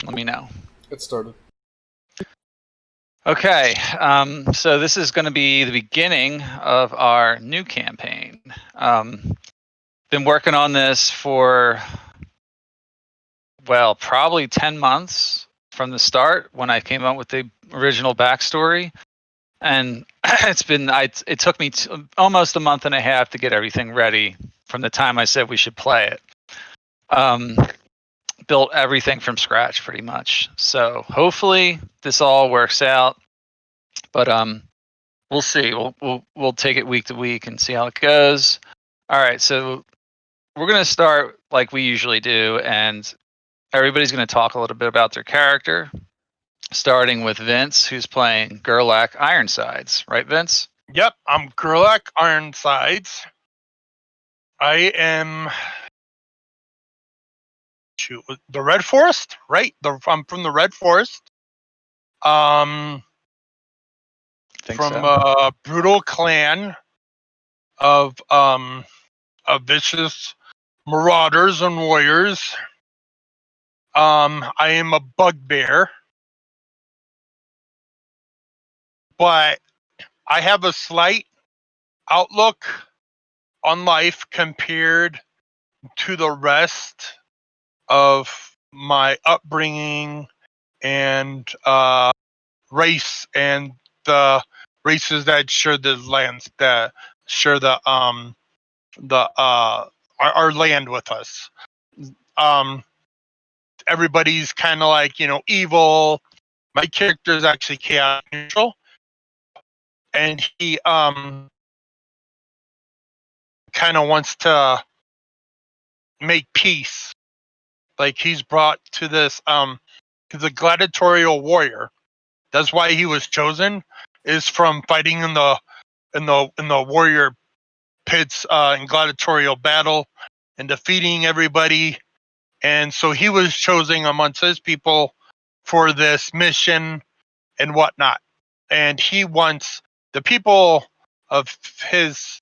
let me know. It started. Okay, so this is going to be the beginning of our new campaign. Been working on this for, well, probably 10 months from the start when I came up with the original backstory. And it took me almost a month and a half to get everything ready from the time I said we should play it. Built everything from scratch pretty much. So hopefully this all works out. But we'll see. We'll take it week to week and see how it goes. All right, so we're gonna start like we usually do, and everybody's gonna talk a little bit about their character, starting with Vince, who's playing Gurlac Ironsides, right, Vince? Yep, I'm Gurlac Ironsides. I am the Red Forest, right? I'm from the Red Forest. From a brutal clan of vicious marauders and warriors. I am a bugbear, but I have a slight outlook on life compared to the rest of my upbringing and race and the races that share the lands that share our land with us. Everybody's kind of like, evil. My character is actually chaos neutral, and he kind of wants to make peace. Like he's brought to this he's a gladiatorial warrior. That's why he was chosen, is from fighting in the warrior pits in gladiatorial battle and defeating everybody. And so he was chosen amongst his people for this mission and whatnot. And he wants the people of his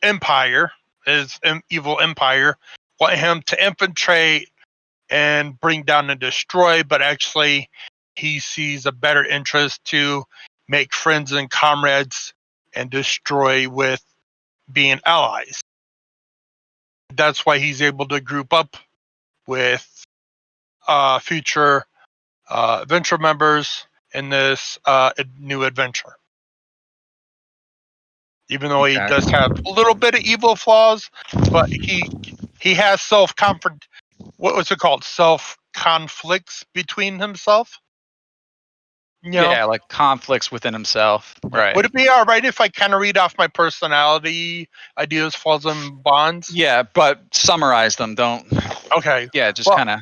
empire, his evil empire, want him to infiltrate and bring down and destroy, but actually he sees a better interest to make friends and comrades and destroy with being allies. That's why he's able to group up with future adventure members in this new adventure. Even though he does have a little bit of evil flaws, but he has what was it called? Self-conflicts between himself. Yeah, like conflicts within himself. Right. Would it be all right if I kind of read off my personality, ideas, flaws, and bonds? Yeah, but summarize them. Don't. Okay. Yeah, just kind of.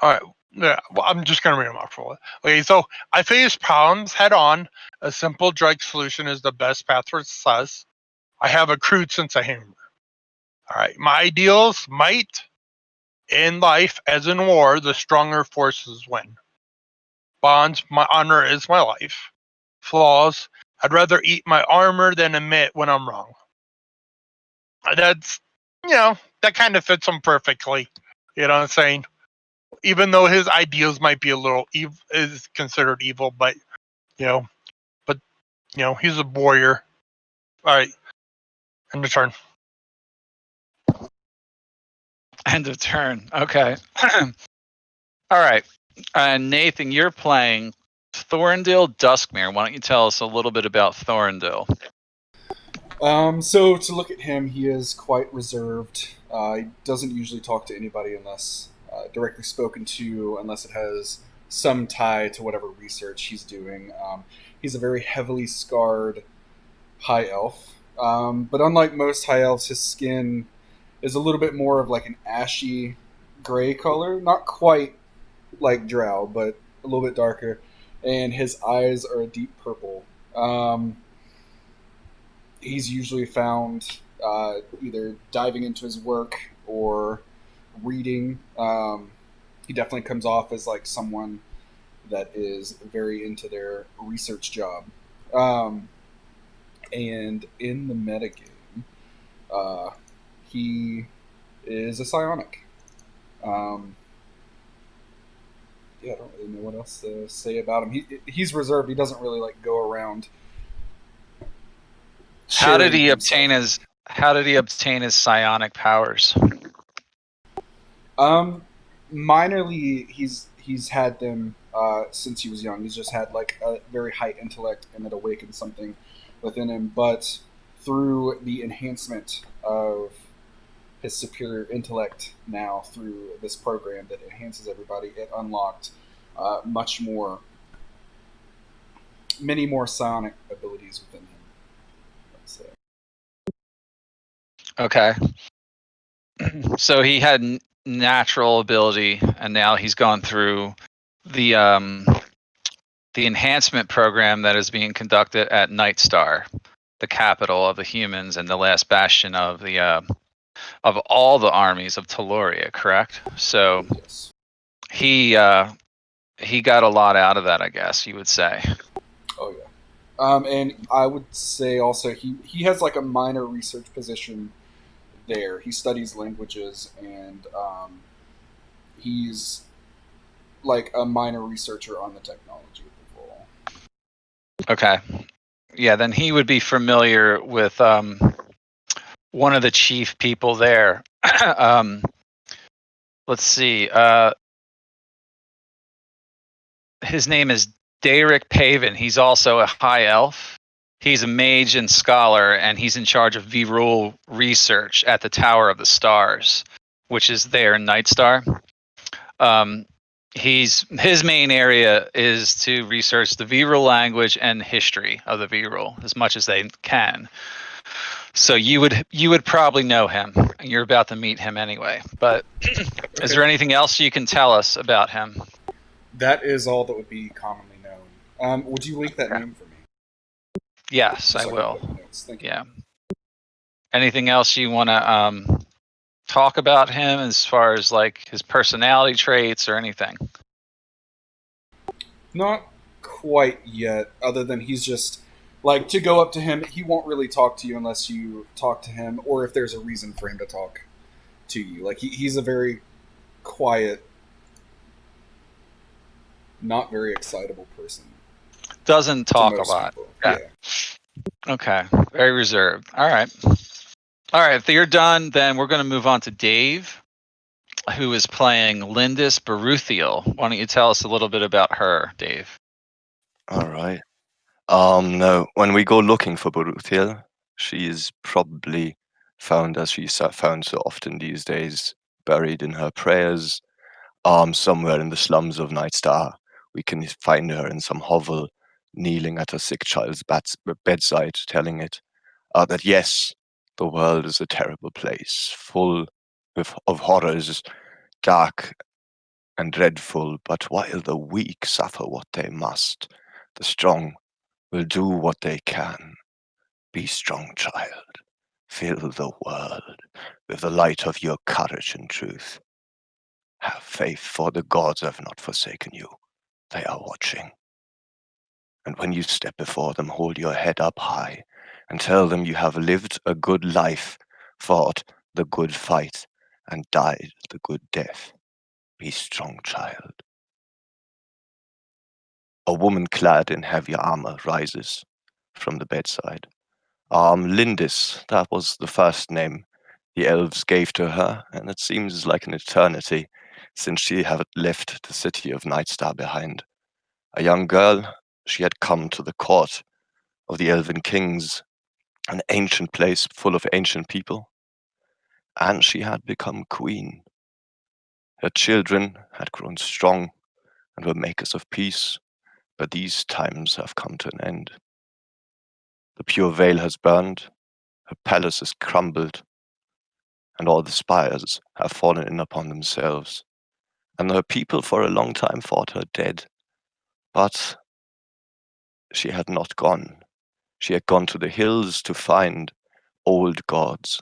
All right. Yeah, well, I'm just going to read them off for it. Okay, so I face problems head on. A simple drug solution is the best path for success. I have a crude sense of humor. All right. My ideals might, in life as in war, the stronger forces win. Bonds, my honor is my life. Flaws, I'd rather eat my armor than admit when I'm wrong. That's, that kind of fits him perfectly. You know what I'm saying? Even though his ideals might be a little evil, is considered evil, but, he's a warrior. All right. End of turn. End of turn. Okay. All right. Nathan, you're playing Thorrindyl Duskmere. Why don't you tell us a little bit about Thorrindyl? So to look at him, he is quite reserved. He doesn't usually talk to anybody unless directly spoken to, unless it has some tie to whatever research he's doing. He's a very heavily scarred high elf. But unlike most high elves, his skin is a little bit more of like an ashy gray color. Not quite like Drow, but a little bit darker. And his eyes are a deep purple. He's usually found either diving into his work or reading. He definitely comes off as like someone that is very into their research job. And in the metagame, he is a psionic. Yeah, I don't really know what else to say about him. He's reserved. He doesn't really like go around. How did sharing he himself. obtain his psionic powers? Minorly, he's had them since he was young. He's just had like a very high intellect, and it awakened something within him. But through the enhancement of his superior intellect now through this program that enhances everybody, it unlocked much more, many more psionic abilities within him. Let's say. Okay. So he had natural ability, and now he's gone through the enhancement program that is being conducted at Nightstar, the capital of the humans and the last bastion of the of all the armies of Teloria. Correct. So Yes. he got a lot out of that, I guess you would say. Oh yeah. And I would say also he has like a minor research position there. He studies languages, and he's like a minor researcher on the technology of the role. Okay. Yeah, then he would be familiar with one of the chief people there. Let's see. His name is Daeric Paven. He's also a high elf. He's a mage and scholar, and he's in charge of V-Rule research at the Tower of the Stars, which is there in Nightstar. His main area is to research the V-Rule language and history of the V-Rule as much as they can. So you would probably know him. You're about to meet him anyway. But is there anything else you can tell us about him? That is all that would be commonly known. Would you link that Okay. name for me? Yes, Just I so can will. put in notes. Thank you. Yeah. Anything else you want to talk about him as far as like his personality traits or anything? Not quite yet, other than he's just like to go up to him. He won't really talk to you unless you talk to him, or if there's a reason for him to talk to you. Like he's a very quiet, not very excitable person. Doesn't To talk a most lot. people. Yeah. Okay. Very reserved. All right. All right. If you're done, then we're going to move on to Dave, who is playing Lhindis Baruthiel. Why don't you tell us a little bit about her, Dave? All right. No, when we go looking for Baruthiel, she is probably found, as she's found so often these days, buried in her prayers. Somewhere in the slums of Nightstar, we can find her in some hovel, kneeling at a sick child's bedside, telling it that yes, the world is a terrible place, full of horrors, dark and dreadful. But while the weak suffer what they must, the strong will do what they can. Be strong, child. Fill the world with the light of your courage and truth. Have faith, for the gods have not forsaken you. They are watching. And when you step before them, hold your head up high and tell them you have lived a good life, fought the good fight, and died the good death. Be strong, child. A woman clad in heavy armor rises from the bedside. Lhindis, that was the first name the elves gave to her, and it seems like an eternity since she had left the city of Nightstar behind. A young girl, she had come to the court of the elven kings, an ancient place full of ancient people, and she had become queen. Her children had grown strong and were makers of peace, but these times have come to an end. The pure veil has burned, her palace has crumbled, and all the spires have fallen in upon themselves. And her people for a long time thought her dead. But she had not gone. She had gone to the hills to find old gods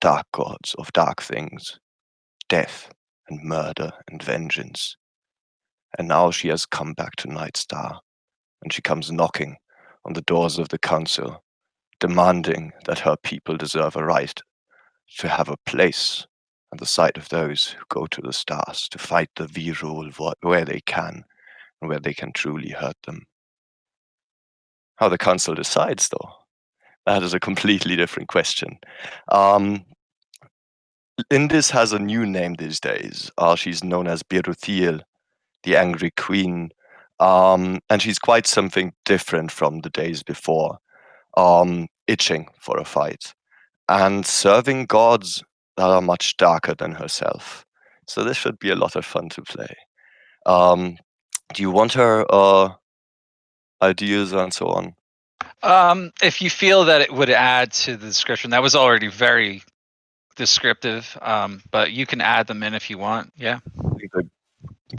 of dark things, death and murder and vengeance. And now she has come back to Nightstar, and she comes knocking on the doors of the council, demanding that her people deserve a right to have a place and the sight of those who go to the stars to fight the V-rule where they can, and where they can truly hurt them. How the council decides, though, that is a completely different question. Lhindis has a new name these days. She's known as Biruthiel, the Angry Queen, and she's quite something different from the days before, itching for a fight, and serving gods that are much darker than herself. So this should be a lot of fun to play. Do you want her ideas and so on? If you feel that it would add to the description, that was already very descriptive, but you can add them in if you want. Yeah. I think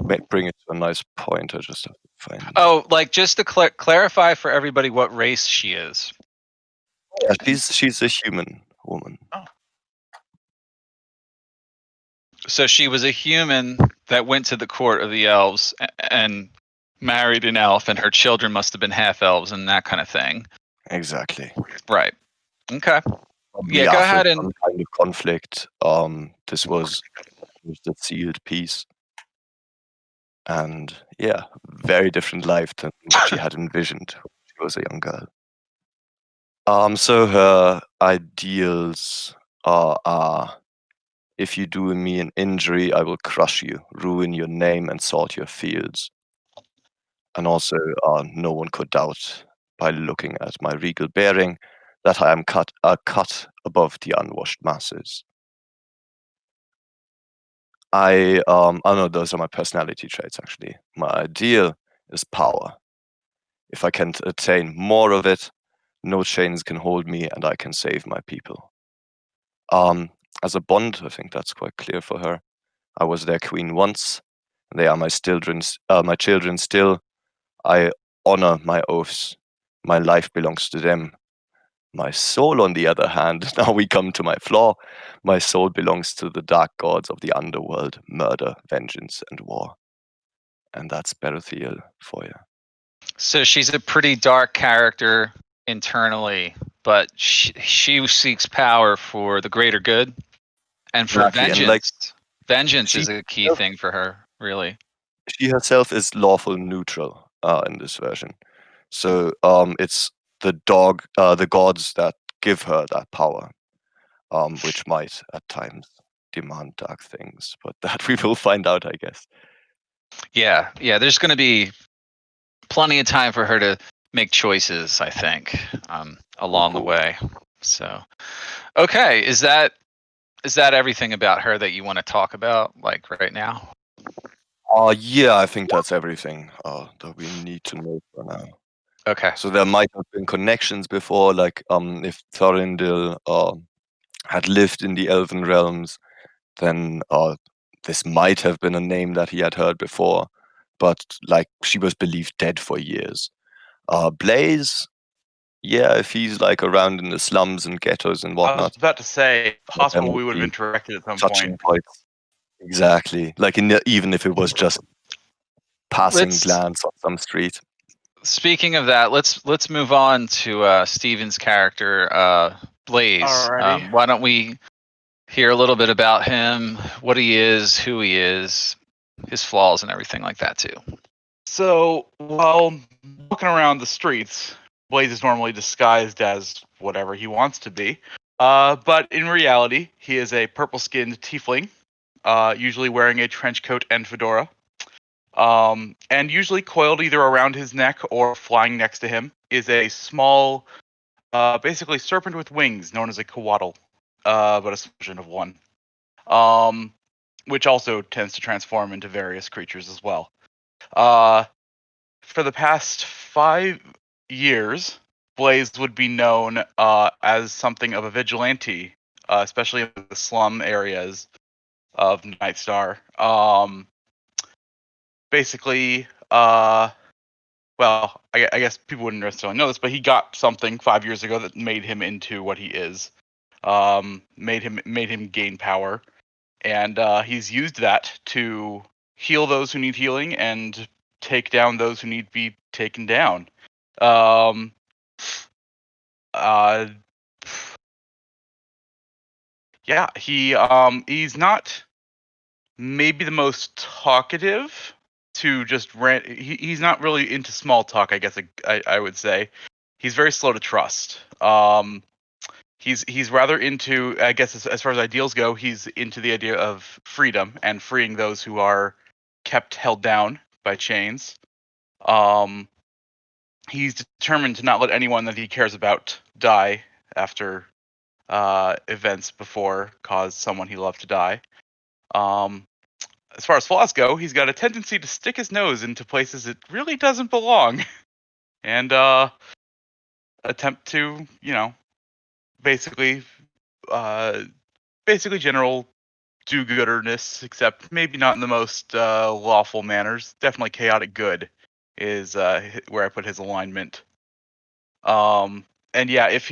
they bring it to a nice point. I just have to find. Oh, like just to clarify for everybody what race she is. Yeah, she's a human woman. So she was a human that went to the court of the elves and married an elf, and her children must have been half elves and that kind of thing. Exactly. Right. Okay. Probably Yeah, go after ahead and some kind of conflict. This was the sealed peace, and yeah, very different life than what she had envisioned when she was a young girl. So her ideals are: if you do me an injury, I will crush you, ruin your name, and salt your fields. And also, no one could doubt, by looking at my regal bearing, that I am cut above the unwashed masses. I know those are my personality traits, actually. My ideal is power. If I can attain more of it, no chains can hold me, and I can save my people. As a bond, I think that's quite clear for her. I was their queen once, and they are my children still. I honor my oaths. My life belongs to them. My soul, on the other hand, now we come to my flaw. My soul belongs to the dark gods of the underworld, murder, vengeance, and war. And that's Beruthiel for you. So she's a pretty dark character internally, but she seeks power for the greater good and for Exactly, and vengeance. Vengeance she is a key thing for her, really. she herself is lawful neutral in this version. So it's the gods that give her that power, which might at times demand dark things, but that we will find out, I guess. Yeah, there's going to be plenty of time for her to make choices, I think, along the way. So, okay, is that everything about her that you want to talk about, like right now? Yeah, I think that's everything that we need to know for now. Okay. So there might have been connections before, like if Thorrindyl had lived in the Elven realms, then this might have been a name that he had heard before, but like she was believed dead for years. Blaze, yeah, if he's like around in the slums and ghettos and I was whatnot, about to say, there possible might we would have be interacted at some touching point. points. Exactly, like even if it was just passing glance on some street. Speaking of that, let's move on to Steven's character, Blaze. Alrighty. Why don't we hear a little bit about him, what he is, who he is, his flaws, and everything like that too. So, while walking around the streets, Blaze is normally disguised as whatever he wants to be. But in reality, he is a purple-skinned tiefling, usually wearing a trench coat and fedora. And usually coiled either around his neck or flying next to him is a small, basically serpent with wings known as a coatl, but a version of one. Which also tends to transform into various creatures as well. For the past 5 years, Blaze would be known as something of a vigilante, especially in the slum areas of Nightstar. Basically, well, I guess people wouldn't necessarily know this, but he got something 5 years ago that made him into what he is. Made him gain power, and he's used that to heal those who need healing and take down those who need to be taken down. Yeah, he's not maybe the most talkative to just he's not really into small talk, I guess I would say. He's very slow to trust. He's rather into, I guess, as far as ideals go, he's into the idea of freedom and freeing those who are kept held down by chains. He's determined to not let anyone that he cares about die after events before cause someone he loved to die. As far as flaws go, he's got a tendency to stick his nose into places it really doesn't belong, and attempt to, basically, basically general do-gooderness, except maybe not in the most lawful manners. Definitely chaotic good is where I put his alignment. And yeah, if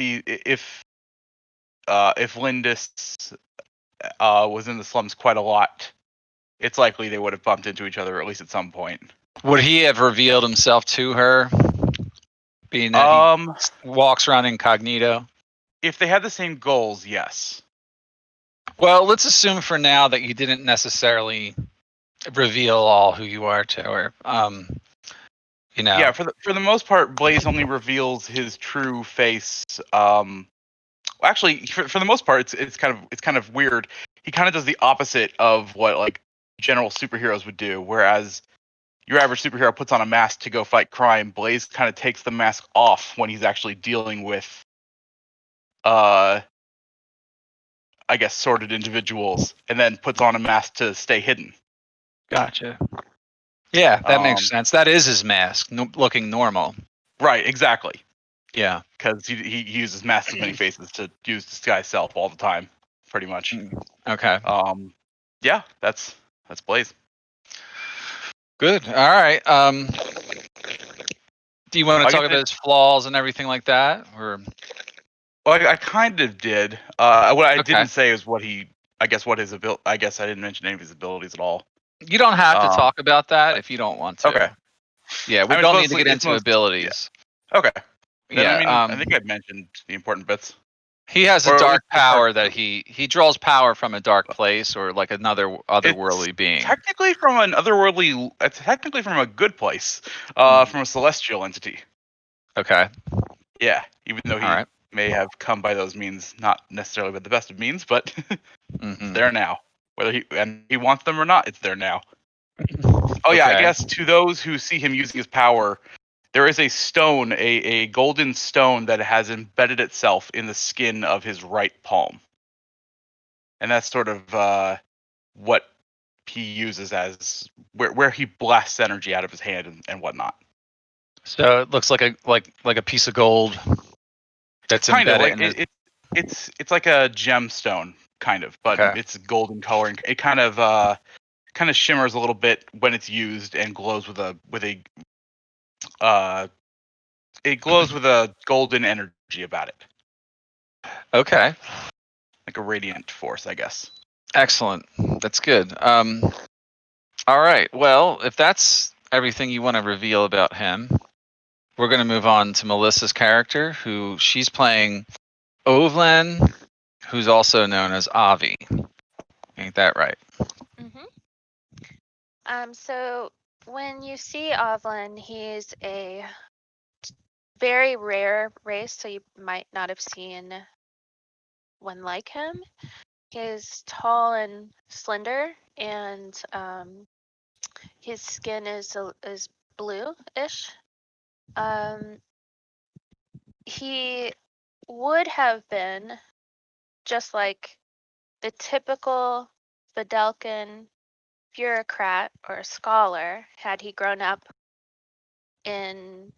Lhindis was in the slums quite a lot, it's likely they would have bumped into each other at least at some point. Would he have revealed himself to her, being that he walks around incognito? If they had the same goals, yes. Well, let's assume for now that you didn't necessarily reveal all who you are to her. Yeah, for the most part, Blaze only reveals his true face. Actually, for the most part, it's kind of weird. He kind of does the opposite of what like general superheroes would do. Whereas your average superhero puts on a mask to go fight crime, Blaze kind of takes the mask off when he's actually dealing with, I guess, sordid individuals, and then puts on a mask to stay hidden. Gotcha. Yeah, that makes sense. That is his mask, looking normal. Right, exactly. Yeah. Because he uses masks of many faces to disguise self all the time, pretty much. Okay. Yeah, that's Blaze. Good. All right. Do you want to talk about his flaws and everything like that, or? Well, I kind of did. What I didn't say is what his ability. I guess I didn't mention any of his abilities at all. You don't have to talk about that if you don't want to. Okay. Yeah, we don't need to get into abilities. Yeah. Okay. Then, Yeah. I think I've mentioned the important bits. He has a dark power that he draws power from a dark place or like another otherworldly being. Technically from an otherworldly. Technically from a good place. From a celestial entity. Okay. Yeah. Even though he may have come by those means, not necessarily by the best of means, but it's there now. Whether he wants them or not, it's there now. Oh yeah, I guess to those who see him using his power, there is a stone, a golden stone that has embedded itself in the skin of his right palm. And that's sort of what he uses as where he blasts energy out of his hand and whatnot. So it looks like a piece of gold that's kind of embedded like it's like a gemstone kind of, but it's golden color and it kind of shimmers a little bit when it's used and glows with a golden energy about it. Okay. Like a radiant force, I guess. Excellent. That's good. All right. Well, if that's everything you want to reveal about him, we're going to move on to Melissa's character, who she's playing Ovvy, who's also known as Ovvy. Ain't that right? So when you see Ovvy, he's a very rare race, so you might not have seen one like him. He's tall and slender, and his skin is blue-ish. He would have been just like the typical Vidalcan bureaucrat or scholar had he grown up in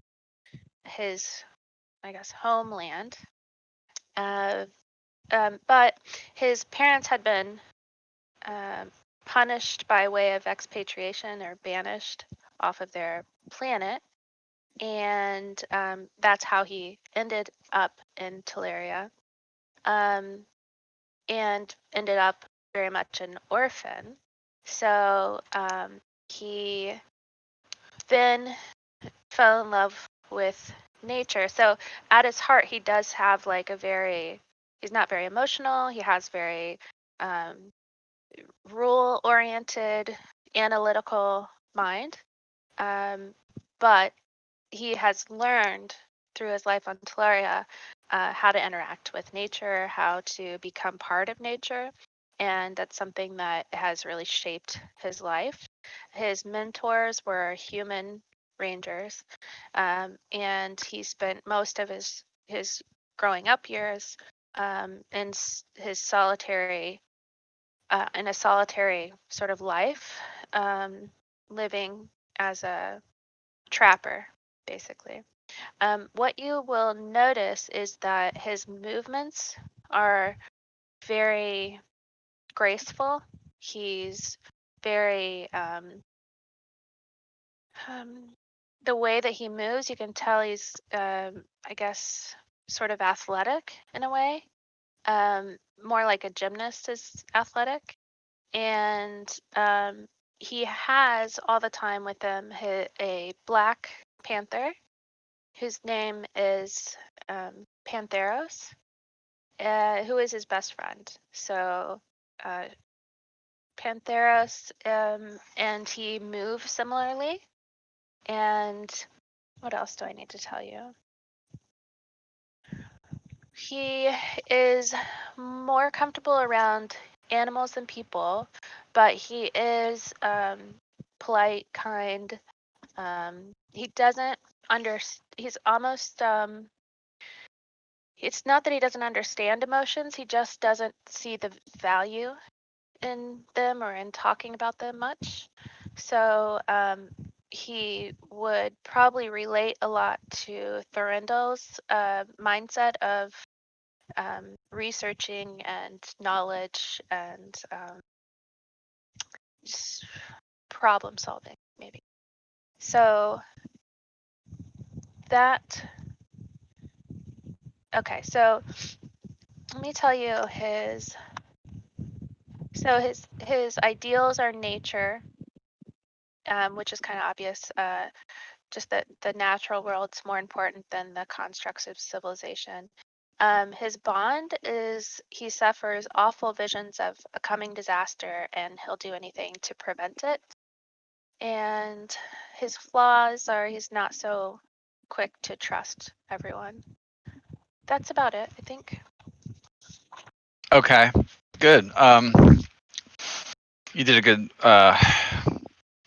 his, I guess, homeland. But his parents had been punished by way of expatriation or banished off of their planet. And that's how he ended up in Teleria, and ended up very much an orphan. So he then fell in love with nature. So at his heart, he does have like a very he's not very emotional. He has very rule-oriented, analytical mind. But he has learned through his life on Teleria how to interact with nature, how to become part of nature. And that's something that has really shaped his life. His mentors were human rangers. And he spent most of his growing up years his solitary in a solitary sort of life, living as a trapper, basically. What you will notice is that his movements are very graceful. He's very, the way that he moves, you can tell he's, I guess, sort of athletic in a way. More like a gymnast is athletic. And he has all the time with him a black panther whose name is Pantheros, who is his best friend. So Pantheros, and he moves similarly. And what else do I need to tell you? He is more comfortable around animals than people, but he is polite, kind. He doesn't he's almost it's not that he doesn't understand emotions, he just doesn't see the value in them or in talking about them much. So he would probably relate a lot to Thorrindyl's mindset of researching and knowledge and just problem solving, maybe. So okay, so let me tell you his ideals are nature, which is kind of obvious. Just that the natural world's more important than the constructs of civilization. His bond is he suffers awful visions of a coming disaster and he'll do anything to prevent it. And his flaws are he's not so quick to trust everyone. That's about it, I think. Okay, good. You did a good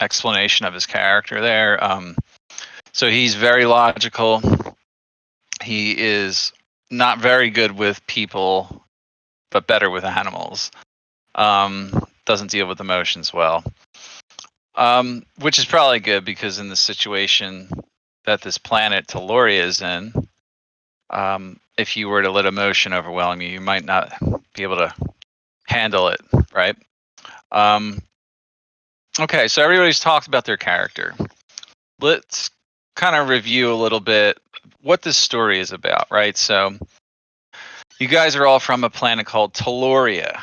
explanation of his character there. So he's very logical. He is not very good with people, but better with animals. Doesn't deal with emotions well, which is probably good because in the situation that this planet Teloria is in, if you were to let emotion overwhelm you, you might not be able to handle it, right? Okay, so everybody's talked about their character. Let's kind of review a little bit what this story is about, right? So you guys are all from a planet called Teloria.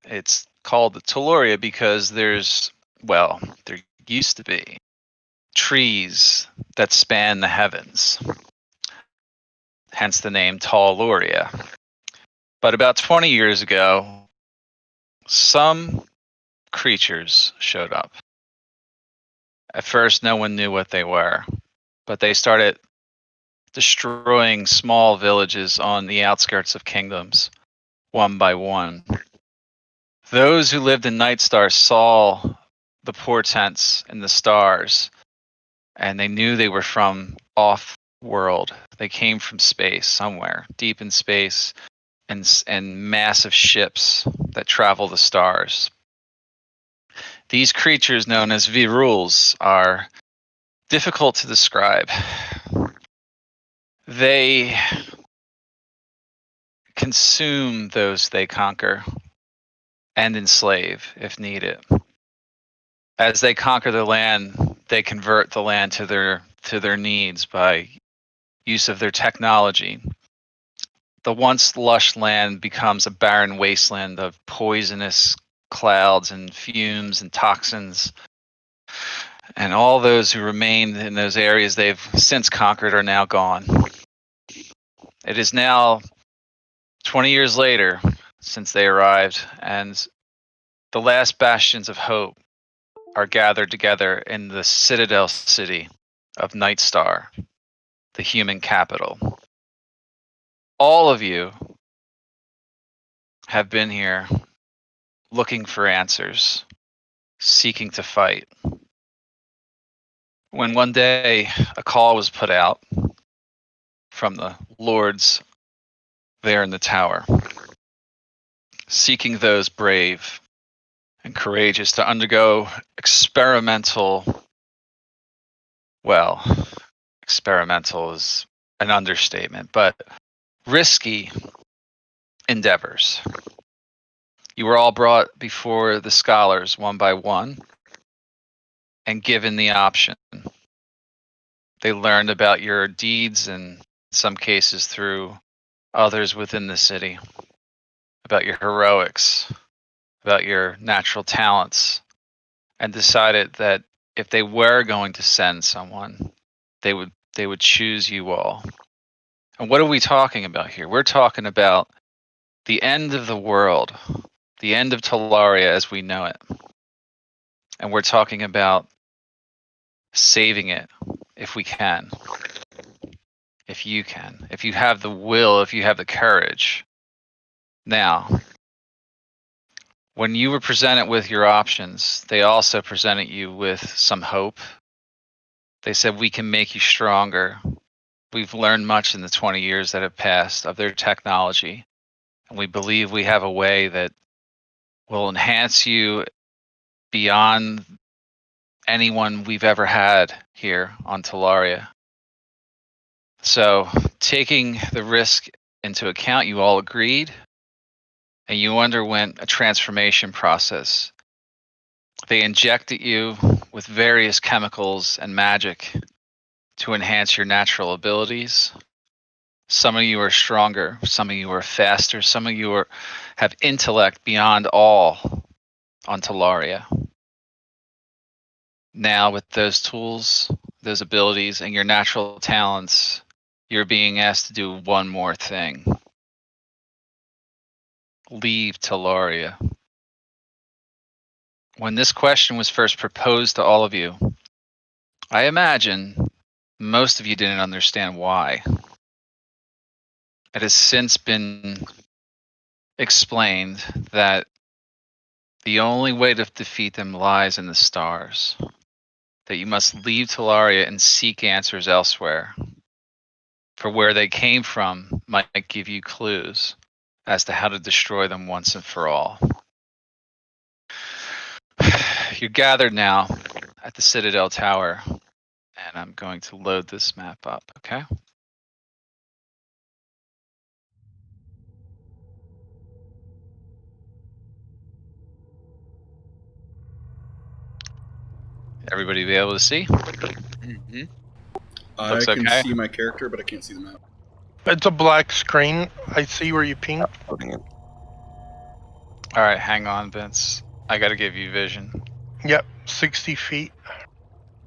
It's called Teloria because there used to be trees that span the heavens, hence the name Taloria. But about 20 years ago, some creatures showed up. At first, no one knew what they were, but they started destroying small villages on the outskirts of kingdoms, one by one. Those who lived in Nightstar saw the portents in the stars, and they knew they were from off-world. They came from space, somewhere deep in space, and massive ships that travel the stars. These creatures, known as Viruls, are difficult to describe. They consume those they conquer and enslave if needed. As they conquer the land, they convert the land to their needs by use of their technology. The once lush land becomes a barren wasteland of poisonous clouds and fumes and toxins. And all those who remained in those areas they've since conquered are now gone. It is now 20 years later, since they arrived, and the last bastions of hope are gathered together in the citadel city of Nightstar, the human capital. All of you have been here looking for answers, seeking to fight. When one day a call was put out from the lords there in the tower, seeking those brave and courageous to undergo experimental is an understatement, but risky endeavors. You were all brought before the scholars one by one and given the option. They learned about your deeds, and in some cases through others within the city, about your heroics, about your natural talents, and decided that if they were going to send someone, they would choose you all. And what are we talking about here? We're talking about the end of the world, the end of Talaria as we know it. And we're talking about saving it if we can. If you can. If you have the will, if you have the courage. Now, when you were presented with your options, they also presented you with some hope. They said, we can make you stronger. We've learned much in the 20 years that have passed of their technology. And we believe we have a way that will enhance you beyond anyone we've ever had here on Talaria. So, taking the risk into account, you all agreed, and you underwent a transformation process. They injected you with various chemicals and magic to enhance your natural abilities. Some of you are stronger, some of you are faster, some of you have intellect beyond all on Talaria. Now, with those tools, those abilities, and your natural talents, you're being asked to do one more thing. Leave Talaria. When this question was first proposed to all of you, I imagine most of you didn't understand why. It has since been explained that the only way to defeat them lies in the stars. That you must leave Talaria and seek answers elsewhere. For where they came from might give you clues as to how to destroy them once and for all. You're gathered now at the Citadel Tower, and I'm going to load this map up, okay? Everybody be able to see? Mm-hmm. I Looks can okay. see my character, but I can't see the map. It's a black screen. I see where you ping. Putting it. All right, hang on, Vince. I got to give you vision. Yep, 60 feet.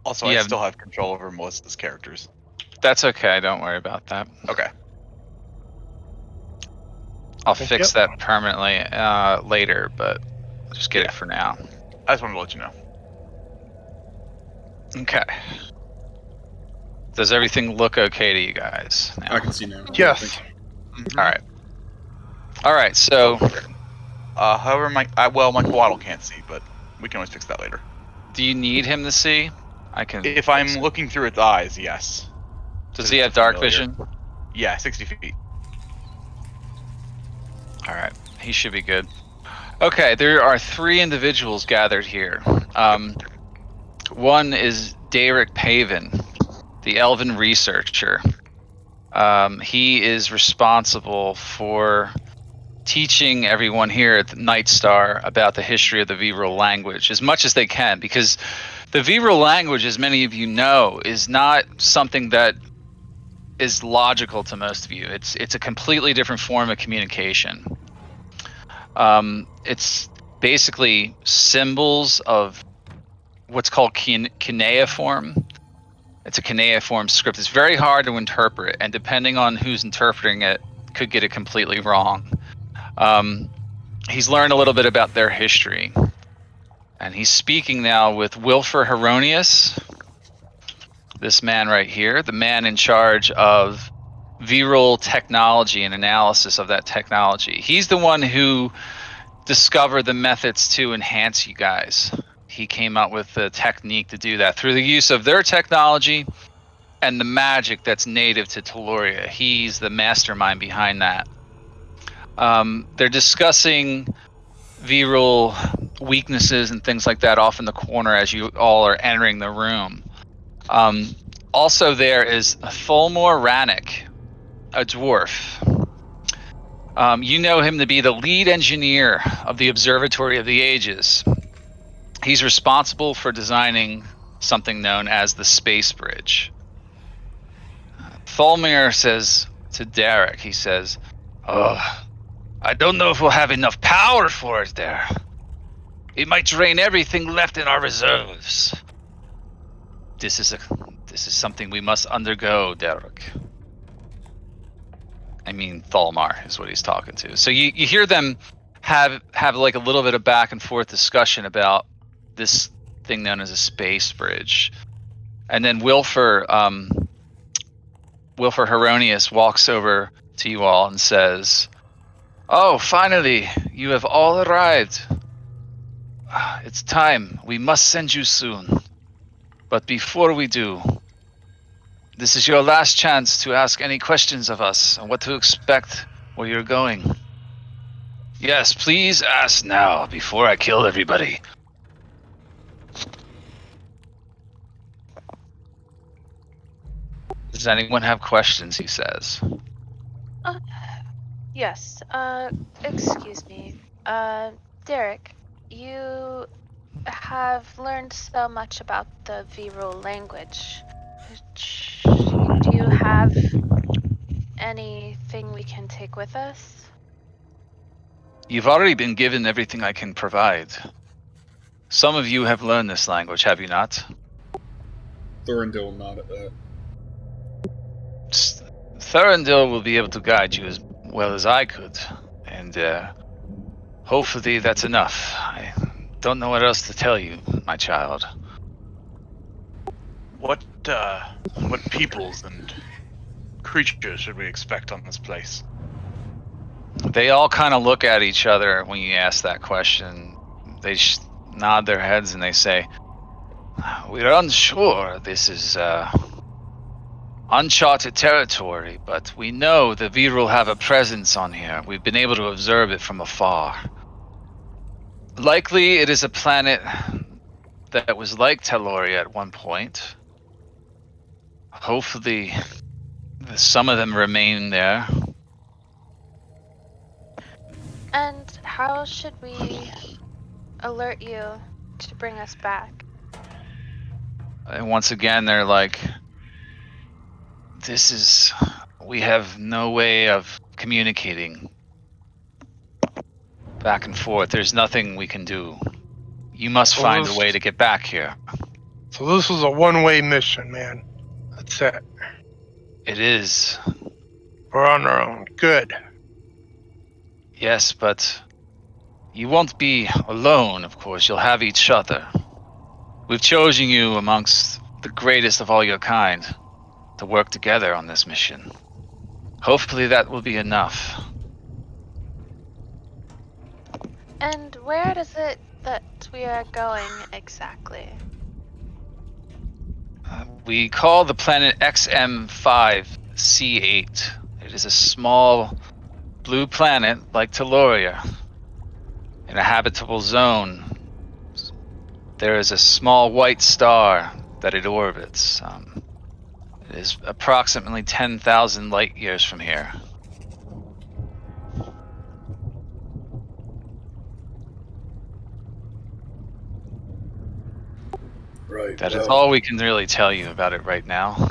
Also, You I have- still have control over Melissa's characters. That's okay. Don't worry about that. Okay. I'll Thank fix you. that permanently later, but just get Yeah. it for now. I just wanted to let you know. Okay. Does everything look okay to you guys now? I can see now. Yes. Mhm. All right. All right. So, However, my Waddle can't see, but we can always fix that later. do you need him to see? I can. If fix I'm it. looking through its eyes, yes. Does Because he it's have dark familiar. vision? Yeah, 60 feet. All right. He should be good. Okay. There are 3 individuals gathered here. One is Derek Paven, the Elven researcher. He is responsible for teaching everyone here at the Nightstar about the history of the Vibral language as much as they can, because the Vibral language, as many of you know, is not something that is logical to most of you. It's a completely different form of communication. It's basically symbols of what's called cuneiform. It's a cuneiform script. It's very hard to interpret, and depending on who's interpreting it, could get it completely wrong. He's learned a little bit about their history. And he's speaking now with Wilfur Heronius, this man right here, the man in charge of viral technology and analysis of that technology. He's the one who discovered the methods to enhance you guys. He came up with the technique to do that through the use of their technology and the magic that's native to Teloria. He's the mastermind behind that. They're discussing viral weaknesses and things like that off in the corner as you all are entering the room. Also there is Tholmor Rannick, a dwarf. You know him to be the lead engineer of the Observatory of the Ages. He's responsible for designing something known as the Space Bridge. Tholmir says to Derek, he says, "Oh, I don't know if we'll have enough power for it there. It might drain everything left in our reserves. This is something we must undergo, Derek." I mean, Thalmar is what he's talking to. So you hear them have like a little bit of back and forth discussion about this thing known as a space bridge. And then Wilfur Heronius walks over to you all and says, "Oh, finally, you have all arrived. It's time. We must send you soon. But before we do, this is your last chance to ask any questions of us and what to expect where you're going. Yes, please ask now before I kill everybody." Does anyone have questions, he says. Yes. Excuse me. Derek, you have learned so much about the viral language. Do you have anything we can take with us? You've already been given everything I can provide. Some of you have learned this language, have you not? Thorrindyl nod at that. Thorrindyl will be able to guide you as well as I could, and hopefully that's enough. I don't know what else to tell you, my child. What peoples and creatures should we expect on this place? They all kind of look at each other when you ask that question. They nod their heads and they say, "We're unsure. This is uncharted territory, but we know the viral have a presence on here. We've been able to observe it from afar. Likely it is a planet that was like Teloria at one point. Hopefully some of them remain there." And how should we alert you to bring us back? And once again, they're like, we have no way of communicating back and forth. There's nothing we can do. You must find a way to get back here. So this was a one-way mission, man. That's it. It is. We're on our own. Good. Yes, but you won't be alone, of course. You'll have each other. We've chosen you amongst the greatest of all your kind to work together on this mission. Hopefully that will be enough. And where is it that we are going exactly? We call the planet XM5C8. It is a small blue planet like Teloria in a habitable zone. There is a small white star that it orbits. It is approximately 10,000 light years from here. Right. That is all we can really tell you about it right now.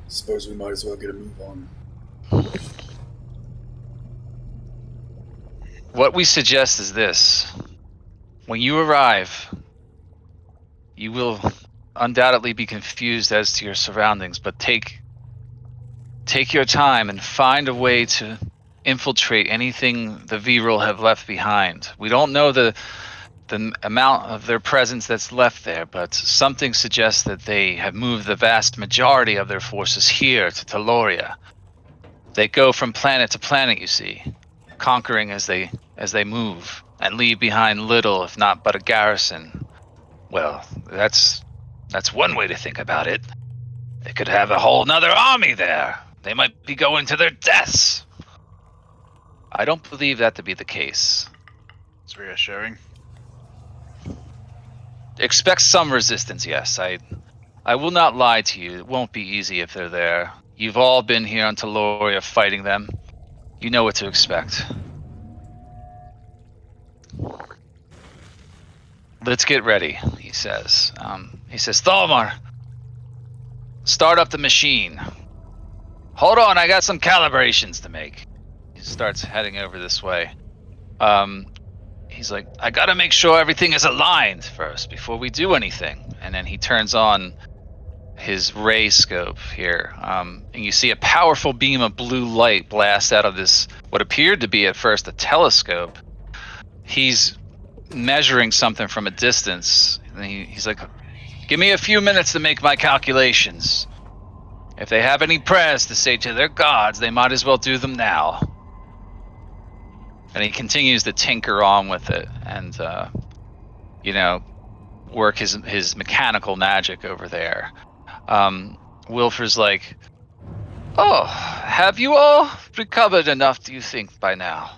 Suppose we might as well get a move on. What we suggest is this. When you arrive, you will undoubtedly be confused as to your surroundings, but take your time and find a way to infiltrate anything the Viral have left behind. We don't know the amount of their presence that's left there, but something suggests that they have moved the vast majority of their forces here to Taloria. They go from planet to planet, you see, conquering as they move, and leave behind little, if not but a garrison. Well, that's one way to think about it. They could have a whole nother army there. They might be going to their deaths. I don't believe that to be the case. It's reassuring. Expect some resistance, yes. I will not lie to you. It won't be easy if they're there. You've all been here on Taloria fighting them. You know what to expect. Let's get ready, he says. Thalmar, start up the machine. Hold on, I got some calibrations to make. He starts heading over this way. He's like, I gotta make sure everything is aligned first before we do anything. And then he turns on his ray scope here. And you see a powerful beam of blue light blast out of this, what appeared to be at first a telescope. He's measuring something from a distance. And he's like, give me a few minutes to make my calculations. If they have any prayers to say to their gods, they might as well do them now. And he continues to tinker on with it and, work his mechanical magic over there. Wilfer's like, oh, have you all recovered enough, do you think, by now?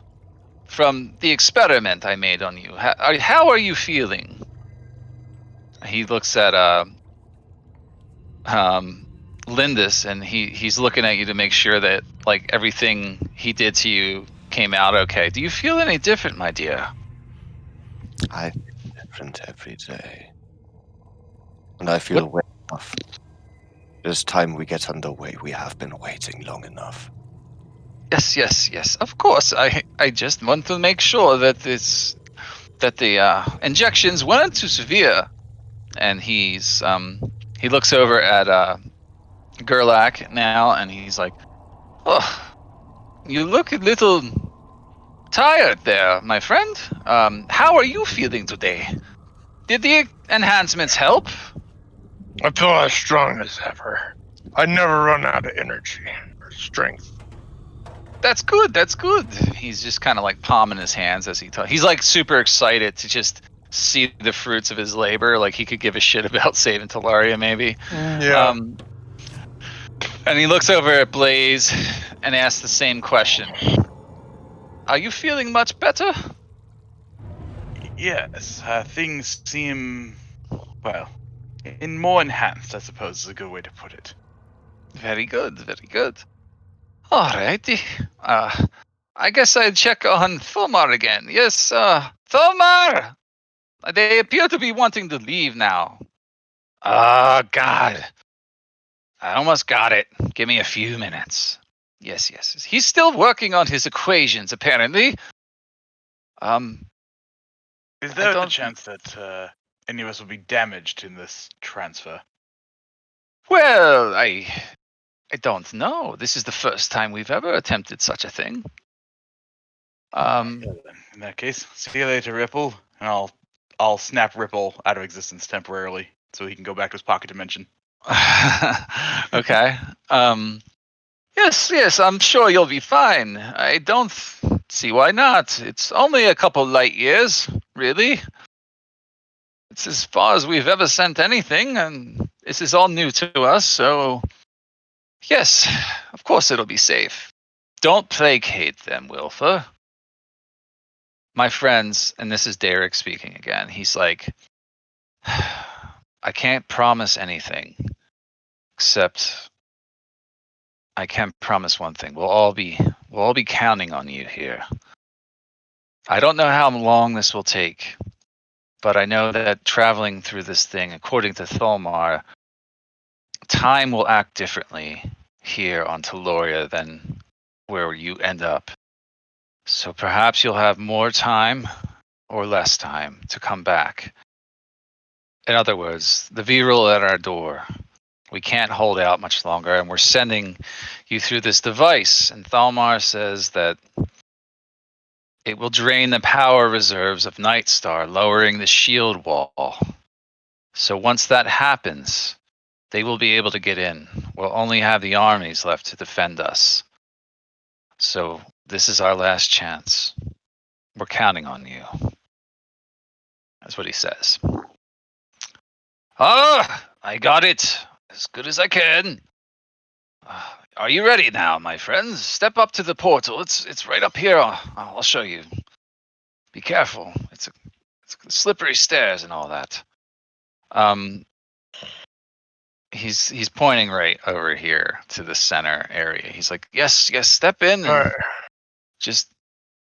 From the experiment I made on you. How are you feeling? He looks at Lhindis, and he's looking at you to make sure that like everything he did to you came out okay. Do you feel any different, my dear? I feel different every day. And I feel well enough. It is time we get underway. We have been waiting long enough. Yes. Of course. I just want to make sure that the injections weren't too severe. And he looks over at Gurlac now, and he's like, oh, you look a little tired there, my friend. How are you feeling today? Did the enhancements help? I feel as strong as ever. I never run out of energy or strength. That's good. He's just kind of like palming his hands as he talks. He's like super excited to just see the fruits of his labor. Like he could give a shit about saving Taloria, maybe. Yeah. And he looks over at Blaze and asks the same question. Are you feeling much better? Yes, things seem, well, more enhanced, I suppose is a good way to put it. Very good. Alrighty. I guess I'd check on Thomar again. Yes, Thomar! They appear to be wanting to leave now. Oh, God. I almost got it. Give me a few minutes. Yes. He's still working on his equations, apparently. Is there a chance that any of us will be damaged in this transfer? Well, I don't know. This is the first time we've ever attempted such a thing. In that case, see you later, Ripple, and I'll snap Ripple out of existence temporarily so he can go back to his pocket dimension. Okay. Yes, I'm sure you'll be fine. I don't see why not. It's only a couple light years, really. It's as far as we've ever sent anything, and this is all new to us, so yes, of course it'll be safe. Don't placate them, Wilfer. My friends, and this is Derek speaking again, he's like, I can't promise anything, except I can promise one thing. We'll all be counting on you here. I don't know how long this will take, but I know that traveling through this thing, according to Thalmar, time will act differently here on Taloria than where you end up. So perhaps you'll have more time or less time to come back. In other words, the Viral at our door. We can't hold out much longer, and we're sending you through this device. And Thalmar says that It will drain the power reserves of Nightstar, lowering the shield wall. So once that happens, they will be able to get in. We'll only have the armies left to defend us. So this is our last chance. We're counting on you. That's what he says. Ah, I got it. As good as I can. Are you ready now, my friends? Step up to the portal. It's right up here. I'll show you. Be careful. It's slippery stairs and all that. He's pointing right over here to the center area. He's like, yes, step in All and right. just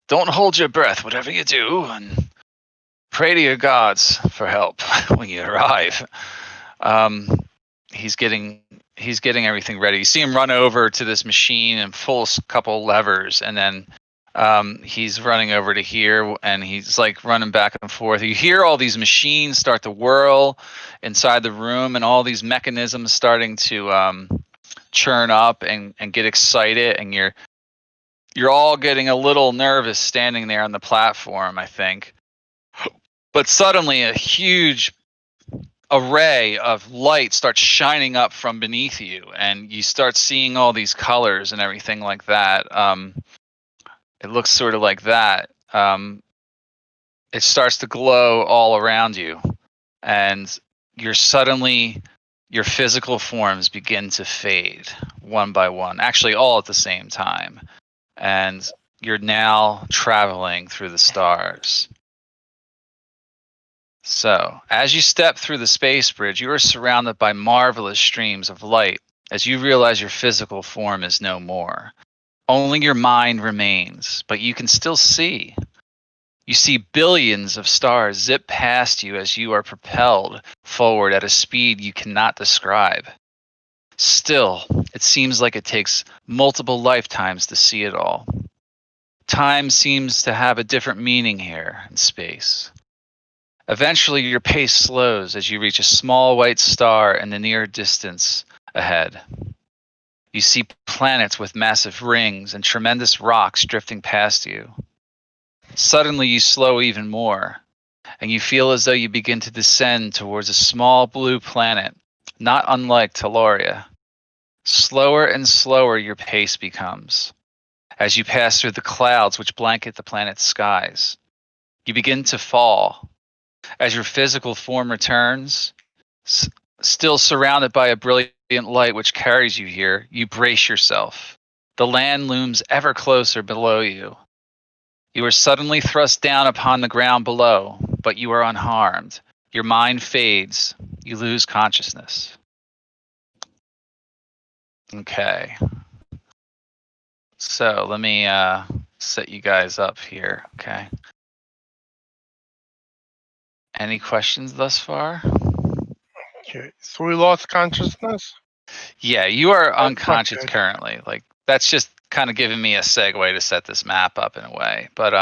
don't hold your breath, whatever you do, and pray to your gods for help when you arrive. He's getting everything ready. You see him run over to this machine and pull a couple levers, and then he's running over to here, and he's like running back and forth. You hear all these machines start to whirl inside the room, and all these mechanisms starting to churn up and get excited, and you're all getting a little nervous standing there on the platform, I think. But suddenly a huge array of light starts shining up from beneath you, and you start seeing all these colors and everything like that. It looks sort of like that. It starts to glow all around you, and your physical forms begin to fade one by one, actually all at the same time. And you're now traveling through the stars. So, as you step through the space bridge, you are surrounded by marvelous streams of light as you realize your physical form is no more. Only your mind remains, but you can still see. You see billions of stars zip past you as you are propelled forward at a speed you cannot describe. Still, it seems like it takes multiple lifetimes to see it all. Time seems to have a different meaning here in space. Eventually, your pace slows as you reach a small white star in the near distance ahead. You see planets with massive rings and tremendous rocks drifting past you. Suddenly, you slow even more, and you feel as though you begin to descend towards a small blue planet, not unlike Teloria. Slower and slower your pace becomes. As you pass through the clouds which blanket the planet's skies, you begin to fall. As your physical form returns, still surrounded by a brilliant light which carries you here, you brace yourself. The land looms ever closer below you. You are suddenly thrust down upon the ground below, but you are unharmed. Your mind fades. You lose consciousness. Okay. So let me set you guys up here, okay? Any questions thus far? Okay. So we lost consciousness. Yeah, you are That's not unconscious good. currently. Like, that's just kind of giving me a segue to set this map up in a way. But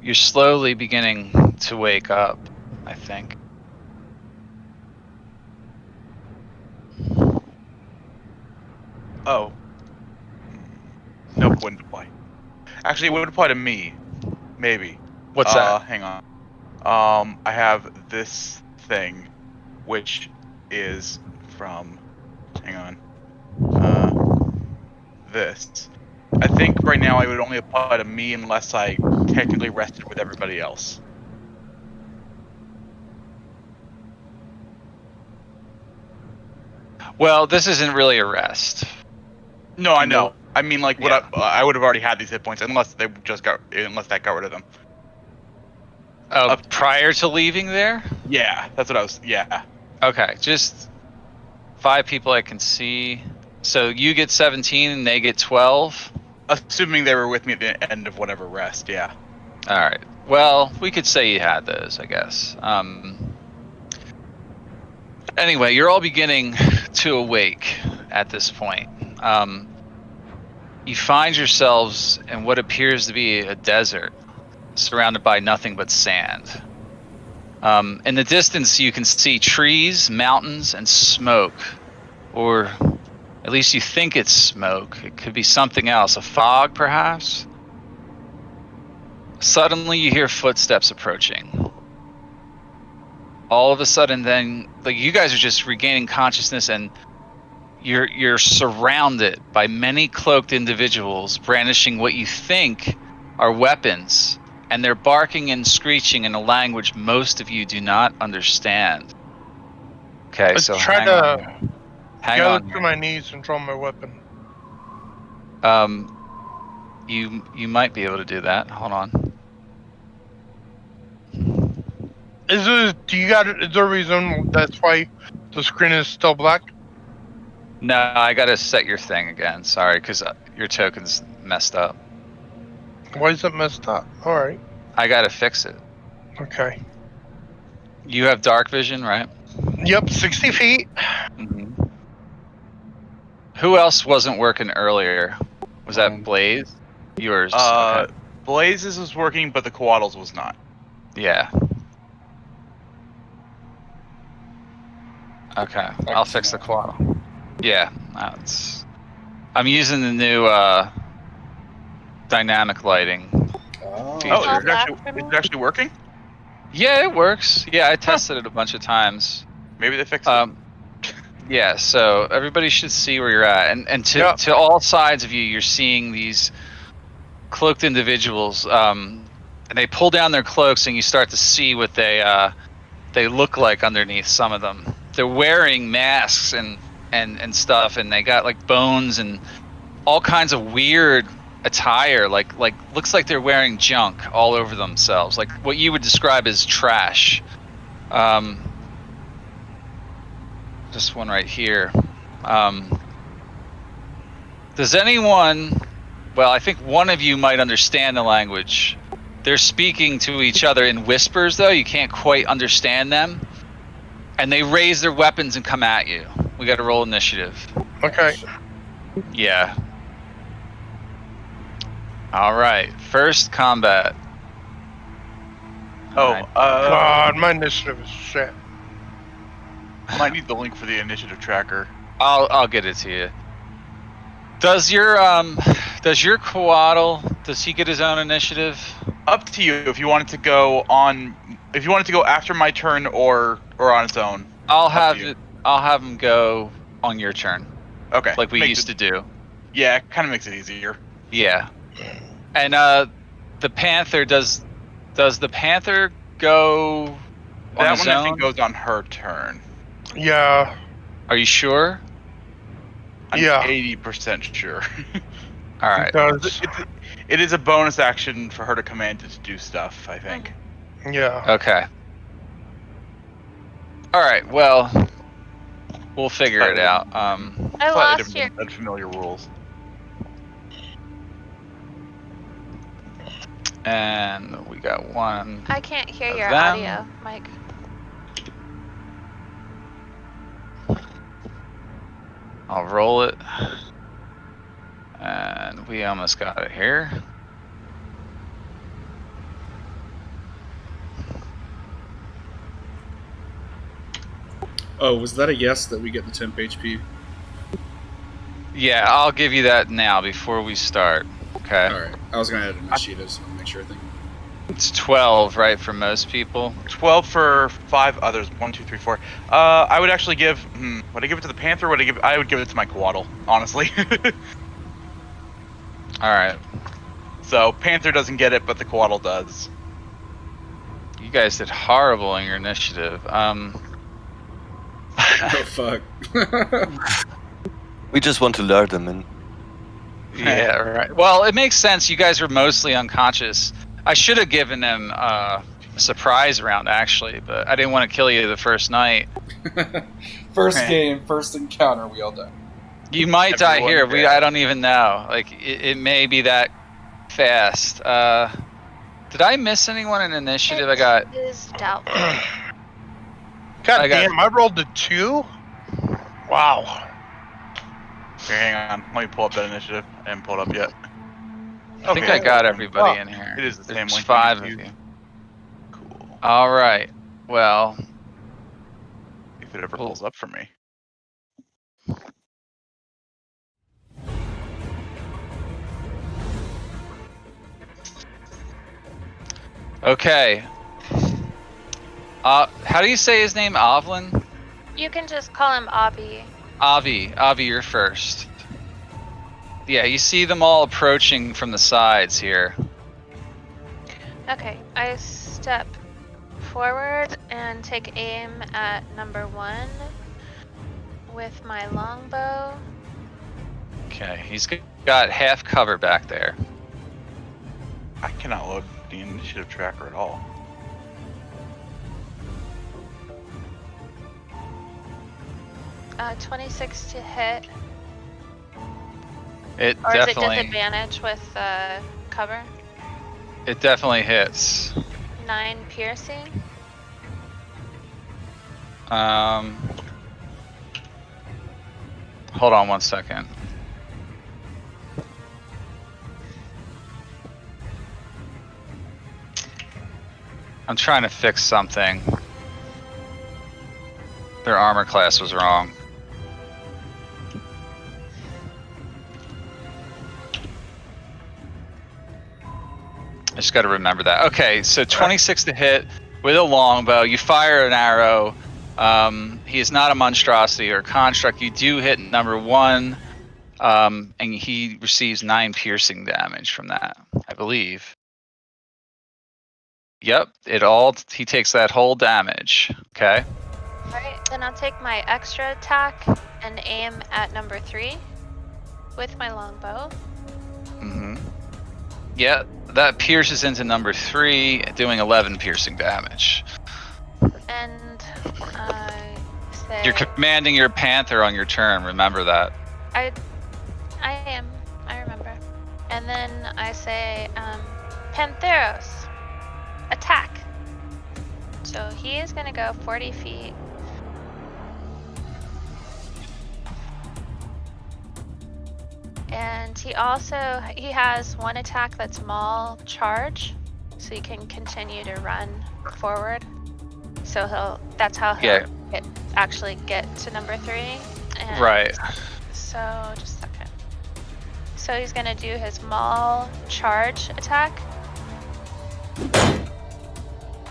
you're slowly beginning to wake up, I think. Oh. Nope, wouldn't apply. Actually, it would apply to me. Maybe. What's that? Hang on. I have this thing, which is from. Hang on. This. I think right now I would only apply to me unless I technically rested with everybody else. Well, this isn't really a rest. No, I know. I mean, like, Yeah. I would have already had these hit points unless that got rid of them. Oh, prior to leaving there? Yeah, that's what I was. Yeah. Okay, just 5 people I can see. So you get 17 and they get 12? Assuming they were with me at the end of whatever rest, yeah. All right. Well, we could say you had those, I guess. Anyway, you're all beginning to awake at this point. You find yourselves in what appears to be a desert. surrounded by nothing but sand. In the distance, you can see trees, mountains, and smoke. Or at least you think it's smoke. It could be something else. A fog, perhaps? Suddenly, you hear footsteps approaching. All of a sudden, then, like, you guys are just regaining consciousness, and you're surrounded by many cloaked individuals brandishing what you think are weapons, and they're barking and screeching in a language most of you do not understand. Okay, Let's so try hang to on. Hang gather on. to my knees and draw my weapon. You might be able to do that. Hold on. Is there a reason that's why the screen is still black? No, I gotta set your thing again. Sorry, because your token's messed up. Why is it messed up? Alright. I gotta fix it. Okay. You have dark vision, right? Yep, 60 feet. Mm-hmm. Who else wasn't working earlier? Was Mine. that Blaze? Yours. Okay. Blazes was working, but the Coatls was not. Yeah. Okay. I'll fix the quad. Yeah. I'm using the new dynamic lighting. Oh, feature. Oh, All is it that actually working? Yeah, it works. Yeah, I tested it a bunch of times. Maybe they fixed it. Yeah, so everybody should see where you're at, and to Yep. to all sides of you, you're seeing these cloaked individuals, and they pull down their cloaks, and you start to see what they look like underneath. Some of them, they're wearing masks and stuff, and they got like bones and all kinds of weird attire, like looks like they're wearing junk all over themselves, like what you would describe as trash. This one right here. Does anyone? Well, I think one of you might understand the language. They're speaking to each other in whispers, though. You can't quite understand them. And they raise their weapons and come at you. We got to roll initiative. Okay. Yeah. All right. First combat. Oh, Alright. God, my initiative is shit. might need the link for the initiative tracker. I'll get it to you. Does your Coatl, does he get his own initiative? Up to you if you want it to go on. If you want it to go after my turn or on its own. I'll Up to you. have him go on your turn, Okay. like we Makes used to do. Yeah, it kind of makes it easier. Yeah. And the Panther, does the Panther go on That his one I own? think goes on her turn. Yeah. Are you sure? I'm Yeah. 80% sure. All right. Because, It is a bonus action for her to command it to do stuff, I think. yeah. Okay. All right. Well, we'll figure it out. I Slightly lost different your. than unfamiliar rules. And we got one. I can't hear of your them. audio, Mike. I'll roll it. And we almost got it here. Oh, was that a yes that we get the temp HP? Yeah, I'll give you that now before we start. Okay. All right. I was gonna add initiatives to make sure. It's 12, right, for most people? 12 for 5 others. 1, 2, 3, 4. I would actually give. Would I give it to the Panther? I would give it to my Coatl, honestly. All right. So Panther doesn't get it, but the Coatl does. You guys did horrible in your initiative. Oh fuck. We just want to lure them in. Yeah, right. Well, it makes sense. You guys were mostly unconscious. I should have given them a surprise round, actually, but I didn't want to kill you the first night. First game, first encounter, we all die. You might die Everyone here. dead. I don't even know. Like, it may be that fast. Did I miss anyone in initiative? I got. It is doubtful. God I got- damn, I rolled a 2? Wow. Okay, hang on. Let me pull up that initiative. I haven't pulled up yet. I think I got everybody Oh, in here. It is the same There's link. 5 of you. Cool. All right. Well, If it ever Cool. pulls up for me. okay. How do you say his name? Ovlin? You can just call him Ovvy. Avi, you're first. Yeah, you see them all approaching from the sides here. Okay, I step forward and take aim at number 1 with my longbow. Okay, he's got half cover back there. I cannot load the initiative tracker at all. Uh, 26 to hit. It Or is it definitely, disadvantage with cover? it definitely hits. 9 piercing. Hold on 1 second. I'm trying to fix something. Their armor class was wrong. I just got to remember that. Okay, so 26 to hit with a longbow. You fire an arrow. He is not a monstrosity or construct. You do hit number 1, and he receives 9 piercing damage from that, I believe. Yep, he takes that whole damage. Okay. Alright, then I'll take my extra attack and aim at number 3 with my longbow. Mm-hmm. Yeah, that pierces into number 3, doing 11 piercing damage. And I say... You're commanding your panther on your turn, remember that. I am. I remember. And then I say, Pantheros, attack. So he is going to go 40 feet. And he has 1 attack that's maul charge, so he can continue to run forward. So that's how he'll actually get to number 3. And right. So just a second. So he's gonna do his maul charge attack.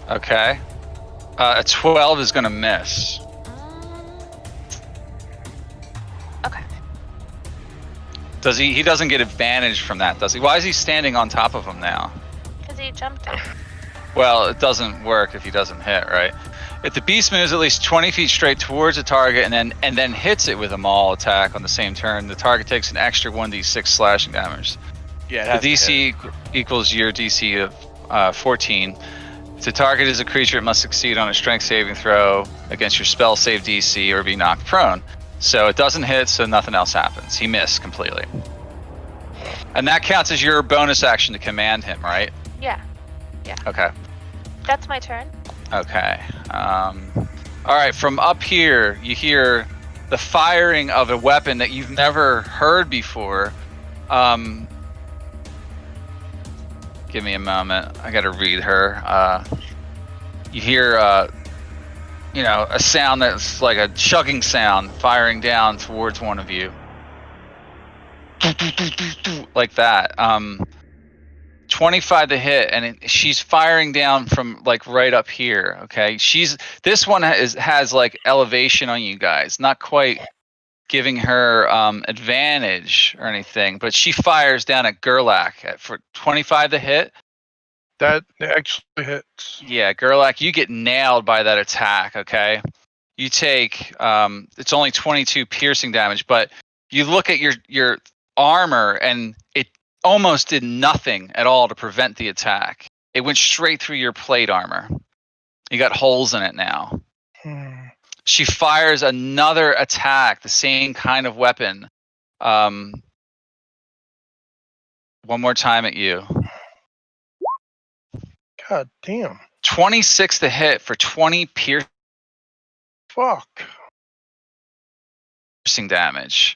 Okay. A 12 is gonna miss. Okay. Does he? He doesn't get advantage from that, does he? Why is he standing on top of him now? Because he jumped him. Well, it doesn't work if he doesn't hit, right? If the beast moves at least 20 feet straight towards a target and then hits it with a maul attack on the same turn, the target takes an extra 1d6 slashing damage. Yeah, The DC equals your DC of 14. If the target is a creature, it must succeed on a strength saving throw against your spell save DC or be knocked prone. So it doesn't hit, so nothing else happens. He missed completely. And that counts as your bonus action to command him, right? Yeah. Okay. That's my turn. Okay. All right. From up here, you hear the firing of a weapon that you've never heard before. Give me a moment. I got to read her. You hear, a sound that's like a chugging sound firing down towards one of you. Like that. 25 to hit, and she's firing down from like right up here. Okay, this one has like elevation on you guys, not quite giving her advantage or anything, but she fires down at Gurlac for 25 to hit. That actually hits. Yeah, Gurlac, you get nailed by that attack. Okay, you take it's only 22 piercing damage, but you look at your armor and it almost did nothing at all to prevent the attack. It went straight through your plate armor. You got holes in it now. She fires another attack, the same kind of weapon. One more time at you. God damn. 26 to hit for 20 piercing damage.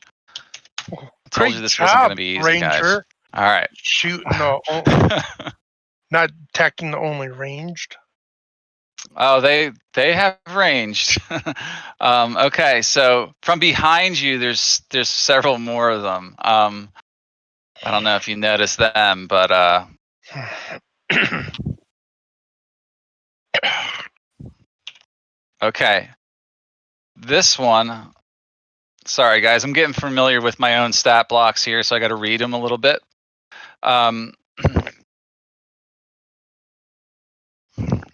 I told you this wasn't going to be easy, Ranger. guys. All right. Shooting not attacking the only ranged. Oh, they have ranged. Okay, so from behind you, there's several more of them. I don't know if you noticed them, but okay. This one. Sorry, guys, I'm getting familiar with my own stat blocks here, so I got to read them a little bit.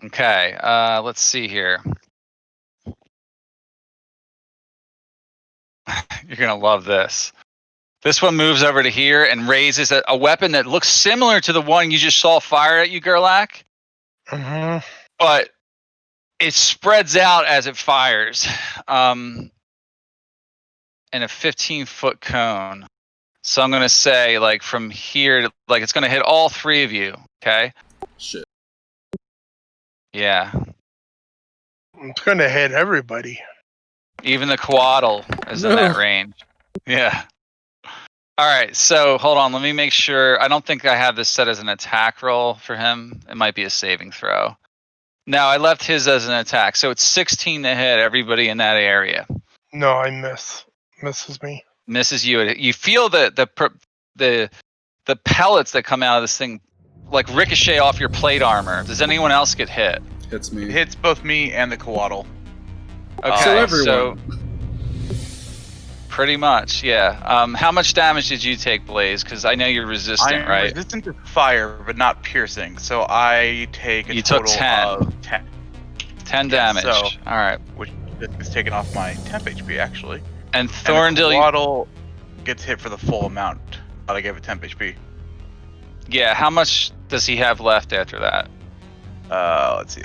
Okay, let's see here. You're gonna love this. This one moves over to here and raises a weapon that looks similar to the one you just saw fire at you, Gurlac. Mhm. But it spreads out as it fires in a 15-foot cone. So I'm going to say, like, from here, like, it's going to hit all three of you, okay? Shit. Yeah. It's going to hit everybody. Even the Coatl is in that range. Yeah. All right, so hold on. Let me make sure. I don't think I have this set as an attack roll for him. It might be a saving throw. No, I left his as an attack. So it's 16 to hit everybody in that area. No, I misses me. Misses you. You feel the pellets that come out of this thing like ricochet off your plate armor. Does anyone else get hit? Hits me. It hits both me and the Coatl. Okay, So everyone. so pretty much, yeah. How much damage did you take, Blaze? Because I know you're resistant, I'm right? resistant to fire, but not piercing. So I take a You took total 10. of 10. 10 Yeah, damage. so- All right. Which is taken off my temp HP, actually. And And the Thorrindyl, Coatl gets hit for the full amount. But I gave it temp HP. yeah. How much does he have left after that? Let's see.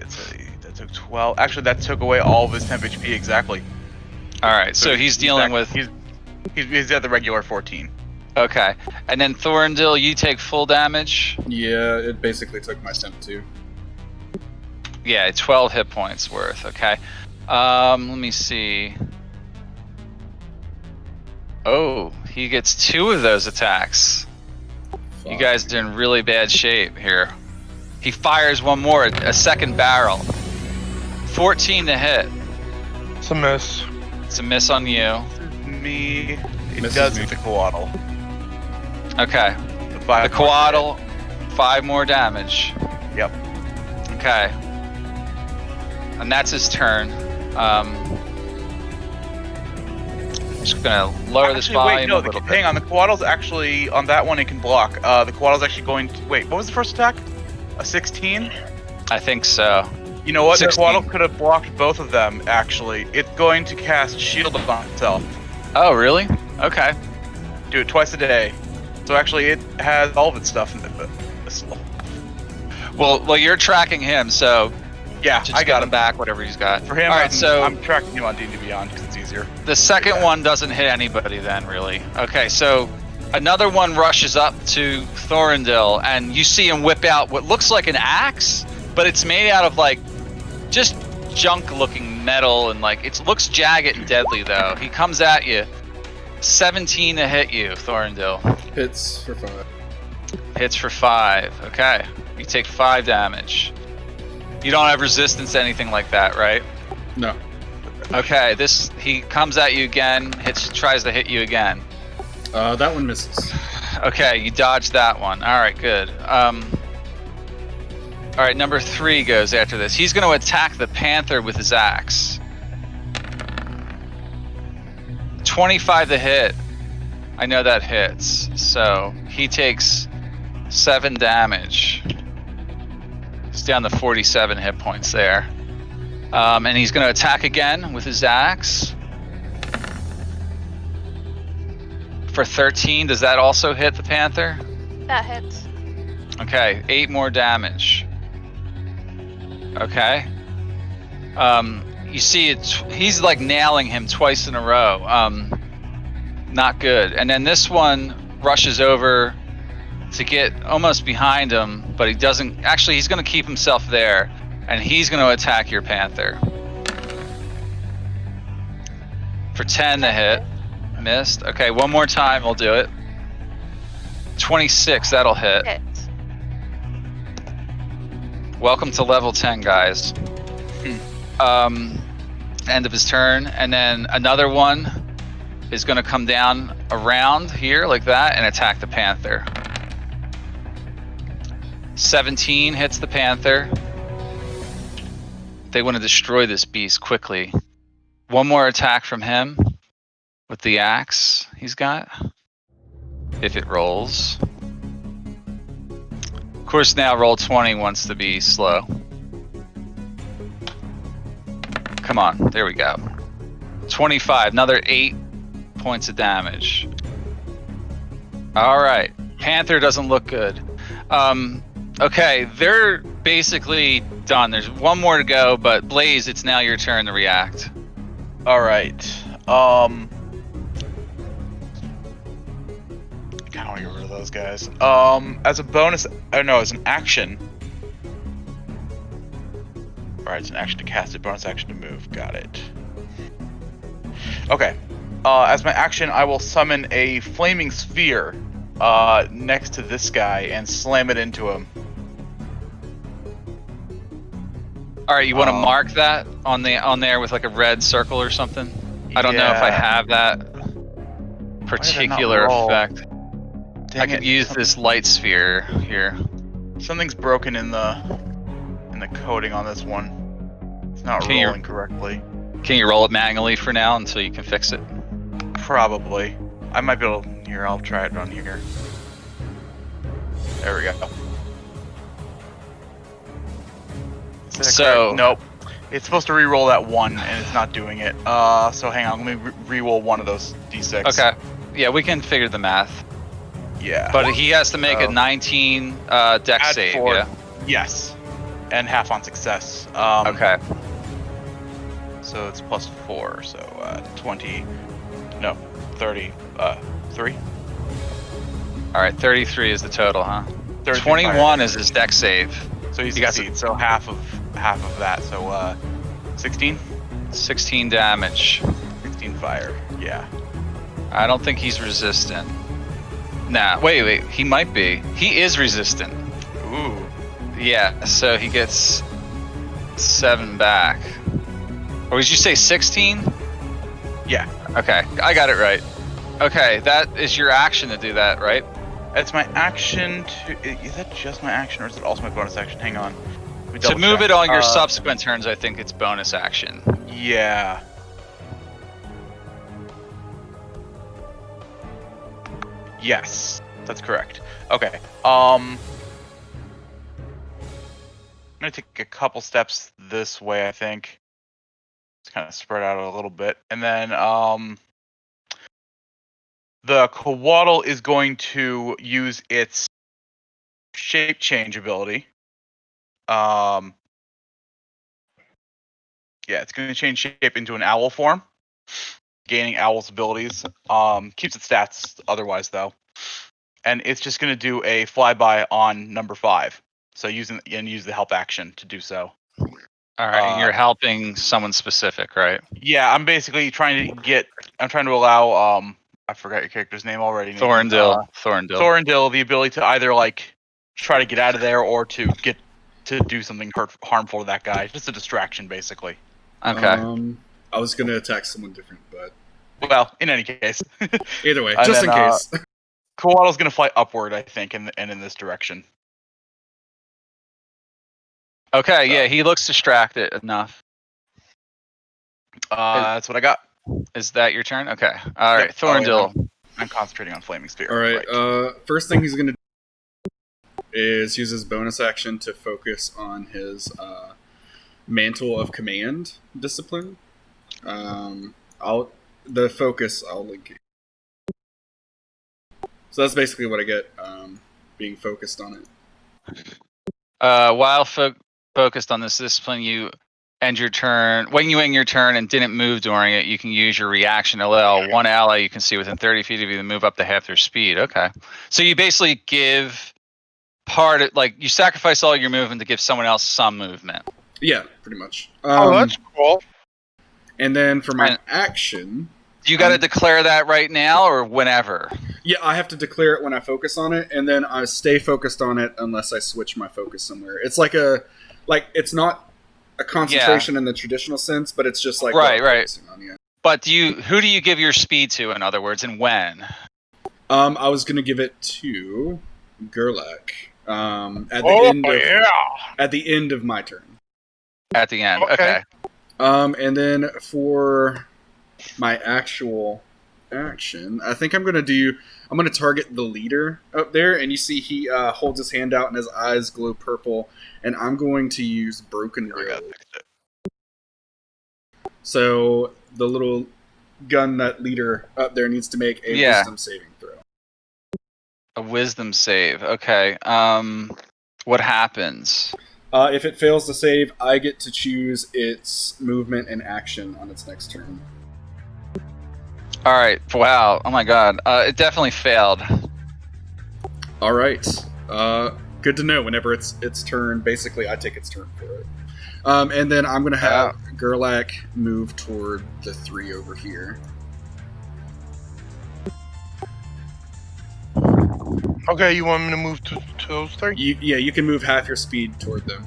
That took 12. Actually, that took away all of his temp HP exactly. All right. So he's dealing with. He's at the regular 14. Okay. And then Thorrindyl, you take full damage. Yeah, it basically took my temp too. Yeah, 12 hit points worth. Okay. Let me see. Oh, he gets 2 of those attacks. You Fuck. guys are in really bad shape here. He fires one more, a second barrel. 14 to hit. It's a miss. It's a miss on you. Me. It Misses does me. hit the Coatl. Okay. The The Coatl, 5 more damage. Yep. Okay. And that's his turn. I'm just gonna lower this volume wait, no, a little bit. hang on. The Coatl's actually on that one. It can block. The Coatl's actually going to wait. What was the first attack? A 16. I think so. You know what? 16. The Coatl could have blocked both of them. Actually, it's going to cast Shield on itself. Oh, really? Okay. Do it twice a day. So actually, it has all of its stuff in it. But Well, you're tracking him, so yeah, just I got him him. back whatever he's got. For him, all right. So I'm tracking him on D&D Beyond because it's easier. the second one doesn't hit anybody then, really. Okay, so another one rushes up to Thorrindyl, and you see him whip out what looks like an axe, but it's made out of like just junk-looking metal, and like it looks jagged and deadly though. He comes at you, 17 to hit you, Thorrindyl. Hits for 5. Hits for 5. Okay, you take 5 damage. You don't have resistance to anything like that, right? No. Okay, he comes at you again, tries to hit you again. That one misses. Okay, you dodged that one. All right, good. All right, number 3 goes after this. He's going to attack the panther with his axe. 25 to hit. I know that hits. So he takes 7 damage. He's down to 47 hit points there. And he's going to attack again with his axe. For 13, does that also hit the panther? That hits. Okay, 8 more damage. Okay. You see, he's like nailing him twice in a row. Not good. And then this one rushes over to get almost behind him, but he doesn't. Actually, he's going to keep himself there, and he's going to attack your panther. For 10 to hit. Missed. Okay, one more time, we'll do it. 26, that'll hit. Hits. Welcome to level 10, guys. End of his turn, and then another one is going to come down around here like that and attack the panther. 17 hits the panther. They want to destroy this beast quickly. One more attack from him with the axe he's got. If it rolls. Of course, now roll 20 wants to be slow. Come on, there we go. 25, another 8 points of damage. All right, panther doesn't look good. Okay, they're basically done. There's one more to go, but Blaze, it's now your turn to react. All right. I kind of want to get rid of those guys. As a bonus, as an action. All right, it's an action to cast it, bonus action to move. Got it. Okay. As my action, I will summon a flaming sphere next to this guy and slam it into him. All right, you want to mark that on there with like a red circle or something? I don't know if I have that particular effect. I could use this light sphere here. Something's broken in the coding on this one. It's not rolling correctly. Can you roll it manually for now until you can fix it? Probably. I might be able to. Here, I'll try it on here. There we go. So nope. It's supposed to re-roll that one, and it's not doing it. So hang on, let me re-roll one of those d6. Okay. Yeah, we can figure the math. Yeah. But he has to make a 19 dex save. 4. Yeah. Yes. And half on success. Okay. So it's plus 4. So 20. No, 33. All right, 33 is the total, huh? 21 is his dex save. So he succeeds. So half of that. So 16. 16 damage. 16 fire. Yeah. I don't think he's resistant. Nah, wait. He might be. He is resistant. Ooh. Yeah. So he gets 7 back. Or did you say 16? Yeah. Okay, I got it right. Okay, that is your action to do that, right? It's my action to. Is that just my action, or is it also my bonus action? Hang on. To move it on your subsequent turns, I think it's bonus action. Yeah. Yes, that's correct. Okay. I'm gonna take a couple steps this way, I think. It's kind of spread out a little bit, and then the Coatl is going to use its shape change ability. Yeah, it's going to change shape into an owl form, gaining owl's abilities. Keeps its stats otherwise though, and it's just going to do a flyby on number 5. So use the help action to do so. All right, and you're helping someone specific, right? Yeah, I'm basically trying to allow I forgot your character's name already. Thorrindyl. Thorrindyl, the ability to either try to get out of there or to do something harmful to that guy. Just a distraction, basically. Okay. I was going to attack someone different, but... Well, in any case. Either way, just in case. Coatl's going to fly upward, I think, and in this direction. Okay, yeah, he looks distracted enough. That's what I got. Is that your turn? Okay. All right, Thorrindyl. I'm concentrating on Flaming Sphere. All right, first thing he's going to do is use his bonus action to focus on his Mantle of Command discipline. I'll link it. So that's basically what I get, being focused on it. While focused on this discipline, you end your turn. When you end your turn and didn't move during it, you can use your reaction to allow one ally you can see within 30 feet of you to move up to half their speed. Okay. So you basically give you sacrifice all your movement to give someone else some movement. Yeah, pretty much. That's cool. And then for my action... You got to declare that right now or whenever? Yeah, I have to declare it when I focus on it, and then I stay focused on it unless I switch my focus somewhere. It's like it's not a concentration in the traditional sense, but it's just like Right. focusing on, yeah. But who do you give your speed to, in other words, and when? I was gonna give it to Gurlac at the end of my turn. At the end, okay. And then for my actual action, I think I'm gonna target the leader up there, and you see he holds his hand out and his eyes glow purple, and I'm going to use Broken Will. So the little gun that leader up there needs to make a wisdom saving throw. A wisdom save, okay. What happens? If it fails to save, I get to choose its movement and action on its next turn. All right. Wow. Oh my God. It definitely failed. All right. Good to know. Whenever it's turn, basically I take its turn for it. And then I'm gonna have Gurlac move toward the 3 over here. Okay, you want me to move to those 3? You can move half your speed toward them.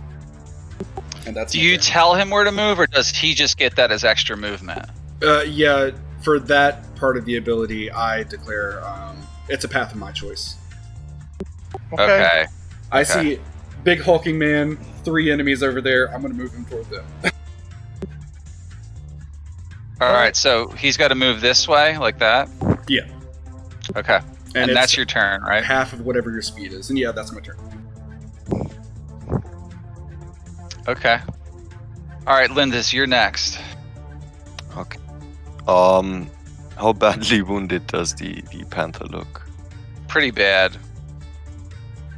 And that's. Do you tell him where to move, or does he just get that as extra movement? Yeah. For that part of the ability, I declare it's a path of my choice. Okay. I see big hulking man, 3 enemies over there. I'm going to move him toward them. All right, so he's got to move this way, like that? Yeah. Okay. And that's your turn, right? Half of whatever your speed is. And yeah, that's my turn. Okay. All right, Lhindis, you're next. Okay. How badly wounded does the panther look? Pretty bad.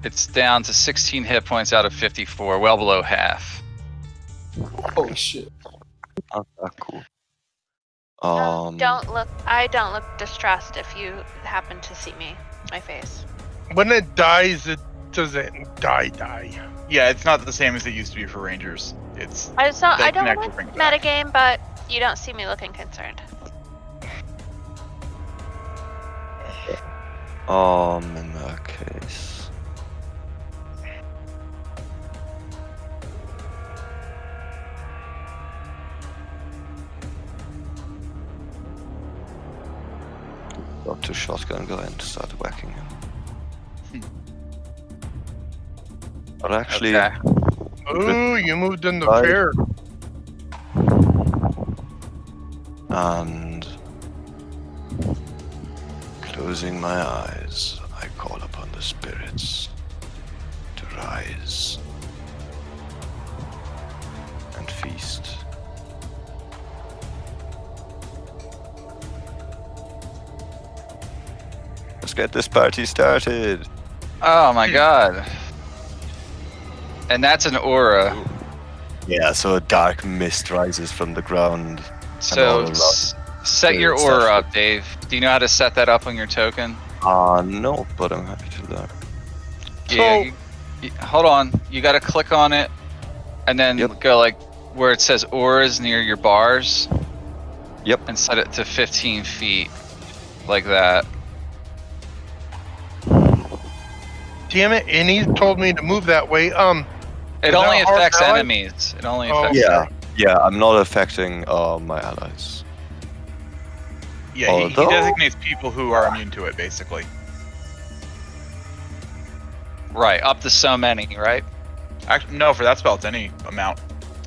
It's down to 16 hit points out of 54, well below half. Holy shit. Not that cool. I don't look distressed if you happen to see my face. When it dies, it doesn't die. Yeah, it's not the same as it used to be for rangers. I don't want metagame, but you don't see me looking concerned. In that case. Got to shotgun guy and start whacking him. But actually... Okay. Ooh, you moved in the fair. And... closing my eyes, I call upon the spirits to rise and feast. Let's get this party started. Oh my God. And that's an aura. Yeah, so a dark mist rises from the ground. So set your aura up, Dave. Do you know how to set that up on your token? No, but I'm happy to learn. Yeah, hold on. You got to click on it, and then go like where it says auras near your bars. Yep. And set it to 15 feet, like that. Damn it! And he told me to move that way. It only affects enemies. It only affects. Yeah. I'm not affecting my allies. Yeah, he designates people who are immune to it, basically. Right, up to so many, right? Actually, no, for that spell, it's any amount.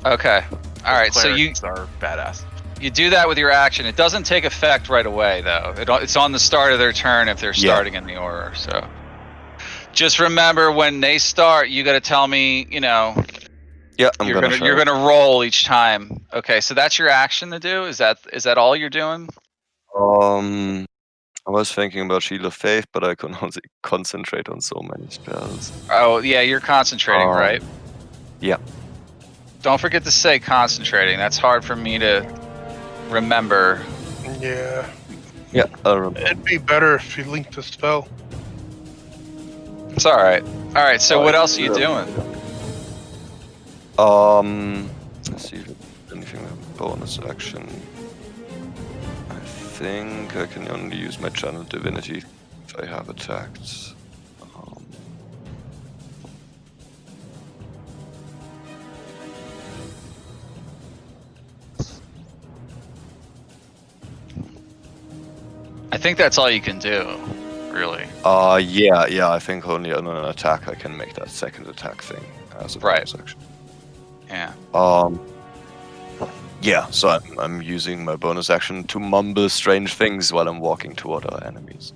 Okay. All right, so you are badass. You do that with your action. It doesn't take effect right away, though. It's on the start of their turn if they're starting in the order. So just remember, when they start, you got to tell me. Yeah, you're gonna roll each time. Okay, so that's your action to do. Is that all you're doing? I was thinking about Shield of Faith, but I can only concentrate on so many spells. Oh yeah, you're concentrating, right? Yeah. Don't forget to say concentrating. That's hard for me to remember. Yeah. Yeah, I remember. It'd be better if you linked the spell. It's all right. All right. So what else are you doing? Let's see if anything with bonus action. I think I can only use my channel divinity. they have attacked. I think that's all you can do, really. Yeah, I think only on an attack I can make that second attack thing as a Right. bonus action. Yeah. Yeah, so I'm using my bonus action to mumble strange things while I'm walking toward our enemies.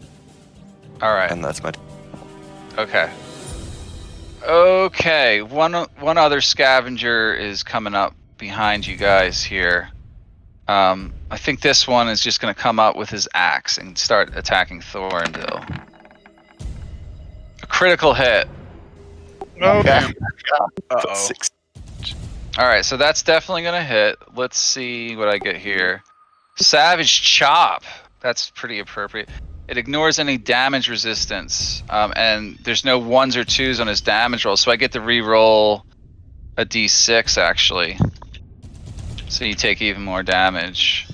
All right. And that's my... Okay. Okay. One other scavenger is coming up behind you guys here. I think this one is just going to come up with his axe and start attacking Thorrindyl. A critical hit. Okay. Uh-oh. 6. All right, so that's definitely going to hit. Let's see what I get here. Savage Chop. That's pretty appropriate. It ignores any damage resistance, and there's no 1s or 2s on his damage roll, so I get to re-roll a d6, actually. So you take even more damage.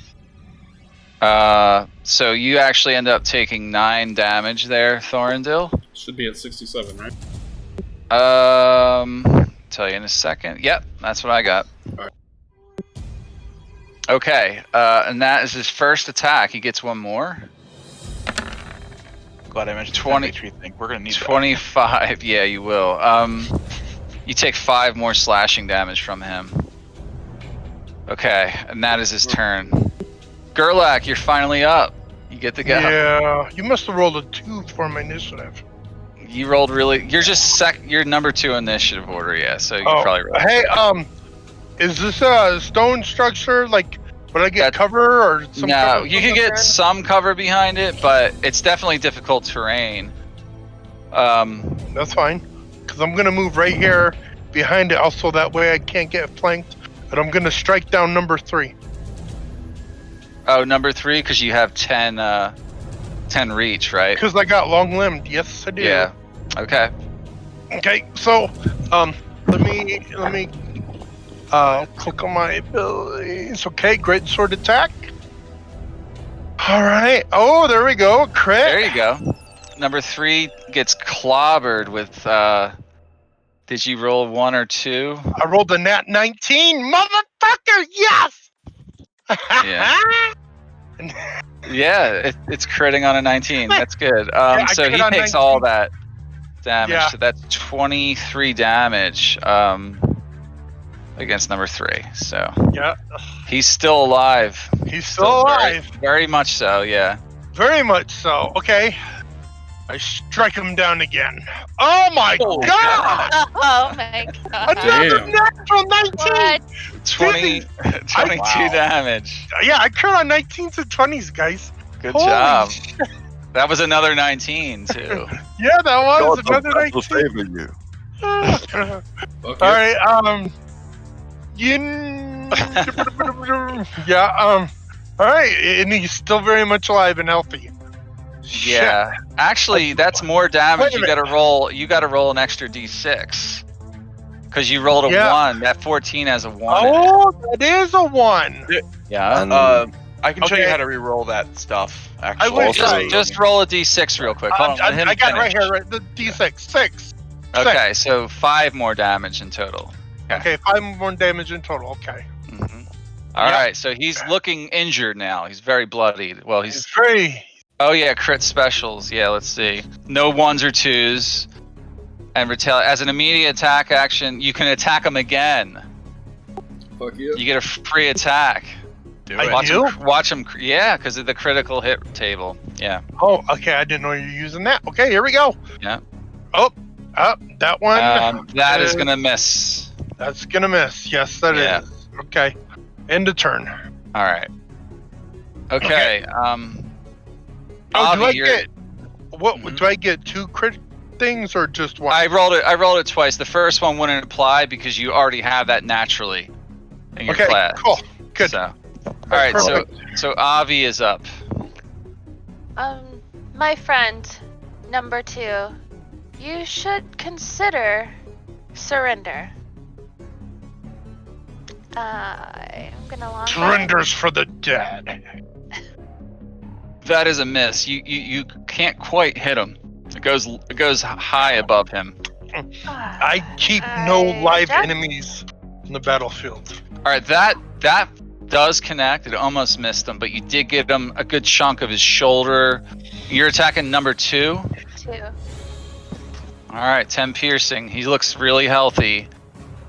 So you actually end up taking 9 damage there, Thorrindyl. Should be at 67, right? Tell you in a second. Yep, that's what I got. Alright. Okay, and that is his first attack. He gets one more. Glad I mentioned 20 the thing. We're gonna need that. 25. Yeah, you will. You take 5 more slashing damage from him. Okay, and that is his turn. Gurlac, you're finally up. You get to go. Yeah, you must have rolled a 2 for my initiative. You rolled really. You're just you're number 2 initiative order, yeah. So you probably rolled. Hey, is this a stone structure? Like, would I get cover or some? No, you can get some cover behind it, but it's definitely difficult terrain. That's fine, because I'm gonna move right here behind it, also that way I can't get flanked. But I'm gonna strike down number 3. Oh, number 3, because you have 10 reach, right? Because I got long limbed. Yes, I do. Yeah. Okay. Okay, so let me click on my abilities. Okay, great sword attack. All right. Oh, there we go. Crit. There you go. Number 3 gets clobbered with. Did you roll 1 or 2? I rolled a nat 19, motherfucker. Yes. Yeah. Yeah, it's critting on a 19. That's good. So he takes all that damage. Yeah. So that's 23 damage against number 3. So Yeah. he's still alive. He's still alive. Very much so. Yeah. Very much so. Okay. I strike him down again. Oh my god! Oh my god. Another Damn. natural 19! What? 22 damage. Yeah, I crit on 19s and 20s, guys. Good Holy job. shit. That was another 19 too. Yeah, that was God, another that will 19. favor you. Okay. Alright, yeah, alright, and he's still very much alive and healthy. Yeah. Actually, that's more damage. Wait a You gotta roll an extra d6. Because you rolled a Yeah. 1. That 14 has a 1 in it. Oh, that is a 1. Yeah. And I can show you Okay. how to re-roll that stuff. I Actually, would Also- Just roll a d6 real quick. Hold on, let him I got it right finish. here, right? The D6. 6. Okay, so 5 more damage in total. Okay, 5 more damage in total. Okay. Mm-hmm. All Yeah. right, so he's looking injured now. He's very bloodied. Well, It's he's. very. Oh yeah, crit specials. Yeah, let's see. No 1s or 2s. And as an immediate attack action, you can attack him again. Fuck you. You get a free attack. do I it. do? Watch him. Yeah, because of the critical hit table. Yeah. Oh, okay. I didn't know you were using that. Okay, here we go. Yeah. Oh, that one. That is gonna miss. That's gonna miss. Yes, that is. Yeah. Okay. End of turn. All right. Okay. Oh, do Ovvy, I you're- get what? Mhm. Do I get 2 crit things or just 1? I rolled it twice. The first one wouldn't apply because you already have that naturally in your Okay, class. cool. Good. So, all right. Perfect. So Ovvy is up. My friend, number 2, you should consider surrender. I'm gonna long rest. Surrenders for the dead. That is a miss. You can't quite hit him. It goes high above him. I keep no live Jack? enemies on the battlefield. All right, that does connect. It almost missed him, but you did get him a good chunk of his shoulder. You're attacking number 2. 2. All right, 10 piercing. He looks really healthy.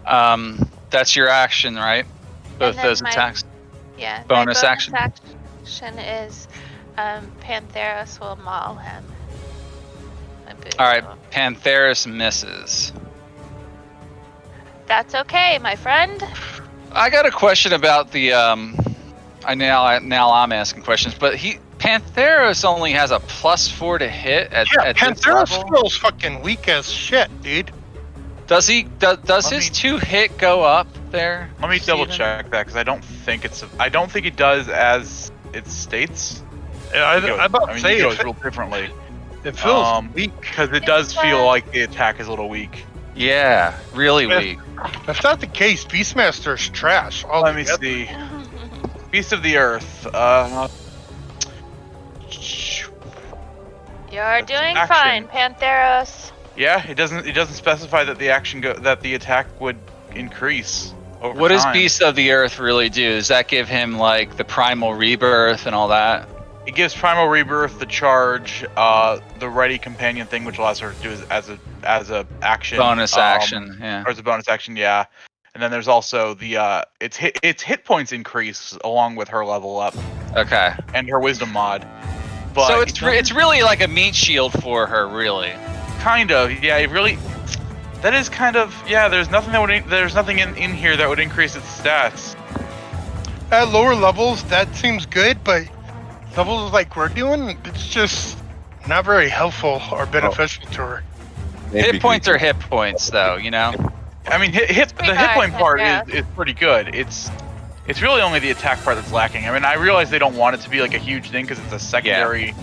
That's your action, right? Both then those my- attacks. Yeah. Bonus my action. action is Pantheros will maul him. My boot All right, will. Pantheris misses. That's okay, my friend. I got a question about the now I'm asking questions, but Pantheros only has a +4 to hit at this Pantheros level. feels fucking weak as shit, dude. Does he? Does his 2 hit go up there? Let me double Steven? check that because I don't think it does as it states. Yeah, I about to say it goes it, real differently it feels weak. because it does feel like the attack is a little weak. Yeah, really Yeah. weak. If that's the case, Beastmaster's trash. Let me altogether. see. Beast of the Earth. You're doing action. fine, Pantheros. Yeah, it doesn't specify that the that the attack would increase over What does time. Beast of the Earth really do? Does that give him like the primal rebirth and all that? It gives Primal Rebirth, the charge, the Ready Companion thing, which allows her to do as a action. Bonus action, yeah. Or as a bonus action, yeah. And then there's also the its hit points increase along with her level up Okay. and her Wisdom mod. But So it's really like a meat shield for her, really. kind of, yeah. It really, that is kind of, yeah. There's nothing in here that would increase its stats. At lower levels, that seems good, but levels like we're doing, it's just not very helpful or beneficial to her. Maybe Hit points are hit points, though. You know. I mean, the hit hard, point part yeah. is pretty good. It's really only the attack part that's lacking. I mean, I realize they don't want it to be like a huge thing because it's a secondary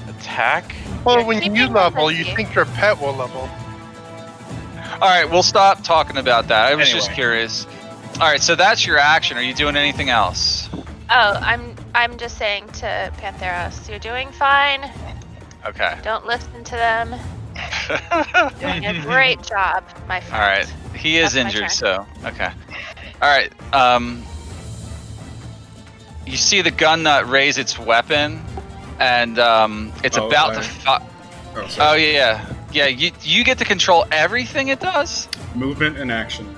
attack. Well, You're when keeping you them level, you busy. think your pet will level. All right, we'll stop talking about that. I was just Anyway. curious. All right, so that's your action. Are you doing anything else? Oh, I'm just saying to Pantheros, you're doing fine. Okay. Don't listen to them. Doing a great job, my friend. All right. He is That's my injured, turn. so okay. All right. You see the gun nut raise its weapon, and it's Oh, about to. Oh, Oh sorry. yeah. You get to control everything it does. Movement and action.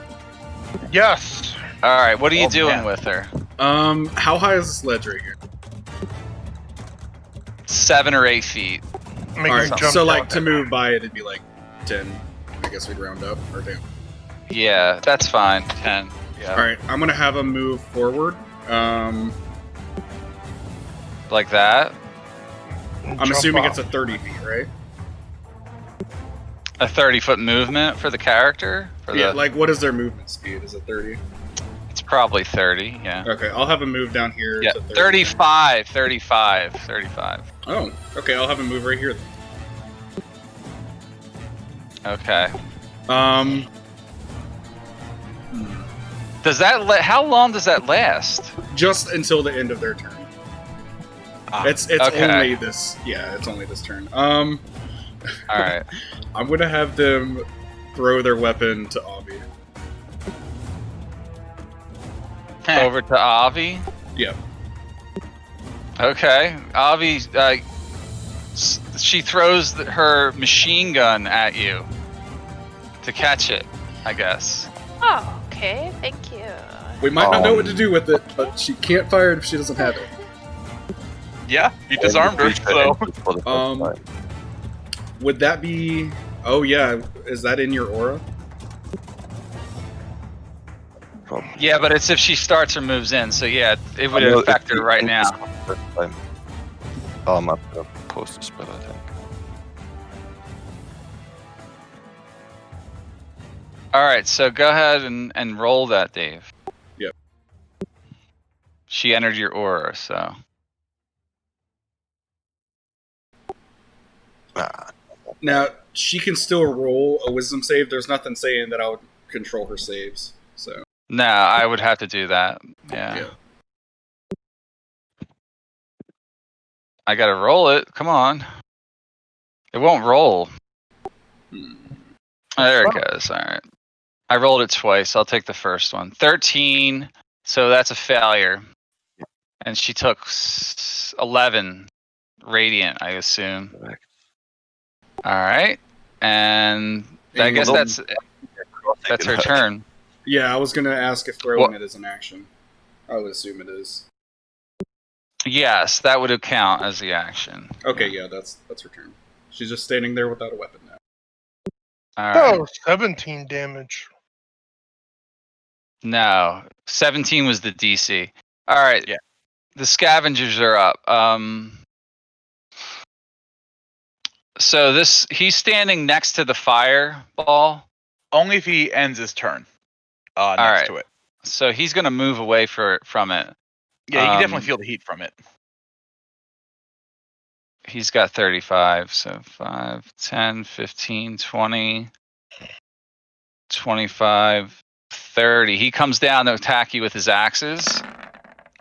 Yes. All right. What are you Oh, doing man. with her? How high is this ledge right here? 7 or 8 feet. Make All him right, jump so down like to there. move by it, it'd be like 10. I guess we'd round up or down. Yeah, that's fine. 10. Yeah. All right, I'm gonna have him move forward. Like that. I'm Jump assuming off. it's a 30 feet, right? A 30-foot movement for the character. Yeah. Like, what is their movement speed? Is it 30? It's probably 30. Yeah. Okay, I'll have him move down here. Yeah. To 30. 35. Oh, okay. I'll have him move right here. Then. Okay. Hmm. How long does that last? Just until the end of their turn. Ah, It's okay. only this. Yeah, it's only this turn. All right. I'm gonna have them throw their weapon to Ovvy. Over to Ovvy. Yeah. Okay. Ovvy, she throws her machine gun at you to catch it, I guess. Oh, okay. Thank you. We might not know what to do with it, but she can't fire it if she doesn't have it. Yeah, you disarmed her, so. For the first Um, time. Would that be? Oh yeah. Is that in your aura? Probably. Yeah, but it's if she starts or moves in, so yeah, it would I know affect if her right you now. use it for the first time. I'm gonna post a spell, I think. All right, so go ahead and roll that, Dave. Yep. She entered your aura, so. Ah, Now she can still roll a wisdom save. There's nothing saying that I would control her saves. So No, I would have to do that. Yeah. yeah. I gotta roll it. Come on. It won't roll. There it goes. All right. I rolled it twice. I'll take the first one. 13. So that's a failure. And she took 11 radiant, I assume. Correct. All right. And I guess that's her turn. Yeah, I was gonna ask if throwing it is an action. I would assume it is. Yes, that would count as the action. Okay, yeah, that's her turn. She's just standing there without a weapon now. All right. Oh, 17 damage. No, 17 was the DC. All right. Yeah. The scavengers are up. So he's standing next to the fireball. Only if he ends his turn. Next right. to it. So he's gonna move away from it. Yeah, you can definitely feel the heat from it. He's got 35, so 5, 10, 15, 20, 25, 30. He comes down to attack you with his axes.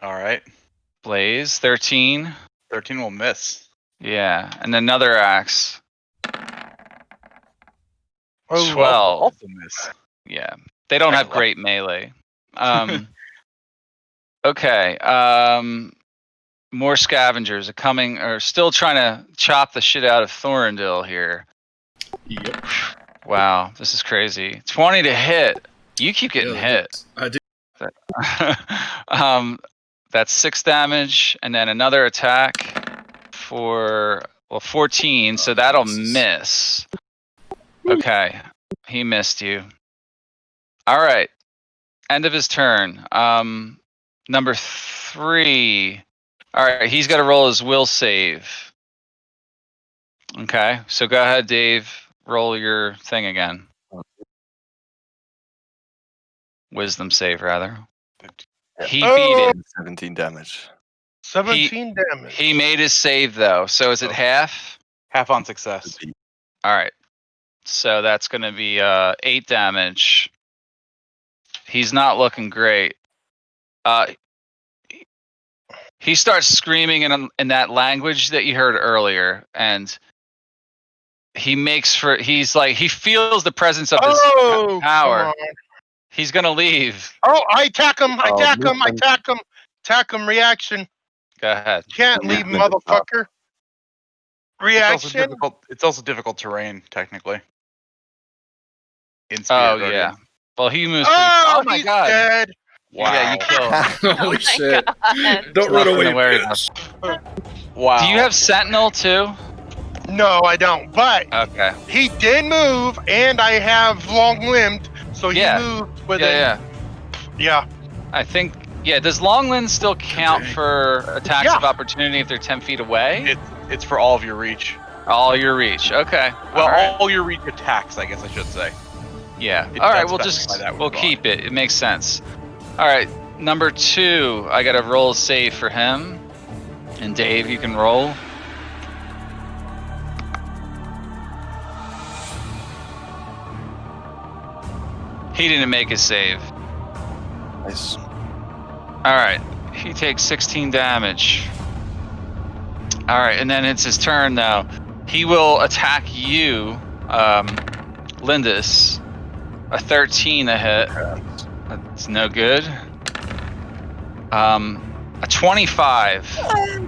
All right. Blaze, 13. 13 will miss. Yeah, and another axe. Oh, 12. Also miss. Yeah, they don't have Kinda great melee. Okay. More scavengers are coming, or still trying to chop the shit out of Thorrindyl here. Yep. Wow, this is crazy. 20 to hit. You keep getting hit. I do. That's 6 damage, and then another attack for 14. So that'll miss. Okay, he missed you. All right, end of his turn. Number 3. All right, he's got to roll his will save. Okay, so go ahead, Dave. Roll your thing again. Wisdom save, rather. He beat it. 17 damage. 17 damage. He made his save, though. So is it half? Half on success. All right. So that's going to be 8 damage. He's not looking great. He starts screaming in that language that you heard earlier, and he feels the presence of this power. He's gonna leave. Oh, I attack him! I attack him! Reaction. Go ahead. Can't leave, motherfucker. Reaction. It's also difficult terrain, technically. In Spirit Guardian. Yeah. Well, he moves. Oh my he's god! Dead. Wow. Yeah, you kill him. Holy shit! God. Don't run away, bitch. Wow. Do you have Sentinel too? No, I don't. But Okay. he did move, and I have long limbed, so he moved with it. Yeah. I think. Yeah. Does Longland still count for attacks of opportunity if they're 10 feet away? It's for all of your reach. All your reach. Okay. Well, all your reach attacks, I guess I should say. Yeah. All right. We'll keep it. It makes sense. All right. Number 2. I got to roll a save for him. And Dave, you can roll. He didn't make his save. Nice. All right. He takes 16 damage. All right, and then it's his turn now. He will attack you, Lhindis. A 13 to hit. That's no good. A 25.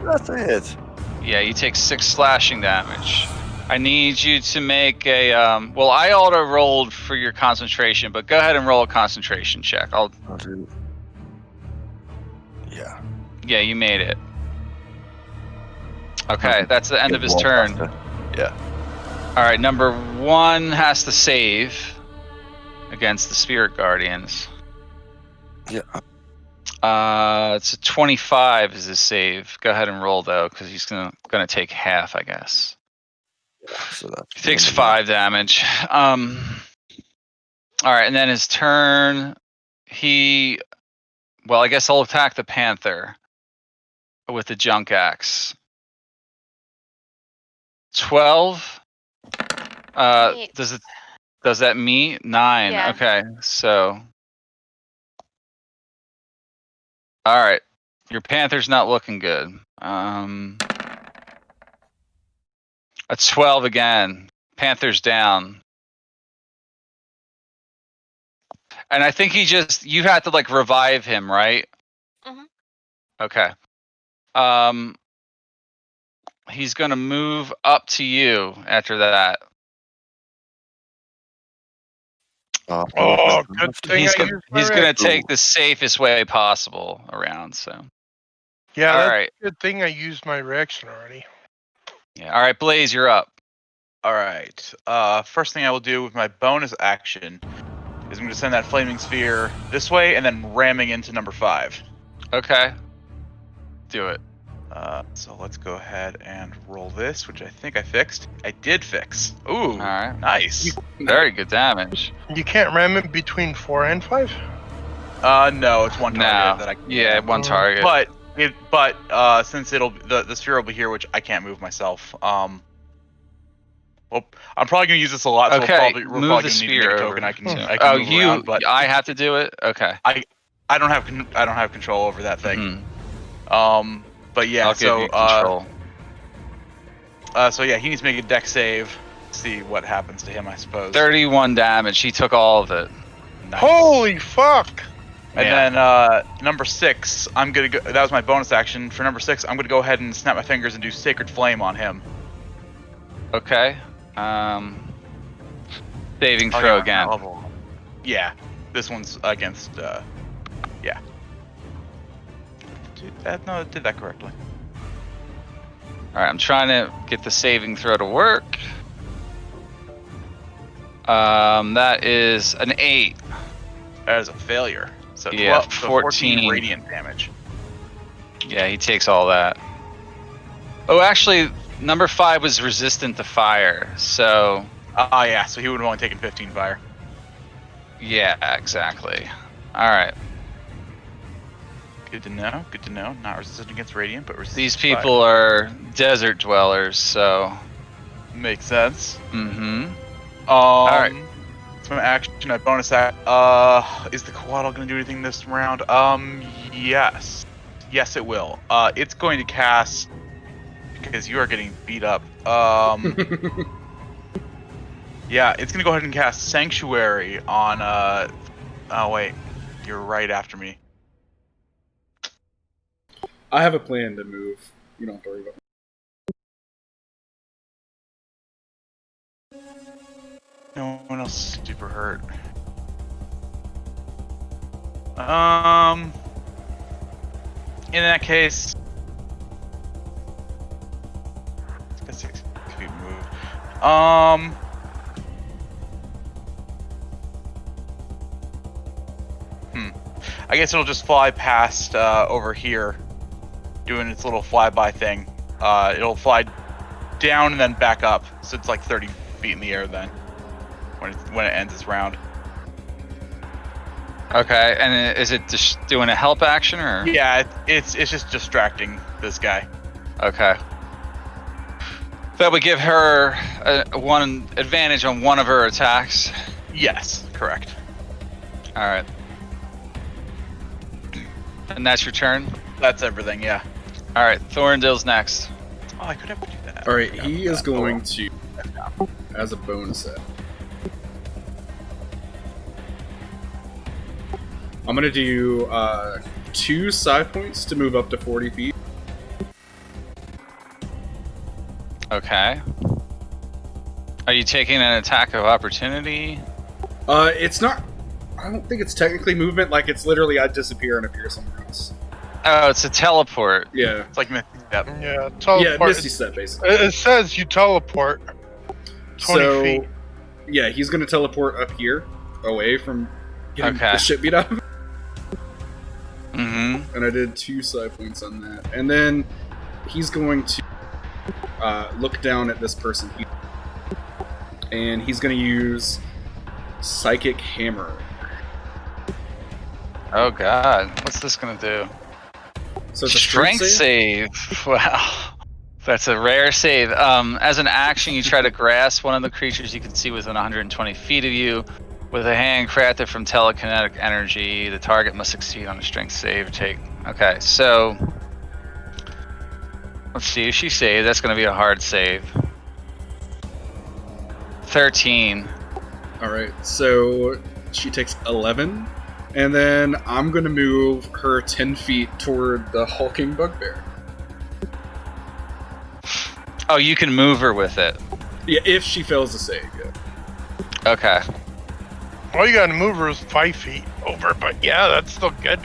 That's a hit. Yeah, you take 6 slashing damage. I need you to make a. Well, I auto rolled for your concentration, but go ahead and roll a concentration check. I'll do. Yeah. Yeah, you made it. Okay, that's the end of his turn. Yeah. All right, number 1 has to save against the Spirit Guardians. Yeah. It's a 25 is his save. Go ahead and roll though, because he's gonna take half, I guess. So that's He takes 5 damage. All right, and then his turn. Well, I guess I'll attack the Panther with the junk axe. 12. Does that meet 9? Yeah. Okay, so. All right, your Panther's not looking good. A 12 again. Panther's down. And I think you had to like revive him, right? Mhm. Okay. He's gonna move up to you after that. Oh, good thing He's I gonna used my he's gonna reaction. take the safest way possible around. So Yeah, all that's right. a good thing I used my reaction already. Yeah. All right, Blaze, you're up. All right. First thing I will do with my bonus action is I'm going to send that flaming sphere this way and then ramming into number 5. Okay. Do it. So let's go ahead and roll this, which I think I fixed. I did fix. Ooh, All right. nice. Very good damage. You can't ram it between 4 and 5? No, it's one target that I can Yeah, ram. one target. But since the sphere will be here, which I can't move myself. Well, I'm probably gonna use this a lot, so Okay, we're move probably the gonna need to sphere make a over. token. I can Oh, move around, but I have to do it. Okay. I don't have control over that thing. Mhm. But yeah, I'll give you control. So yeah, he needs to make a dex save. See what happens to him, I suppose. 31 damage. He took all of it. Nice. Holy fuck! And Yeah. then number 6, I'm gonna go. That was my bonus action for number 6. I'm gonna go ahead and snap my fingers and do Sacred Flame on him. Okay. Saving throw again. Yeah, this one's against. Yeah. No, it did that correctly. All right, I'm trying to get the saving throw to work. That is an 8. That is a failure. So Yeah, 14 radiant damage. Yeah, he takes all that. Oh, actually, number 5 was resistant to fire, so Yeah, so he would have only taken 15 fire. yeah, exactly. All right. Good to know. Good to know. Not resistant against radiant, but resistant These to people are desert dwellers, so fire. Makes sense. mm-hmm. All right. So my action, my bonus act. Is the Coatl gonna do anything this round? Yes. Yes, it will. It's going to cast because you are getting beat up. Yeah, it's gonna go ahead and cast Sanctuary on. Oh wait, you're right after me. I have a plan to move. You don't have to worry about it. No one else is super hurt. In that case, it's got 6 feet moved. I guess it'll just fly past over here, doing its little flyby thing. It'll fly down and then back up, so it's like 30 feet in the air then when it ends its round. Okay, and is it just doing a help action or? Yeah, it's just distracting this guy. Okay. That would give her one advantage on one of her attacks. Yes, correct. All right. And that's your turn? That's everything, yeah. All right, Thorrindyl's next. Oh, I could have to do that. All right, he is going to, as a bonus set. I'm gonna do 2 side points to move up to 40 feet. Okay. Are you taking an attack of opportunity? It's not. I don't think it's technically movement. Like it's literally I disappear and appear somewhere else. Oh, it's a teleport. Yeah. It's like Misty Step. Yeah, teleport. Yeah, Misty Step basically. It says you teleport 20 feet. Yeah, he's gonna teleport up here, away from getting Okay. the shit beat up. Mm-hmm. And I did 2 side points on that. And then he's going to look down at this person here. And he's going to use Psychic Hammer. Oh god, what's this gonna do? So it's a Strength save. Wow. That's a rare save. As an action, you try to grasp one of the creatures you can see within 120 feet of you with a hand crafted from telekinetic energy. The target must succeed on a strength save. Okay, so let's see if she saved. That's going to be a hard save. 13. All right, so she takes 11, and then I'm going to move her 10 feet toward the hulking bugbear. Oh, you can move her with it. Yeah, if she fails to save, yeah. Okay. All you gotta move her is 5 feet over, but yeah, that's still good.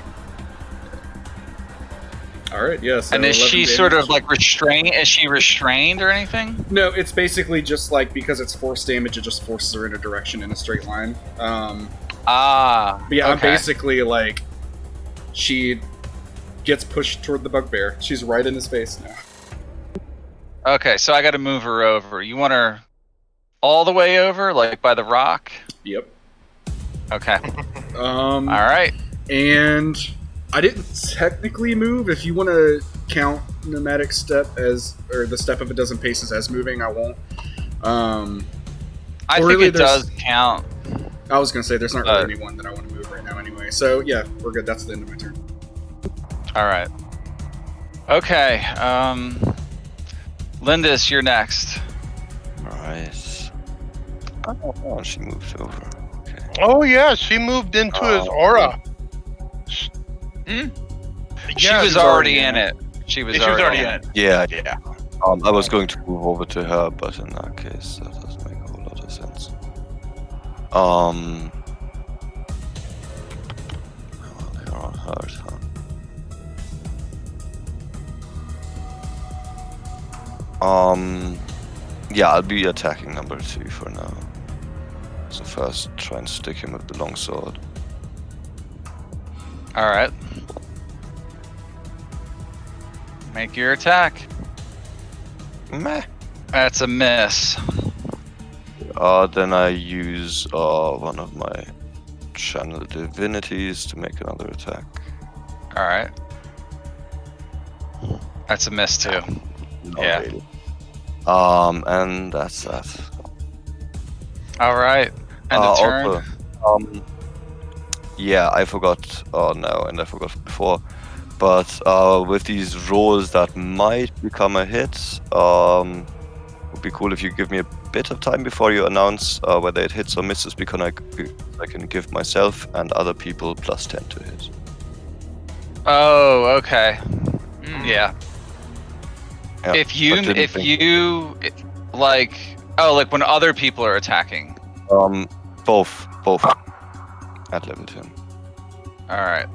All right, yeah. So And is 11 she damage. sort of like restrained? Is she restrained or anything? No, it's basically just like, because it's force damage, it just forces her in a direction in a straight line. But yeah, I'm okay. basically like, she gets pushed toward the bugbear. She's right in his face now. Okay, so I got to move her over. You want her all the way over, like by the rock? Yep. Okay. All right. And I didn't technically move. If you want to count nomadic step as, or the step of a dozen paces as moving, I won't. I think it does count. I was gonna say there's not really anyone that I want to move right now anyway. So yeah, we're good. That's the end of my turn. All right. Okay. Lhindis, you're next. Alright. Oh, she moved over. Okay. Oh yeah, she moved into his aura. She was already in it. She was already in it. Yeah. Yeah. I was going to move over to her, but in that case, that doesn't make a whole lot of sense. Well, they're on hers, huh? Yeah, I'll be attacking number 2 for now. So first, try and stick him with the longsword. All right. Make your attack. Meh. That's a miss. Then I use one of my channel divinities to make another attack. All right. That's a miss too. Not Yeah. really. And that's that. All right. And the turn. Also, yeah, I forgot. Oh no, and I forgot before. But with these rolls that might become a hit, would be cool if you give me a bit of time before you announce whether it hits or misses, because I can give myself and other people plus 10 to hit. Oh, okay. Yeah. Yeah, If you like when other people are attacking. Both at level 10. All right.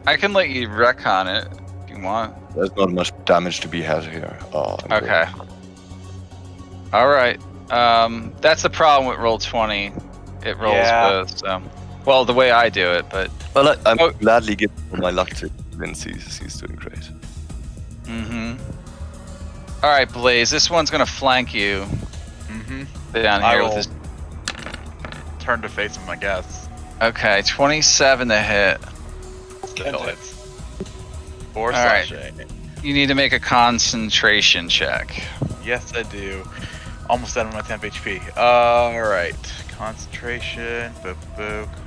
I can let you retcon it if you want. There's not much damage to be had here. Okay. All right. That's the problem with Roll20. It rolls both. So, well, the way I do it, but. Well, I'm gladly giving my luck to Vince. He's doing great. Mm-hmm. All right, Blaze. This one's gonna flank you. Mm-hmm. Down here with his. Turn to face him, I guess. Okay, 27 to hit. Still hits. 4 All right. slashing. You need to make a concentration check. Yes, I do. Almost out of my temp HP. Alright. Concentration.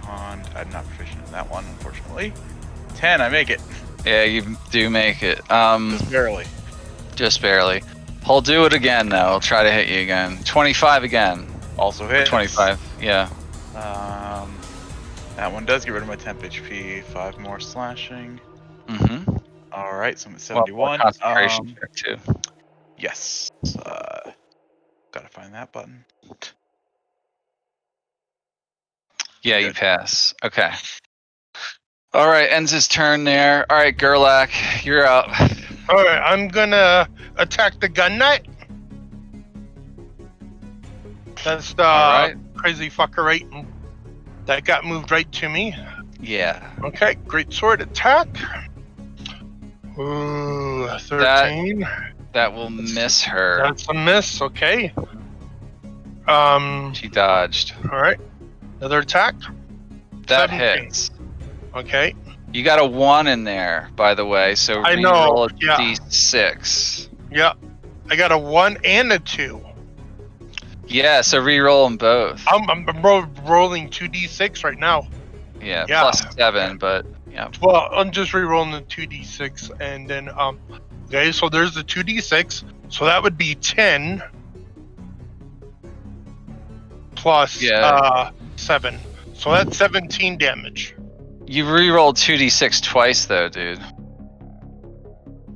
Con. I'm not proficient in that one, unfortunately. 10, I make it. Yeah, you do make it. Just barely. Just barely. He'll do it again, though. He'll try to hit you again. 25 again. Also Or hits. 25, yeah. That one does get rid of my temp HP. 5 more slashing. Mm-hmm. Alright, so I'm at 71. Concentration check, too. Yes. Gotta find that button. Yeah, you pass. Okay. All right, ends his turn there. All right, Gurlac, you're up. Alright, I'm gonna attack the gun nut. That's the Alright. crazy fucker right that got moved right to me. Yeah. Okay, great sword attack. Ooh, 13. That will miss her. That's a miss, okay. She dodged. Alright. Another attack. That 17. hits. Okay. You got a 1 in there, by the way, so I know, reroll a yeah. d6. Yeah. I got a 1 and a 2. Yeah, so reroll them both. I'm rolling 2d6 right now. Yeah, Yeah. plus 7, but yeah. Well, I'm just re-rolling the 2d6, and then okay, so there's the 2d6, so that would be 10. plus Yeah. 7. So that's 17 damage. You re-rolled 2d6 twice, though, dude.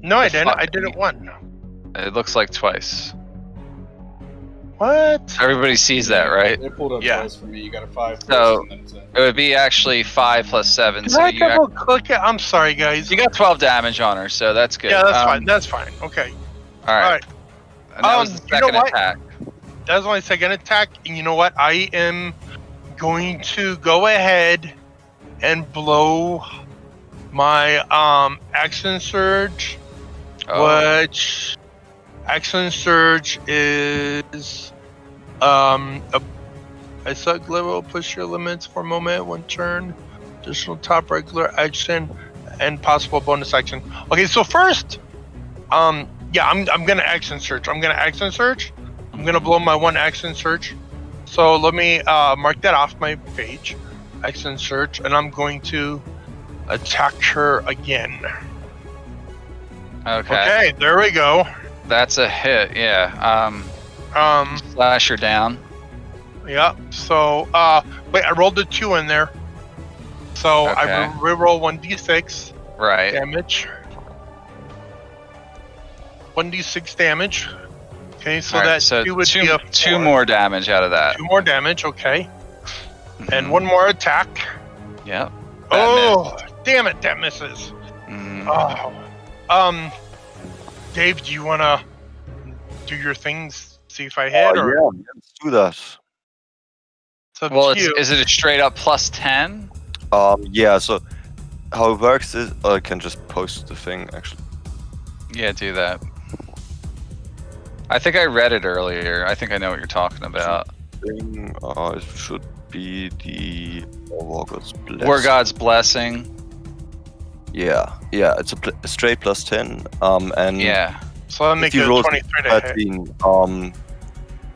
No, I The didn't. fuck? I did it one. It looks like twice. What? Everybody sees that, right? It pulled up Yeah. twice for me. You got a 5 first, So- and then it's a... It would be actually 5 plus 7. Did So I you double click it? I'm sorry, guys. got 12 damage on her, so that's good. Yeah, that's fine. That's fine. Okay. All right. Alright. And that was the You know second what? attack. That was my second attack, and you know what? I am going to go ahead and blow my action surge, which action surge is a sub level, push your limits for a moment, 1 turn, additional top regular action, and possible bonus action. Okay, so first, yeah, I'm gonna action surge. I'm gonna blow my 1 action surge. So let me mark that off my page. Action surge, and I'm going to attack her again. Okay, there we go. That's a hit, yeah. Slash her down. Yeah. So wait, I rolled a 2 in there. So Okay. I reroll 1d6 Right. damage. 1d6 damage. Okay, so All right, that so 2 would be a 4. 2 more damage out of that. 2 more damage, okay. And Mhm. 1 more attack. Yep. Oh, damn it, that misses. Mhm. Oh. Dave, do you want to do your things? See if I hit? Or Yeah, let's do that. it's up Well, to you. is it a straight up plus 10? Yeah, so how it works is I can just post the thing actually. Yeah, do that. I think I read it earlier. I think I know what you're talking about. Thing, it should be the War God's Blessing. War God's Blessing. Yeah, it's a straight plus 10. And Yeah. So I'll make if it you a roll 23 to hit. 13,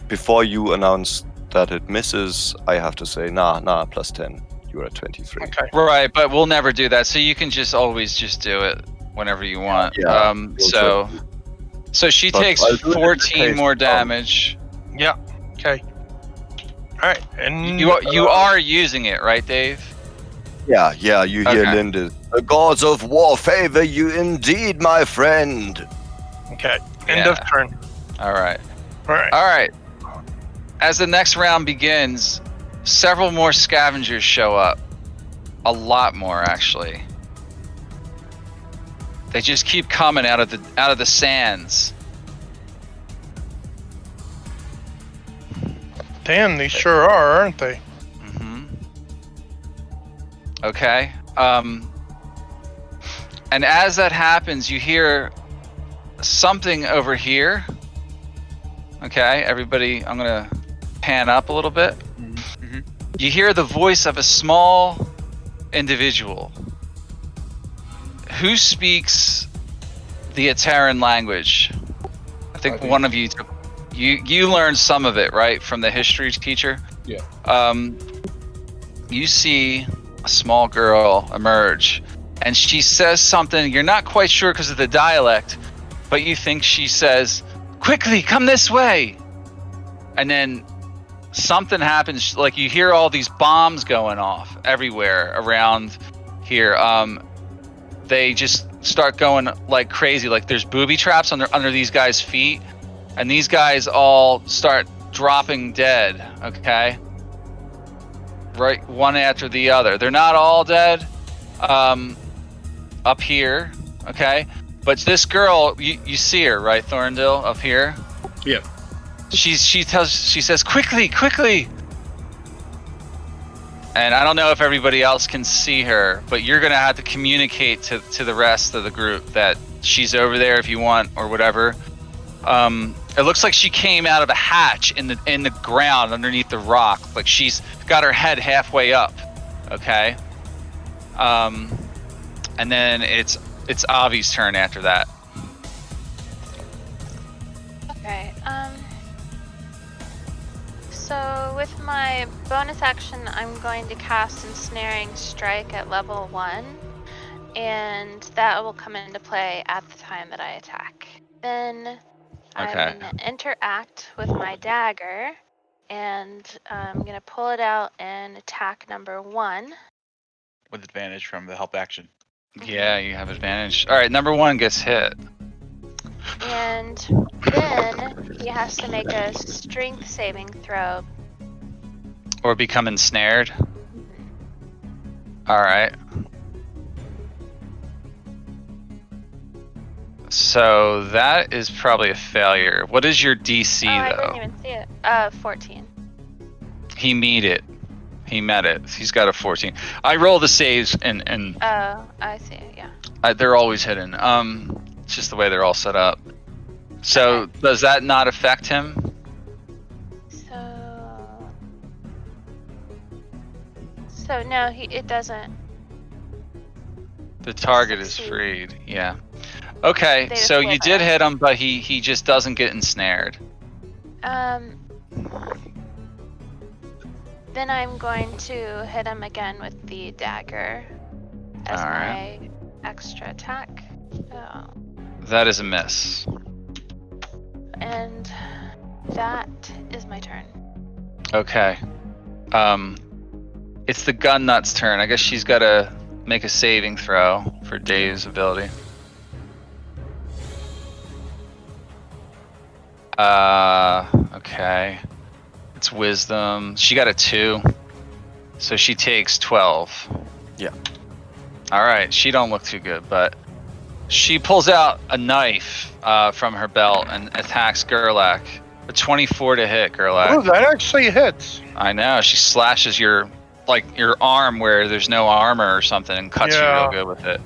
before you announce that it misses, I have to say, nah, plus 10. You're at 23. Okay. Right, but we'll never do that. So you can just always just do it whenever you want. Yeah, So she But takes I'll do it in the 14 case, more damage. Yeah. Okay. All right. And You are using it, right, Dave? Yeah, you hear Okay. Lhindis. The gods of war favor you indeed, my friend. Okay. End of turn. All right. All right. All right. As the next round begins, several more scavengers show up. A lot more, actually. They just keep coming out of the sands. Damn, they sure are, aren't they? Mm-hmm. Okay. And as that happens, you hear something over here. Okay, everybody, I'm gonna pan up a little bit. Mhm. You hear the voice of a small individual who speaks the Aeteran language. I think one of you you learned some of it, right, from the history teacher? Yeah. You see a small girl emerge, and she says something you're not quite sure because of the dialect, but you think she says, "Quickly, come this way." And then something happens, like you hear all these bombs going off everywhere around here. They just start going like crazy, like there's booby traps under these guys' feet, and these guys all start dropping dead, okay? Right, one after the other. They're not all dead up here, okay? But this girl, you see her, right, Thorrindyl, up here? Yep. She says, quickly. And I don't know if everybody else can see her, but you're gonna have to communicate to the rest of the group that she's over there if you want, or whatever. It looks like she came out of a hatch in the ground underneath the rock. Like she's got her head halfway up. Okay. And then it's Ovvy's turn after that. Okay. So with my bonus action, I'm going to cast Ensnaring Strike at level 1, and that will come into play at the time that I attack. Then I'm Okay. going to interact with my dagger, and I'm gonna pull it out and attack number 1. With advantage from the help action. Yeah, you have advantage. All right, number 1 gets hit. And then he has to make a strength saving throw. Or become ensnared. All right. So that is probably a failure. What is your DC Oh, I though? didn't even see it. 14. He met it. He met it. He's got a 14. I roll the saves and Oh, I see. Yeah. they're always hidden. It's just the way they're all set up. So does that not affect him? So no, it doesn't. The target is Succeed. freed. Yeah. Okay, They so you flip did it. hit him, but he just doesn't get ensnared. Then I'm going to hit him again with the dagger as All my right. extra attack. Oh. That is a miss. And that is my turn. Okay. It's the gun nut's turn. I guess she's got to make a saving throw for Dave's ability. Okay. It's wisdom. She got a 2. So she takes 12. Yeah. All right. She don't look too good, but she pulls out a knife from her belt and attacks Gurlac. A 24 to hit, Gurlac. Oh, that actually hits. I know. She slashes your arm where there's no armor or something and cuts you real good with it.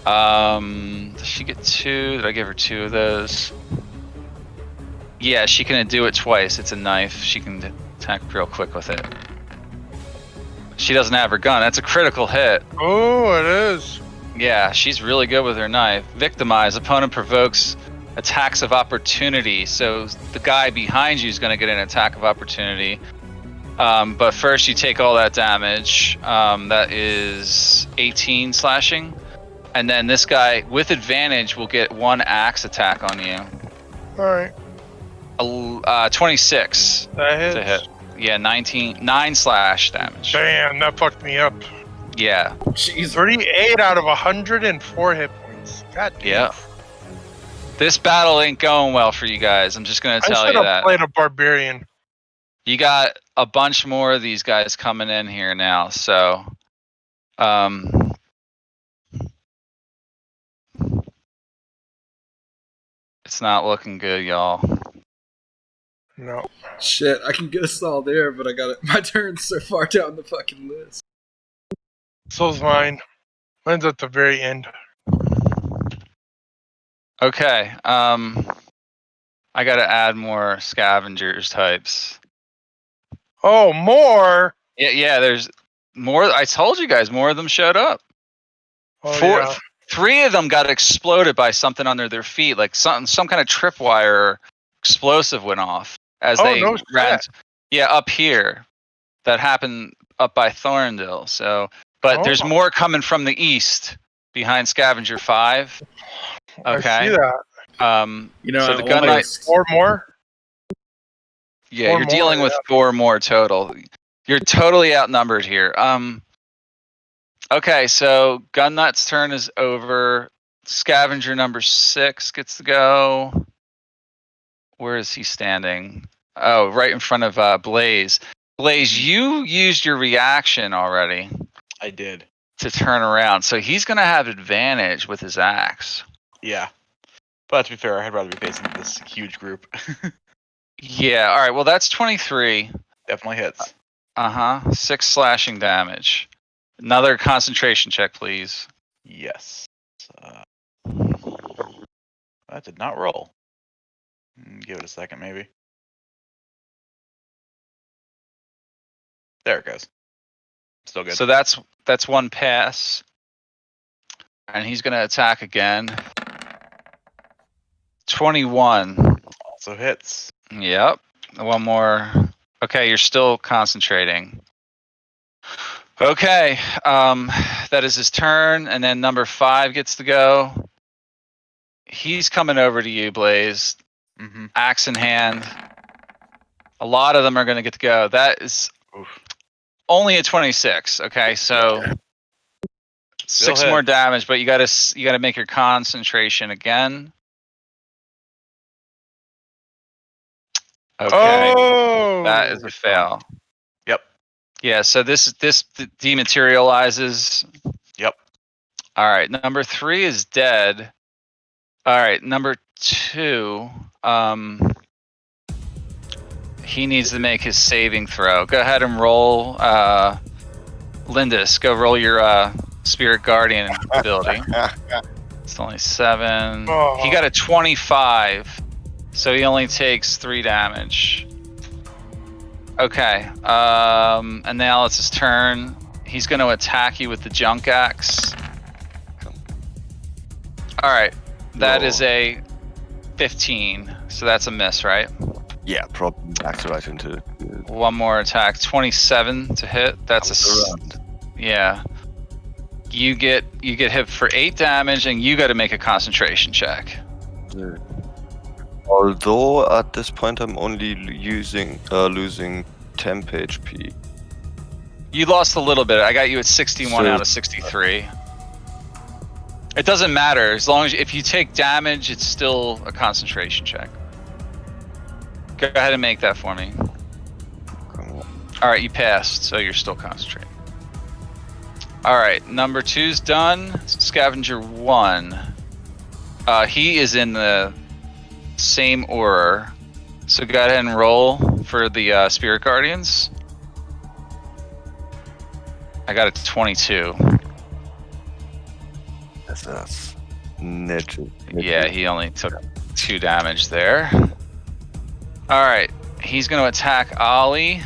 Does she get 2? Did I give her 2 of those? Yeah, she can do it twice. It's a knife. She can attack real quick with it. She doesn't have her gun. That's a critical hit. Oh, it is. Yeah, she's really good with her knife. Victimize. Opponent provokes attacks of opportunity. So the guy behind you is going to get an attack of opportunity. But first you take all that damage. That is 18 slashing. And then this guy with advantage will get 1 axe attack on you. All right. 26 That hits. to hit. Yeah, 9 slash damage. Damn, that fucked me up. Yeah. Jeez. 38 out of 104 hit points. God damn. Yeah. This battle ain't going well for you guys. I'm just gonna I tell should you have that. played a barbarian. You got a bunch more of these guys coming in here now, so it's not looking good, y'all. No. Shit, I can get us all there, but I got it. My turn's so far down the fucking list. So's mine. Mine's at the very end. Okay, I gotta add more scavengers types. Oh, more? Yeah, there's more. I told you guys, more of them showed up. Oh, 4, yeah. 3 of them got exploded by something under their feet, like some kind of tripwire or explosive went off as Oh, they no ran. shit. Yeah, up here. That happened up by Thorrindyl. So, but there's Oh. more coming from the east behind Scavenger 5. Okay. I see that. You know, so the gun knight. 4 more? Yeah, 4 you're more, dealing with 4 more total. You're totally outnumbered here. Okay, so Gun Nut's turn is over. Scavenger number 6 gets to go. Where is he standing? Oh, right in front of Blaze. Blaze, you used your reaction already I did. to turn around, so he's gonna have advantage with his axe. Yeah. But to be fair, I'd rather be facing this huge group. Yeah. All right. Well, that's 23. Definitely hits. 6 slashing damage. Another concentration check, please. Yes. That did not roll. Give it a second, maybe. There it goes. Still good. So that's 1 pass, and he's gonna attack again. 21. Also hits. Yep. 1 more. Okay, you're still concentrating. Okay, that is his turn, and then number 5 gets to go. He's coming over to you, Blaze. Mm-hmm. Axe in hand. A lot of them are going to get to go. That is only a 26. Okay, so 6 hit. more damage, but you gotta make your concentration again. Okay, Oh, that is a fail. Yep. Yeah, so this dematerializes. Yep. All right, number 3 is dead. All right, number 2. He needs to make his saving throw. Go ahead and roll. Lhindis, go roll your Spirit Guardian ability. It's only 7. Oh. He got a 25, so he only takes 3 damage. Okay, and now it's his turn. He's going to attack you with the junk axe. All right, that is a 15, so that's a miss, right? Yeah, probably backs right into. One more attack, 27 to hit. That's around. Yeah. You get hit for 8 damage, and you got to make a concentration check. Although at this point I'm only losing temp HP. You lost a little bit. I got you at 61 So- out of 63. It doesn't matter as long as if you take damage, it's still a concentration check. Go ahead and make that for me. Come on. All right, you passed, so you're still concentrating. All right, number 2's done. Scavenger 1. He is in the same order. So go ahead and roll for the Spirit Guardians. I got a 22. That's net. Yeah, he only took 2 damage there. All right, he's going to attack Ollie.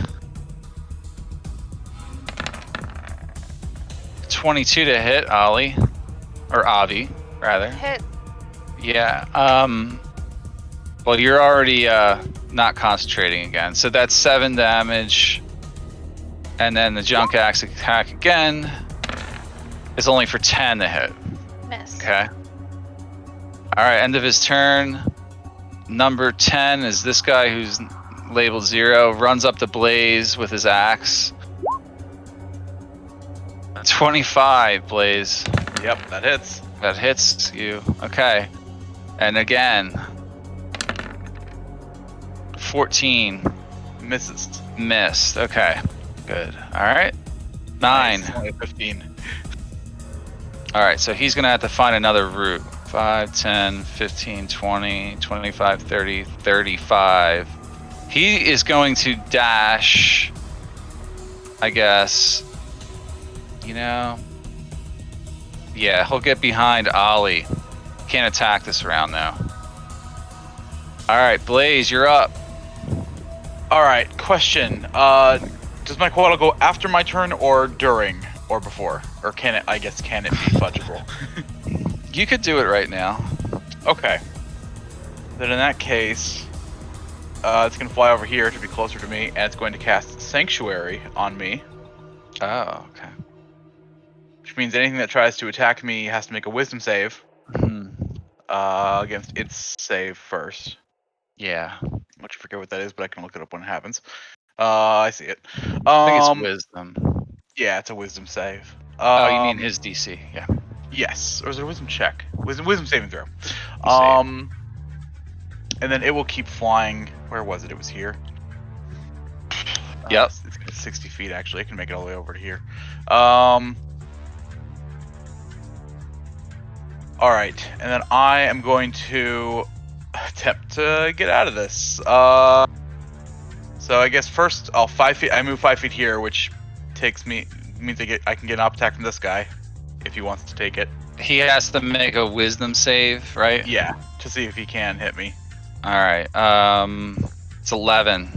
22 to hit Ollie, or Ovvy, rather. Hit. Yeah. Well, you're already not concentrating again, so that's 7 damage. And then the junk axe attack again is only for 10 to hit. Miss. Okay. All right, end of his turn. Number 10 is this guy who's labeled 0. Runs up to Blaze with his axe. 25, Blaze. Yep, that hits. That hits you. Okay. And again. 14. Misses. Missed. Okay. Good. All right. 9. Nice. Only 15. All right, so he's going to have to find another route. 5, 10, 15, 20, 25, 30, 35. He is going to dash, I guess. You know, yeah, he'll get behind Ollie. Can't attack this round though. All right, Blaze, you're up. All right, question. Does my quota go after my turn or during or before? Or can it be fudgeable? You could do it right now. Okay. Then in that case, it's going to fly over here to be closer to me, and it's going to cast Sanctuary on me. Oh, okay. Which means anything that tries to attack me has to make a Wisdom save against its save first. Yeah, Which I forget what that is, but I can look it up when it happens. I see it. I think it's Wisdom. Yeah, it's a Wisdom save. Oh, you mean his DC? Yeah. Yes, or is it a Wisdom check? Wisdom saving throw. Save. And then it will keep flying. Where was it? It was here. Yep. It's 60 feet actually. I can make it all the way over to here. All right, and then I am going to attempt to get out of this. So I guess first I'll 5 feet. I move 5 feet here, which means I can get an up attack from this guy if he wants to take it. He has to make a Wisdom save, right? Yeah, to see if he can hit me. All right. It's 11.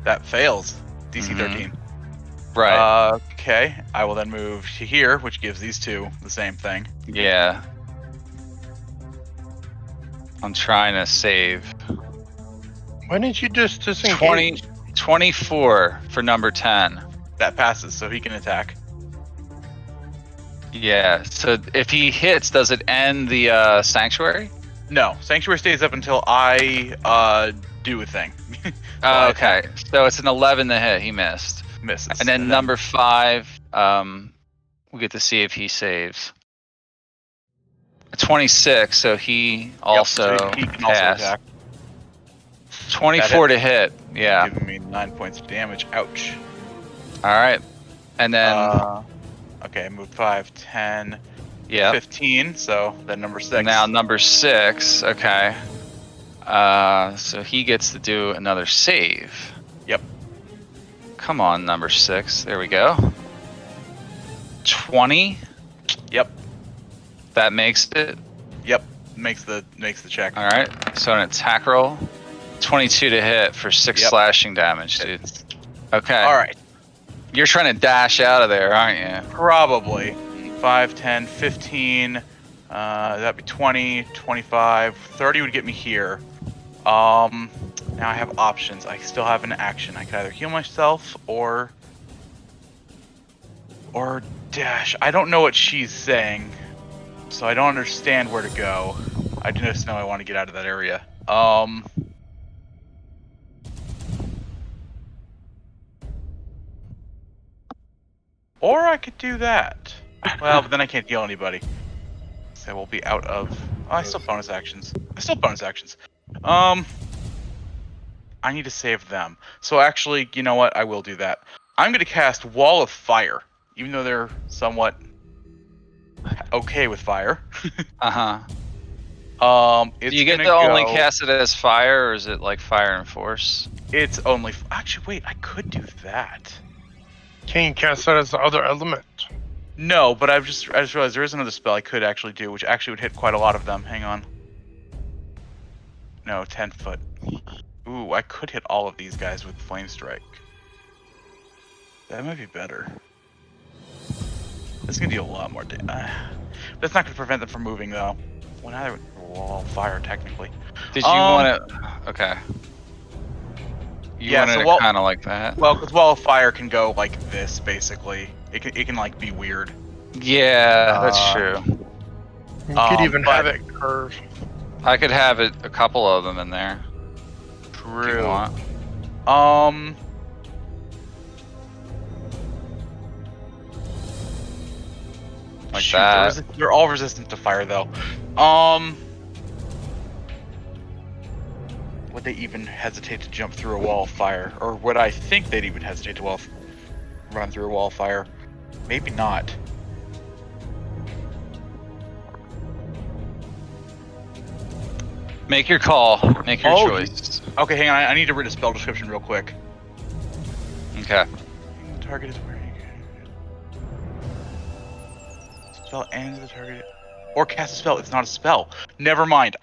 That fails. DC 13. Right. Okay, I will then move to here, which gives these two the same thing. Yeah. I'm trying to save. Why didn't you just disengage? 24 for number 10. That passes, so he can attack. Yeah, so if he hits, does it end the Sanctuary? No, Sanctuary stays up until I do a thing. Oh, okay, so it's an 11 to hit. He missed. Misses. And then number 5, we get to see if he saves. A 26, so he also so he can also passed. attack. 24 to hit. Yeah. Giving me 9 points of damage. Ouch. All right. And then okay, move 5, 10, yeah. 15. So then number 6. Now number 6. Okay. So he gets to do another save. Yep. Come on, number 6. There we go. 20. Yep. That makes it. Yep. Makes the check. All right. So an attack roll. 22 to hit for 6 slashing damage, dude. Okay. All right. You're trying to dash out of there, aren't you? Probably. 5, 10, 15. That'd be 20, 25, 30 would get me here. Now I have options. I still have an action. I could either heal myself or dash. I don't know what she's saying, so I don't understand where to go. I just know I want to get out of that area. Or I could do that. Well, but then I can't heal anybody. So we'll be out of... Oh, I still bonus actions. I need to save them. So actually, you know what? I will do that. I'm going to cast Wall of Fire. Even though they're somewhat okay with fire. Uh-huh. It's Do you get to only cast it as fire, or is it like fire and force? It's only... Actually, wait. I could do that. Can you cast that as the other element? No, but I just realized there is another spell I could actually do, which actually would hit quite a lot of them. Hang on. No, 10 foot. Ooh, I could hit all of these guys with Flame Strike. That might be better. That's gonna do a lot more damage. That's not gonna prevent them from moving, though. Well, now they're wall of fire, technically. Did you want to... Okay. You wanted it kind of like that? Well, because Wall of Fire can go like this, basically. It can like be weird. Yeah, that's true. You could even have it curve. I could have it a couple of them in there. True. If you want. Like shoot, that. They're all resistant to fire, though. Would they even hesitate to jump through a wall of fire? Or would I think they'd even hesitate to run through a wall of fire? Maybe not. Make your call. Make your choice. Okay, hang on. I need to read a spell description real quick. Okay. The target is where you can... Spell ends the target. Or cast a spell. It's not a spell. Never mind.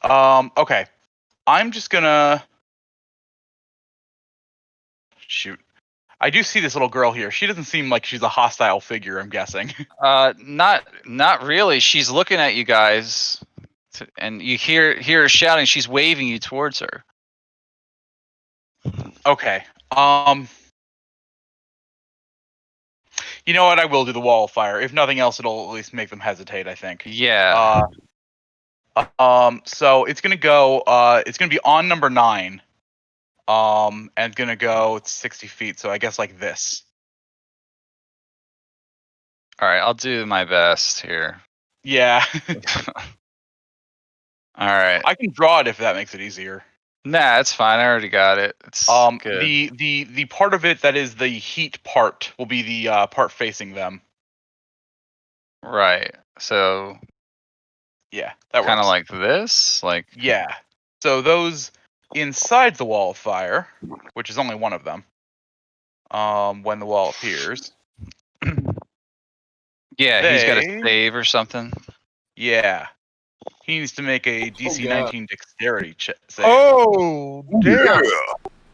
Okay. I'm just gonna... Shoot. I do see this little girl here. She doesn't seem like she's a hostile figure, I'm guessing. Not really. She's looking at you guys, and you hear her shouting. She's waving you towards her. Okay. You know what? I will do the wall of fire. If nothing else, it'll at least make them hesitate, I think. Yeah. So it's gonna go. It's gonna be on number 9. And it's gonna go. It's 60 feet. So I guess like this. All right. I'll do my best here. Yeah. All right. I can draw it if that makes it easier. Nah, it's fine. I already got it. It's good. The part of it that is the heat part will be the part facing them. Right. So. Yeah, that kind of works. like this, like. Yeah. So those inside the wall of fire, which is only one of them, when the wall appears. Yeah, he's got a save or something. Yeah. He needs to make a DC 19 dexterity save. Oh, damn.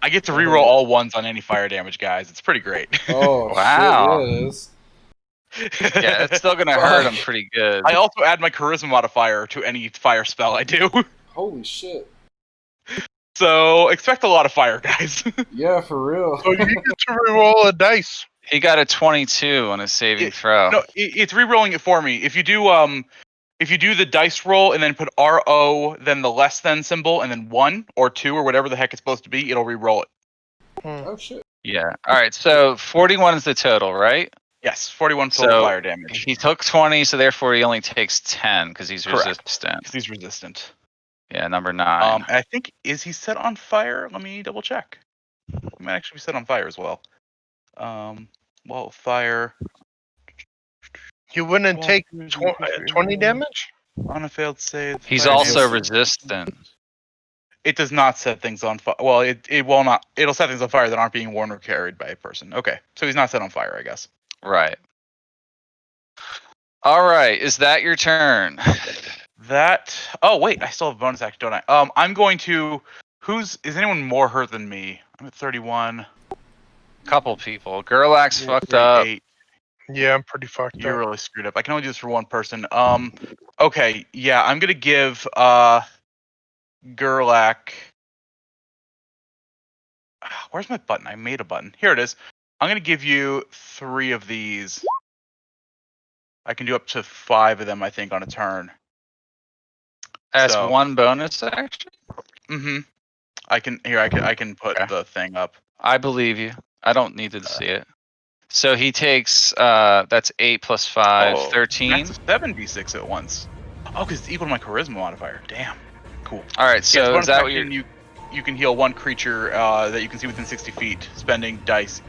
I get to reroll all ones on any fire damage, guys. It's pretty great. Oh, wow. Shit, it is. Yeah, it's still going to hurt him pretty good. I also add my charisma modifier to any fire spell I do. Holy shit. So, expect a lot of fire, guys. Yeah, for real. So you get to reroll a dice. He got a 22 on his saving throw. No, it's rerolling it for me. If you do If you do the dice roll and then put RO, then the less than symbol, and then 1 or 2 or whatever the heck it's supposed to be, it'll re-roll it. Oh shit. Yeah. All right. So 41 is the total, right? Yes, 41 total So fire damage. he took 20, so therefore he only takes 10 because he's Correct. resistant. 'Cause he's resistant. Yeah, number 9. And I think, is he set on fire? Let me double check. He might actually be set on fire as well. Well, fire. You wouldn't take 20 damage? On a failed save. He's fire also damage. resistant. It does not set things on fire. Well, it will not. It'll set things on fire that aren't being worn or carried by a person. Okay, so he's not set on fire, I guess. Right. All right. Is that your turn? That. Oh wait, I still have a bonus action, don't I? I'm going to. Is anyone more hurt than me? I'm at 31. Couple people. Gurlac's fucked up. 38. Yeah, I'm pretty fucked You're up. really screwed up. I can only do this for one person. Okay, yeah, I'm gonna give Gurlac. Where's my button? I made a button. Here it is. I'm gonna give you 3 of these. I can do up to 5 of them, I think, on a turn. As So- one bonus action? Mm-hmm. I can put Okay. the thing up. I believe you. I don't need to see it. So he takes, that's 8 plus 5, 13. That's a 7d6 at once. Oh, because it's equal to my charisma modifier. Damn. Cool. All right, so Yes, is bonus that what action, you're... you can heal 1 creature that you can see within 60 feet, spending dice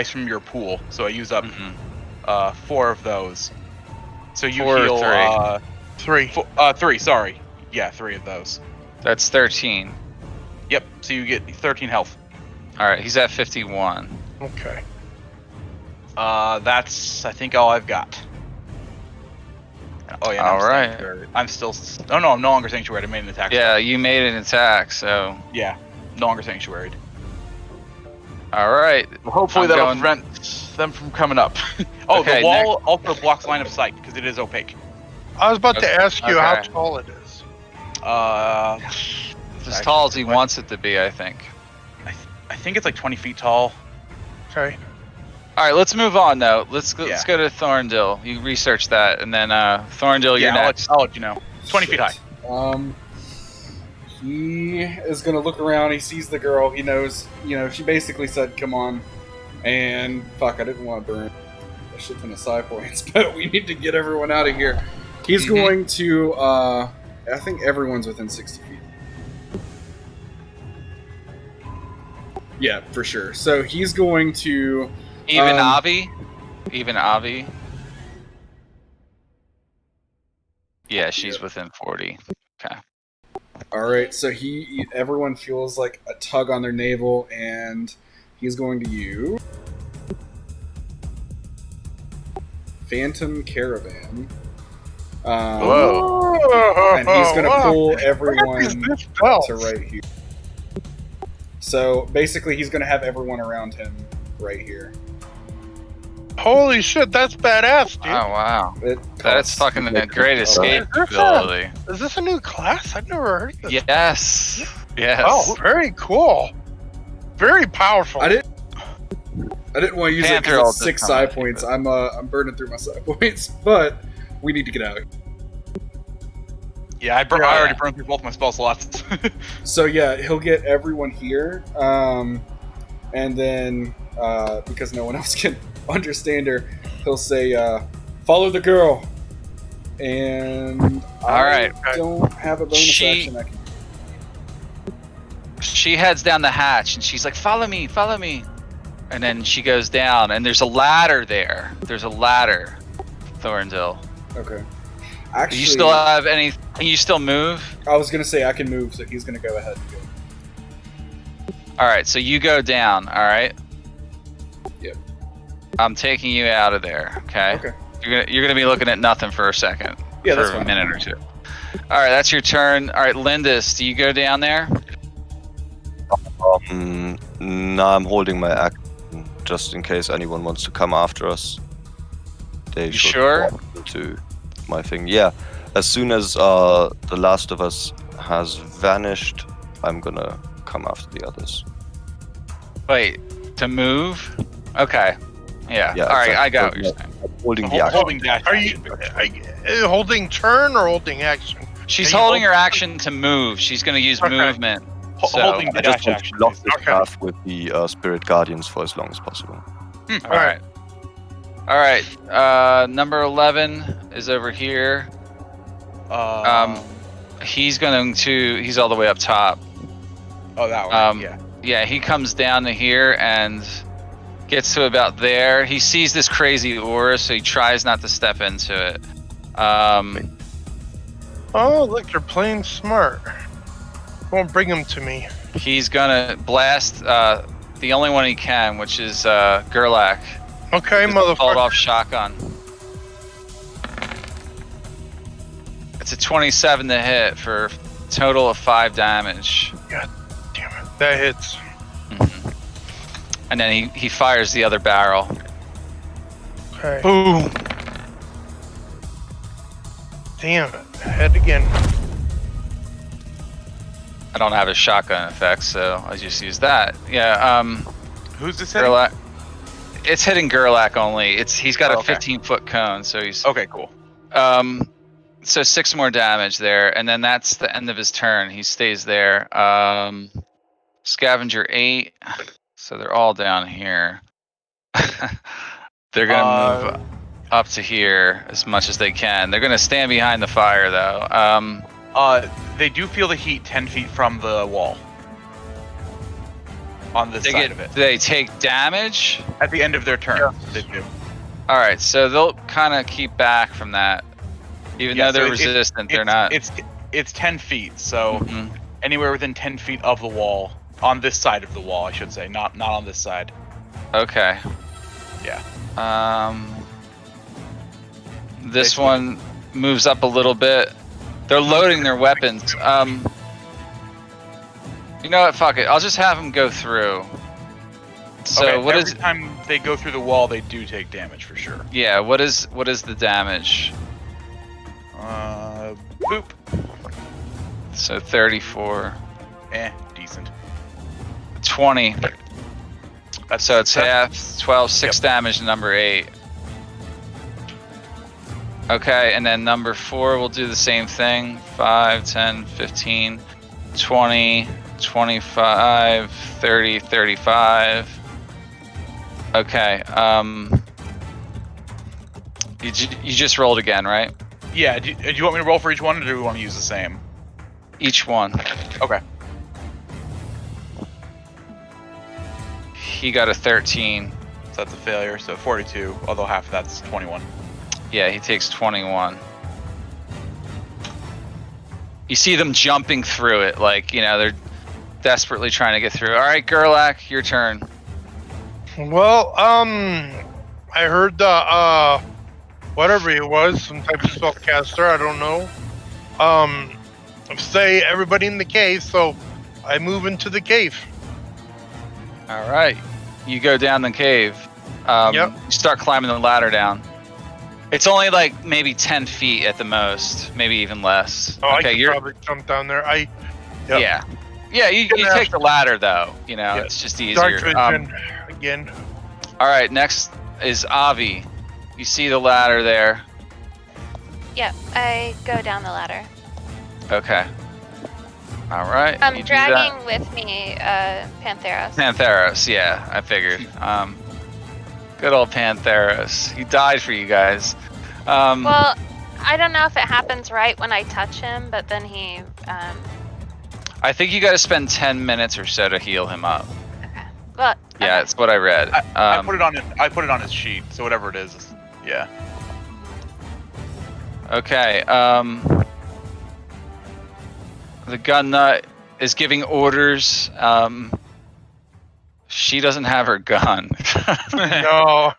from your pool. So I use up Mhm. 4 of those. So you 4 or heal 3. 3. Sorry, yeah, 3 of those. That's 13. Yep. So you get 13 health. All right, he's at 51. Okay. That's I think all I've got. Oh yeah. All right. Sanctuary. I'm still. Oh no, I'm no longer sanctuary. I made an attack. Yeah, you made an attack, so... Yeah. No longer sanctuary. All right. Well, hopefully I'm that'll going- prevent them from coming up. Oh, Okay, the wall also blocks line of sight because it is opaque. I was about to ask you how Okay. tall it is. It's as tall as he wants it to be, I think. I think it's like 20 feet tall. Okay. All right, let's move on, though. Let's go Yeah. to Thorrindyl. You research that, and then Thorrindyl, you're Yeah, next. I'll let you know. 20 feet high. He is gonna look around. He sees the girl. He knows, she basically said, "Come on," and fuck, I didn't want to burn a shit ton of psi points, but we need to get everyone out of here. He's going to. I think everyone's within 60 feet. Yeah, for sure. So he's going to. Even Ovvy? Even Ovvy? Yeah, she's within 40. Okay. All right, so everyone feels like a tug on their navel, and he's going to use Phantom Caravan. Whoa. And he's going to pull everyone What is this spell? to right here. So basically, he's going to have everyone around him right here. Holy shit, that's badass, dude. Oh, wow. That's costs- fucking a great escape Is this ability. Is this a new class? I've never heard this. Yes. Yes. Oh, very cool. Very powerful. I didn't want to use it Panther because will it's just 6 come psi at you, points. but- I'm burning through my psi points, but we need to get out. Yeah, I already burned through both my spell slots. So yeah, he'll get everyone here, and then because no one else can understand her, he'll say, "Follow the girl." And All right. I don't have a bonus action I can. She heads down the hatch, and she's like, follow me. And then she goes down, and there's a ladder there. There's a ladder, Thorrindyl. Okay. Do Actually, you still have any... Can you still move? I was gonna say I can move, so he's gonna go ahead and go. All right, so you go down, all right? Yep. I'm taking you out of there, okay? Okay. You're gonna be looking at nothing for a second. Yeah, for that's a fine. minute or two. All right, that's your turn. All right, Lhindis, do you go down there? No, I'm holding my action just in case anyone wants to come after us. They You should sure? walk into my thing. Yeah. As soon as the last of us has vanished, I'm gonna come after the others. Wait, to move? Okay. Yeah. Yeah, All right, exactly. I got what you're saying. Holding the action. Holding dash. Are you holding turn or holding action? She's Can you holding hold- her action to move. She's going to use Okay. movement. So, Holding I just dash want to action. block this Okay. path with the Spirit Guardians for as long as possible. all right. All right. Number 11 is over here. He's all the way up top. Oh, that one. Yeah, he comes down to here and gets to about there. He sees this crazy aura, so he tries not to step into it. Oh, look, they're playing smart. Won't bring them to me. He's gonna blast the only one he can, which is Gurlac. Okay, Called motherfucker. off shotgun. It's a 27 to hit for a total of 5 damage. Damn it. That hits. Mhm. And then he fires the other barrel. Okay. Boom. Damn it. Head again. I don't have a shotgun effect, so I just use that. Yeah. Who's this hitting? Gurlac. It's hitting Gurlac only. He's got a okay. 15-foot cone, so he's Okay, cool. so 6 more damage there, and then that's the end of his turn. He stays there. Scavenger 8. So they're all down here. They're gonna move up to here as much as they can. They're gonna stand behind the fire though. They do feel the heat 10 feet from the wall. On this side of it. They take damage. At the end of their turn, Yes. they do. All right, so they'll kind of keep back from that, even Yeah, though they're so resistant. They're not. It's 10 feet, so Mhm. anywhere within 10 feet of the wall, on this side of the wall, I should say, not on this side. Okay. Yeah. This Basically. one moves up a little bit. They're loading their weapons. You know what? Fuck it. I'll just have them go through. So okay, what every is? time they go through the wall, they do take damage for sure. Yeah. What is the damage? Boop. So 34, Decent. 20. That's So it's that's- half. 12, 6 Yep. damage to number 8. Okay, and then number 4 will do the same thing. 5, 10, 15, 20, 25, 30, 35. Okay, you just rolled again, right? Yeah. Do you want me to roll for each one, or do we want to use the same? Each one. Okay. He got a 13. So that's a failure. So 42. Although half of that's 21. Yeah, he takes 21. You see them jumping through it, like, you know, they're desperately trying to get through. All right, Gurlac, your turn. Well, I heard the, whatever it was, some type of spellcaster, I don't know. Say everybody in the cave, so I move into the cave. All right, you go down the cave. Yep. You start climbing the ladder down. It's only like maybe 10 feet at the most, maybe even less. Oh, okay, I could probably jump down there. Yeah. Yeah, you take the ladder though. You know, Yeah. it's just easier. Dark vision again. All right, next is Ovvy. You see the ladder there. Yep, I go down the ladder. Okay. All right. I'm you do that. dragging with me Pantheros. Pantheros, yeah, I figured. Good old Pantheros. He died for you guys. Well, I don't know if it happens right when I touch him, but then he. I think you got to spend 10 minutes or so to heal him up. Okay. Well. Yeah, okay. it's what I read. I put it on it. I put it on his sheet. So whatever it is, yeah. Okay. The gun nut is giving orders. She doesn't have her gun. No.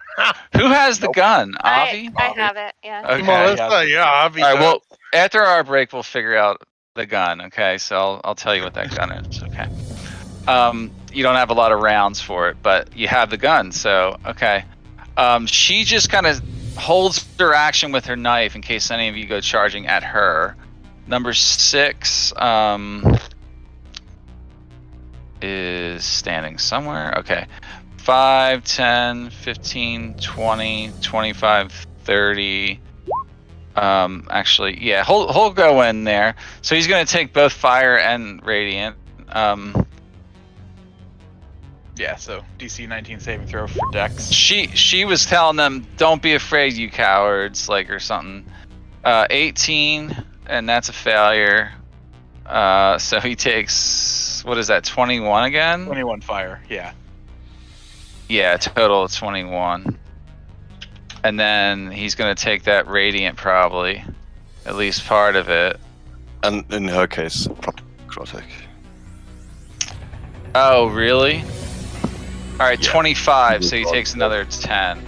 Who has the gun? I Ovvy? have it. Yeah. Okay. Melissa, yeah, obviously. All right. Well, after our break, we'll figure out the gun. Okay. So I'll tell you what that gun is. Okay. You don't have a lot of rounds for it, but you have the gun. So okay. She just kind of holds her action with her knife in case any of you go charging at her. Number 6 is standing somewhere. Okay. 5, 10, 15, 20, 25, 30. Actually, yeah, he'll go in there. So he's gonna take both fire and radiant. Yeah, so DC 19 saving throw for Dex. She was telling them, "Don't be afraid, you cowards," like or something. 18, and that's a failure. So he takes, what is that, 21 again? 21 fire, yeah. Yeah, total of 21. And then he's gonna take that radiant probably, at least part of it. And in her case, necrotic. Oh, really? All right, Yeah. 25. So he takes another 10.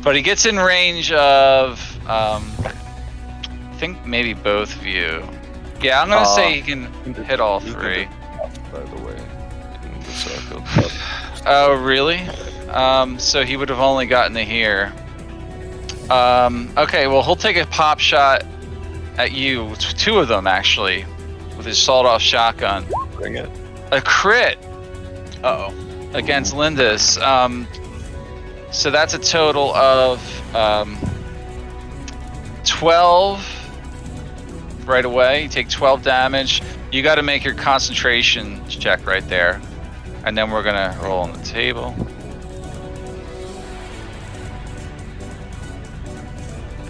But he gets in range of, I think maybe both of you. Yeah, I'm gonna say he can hit all three. By the way, in the circle. Oh, really? So he would have only gotten to here. Okay, well, he'll take a pop shot at you. Two of them, actually, with his sawed-off shotgun. Bring it. A crit Uh-oh. against Lhindis. So that's a total of 12 right away. You take 12 damage. You got to make your concentration check right there. And then we're going to roll on the table.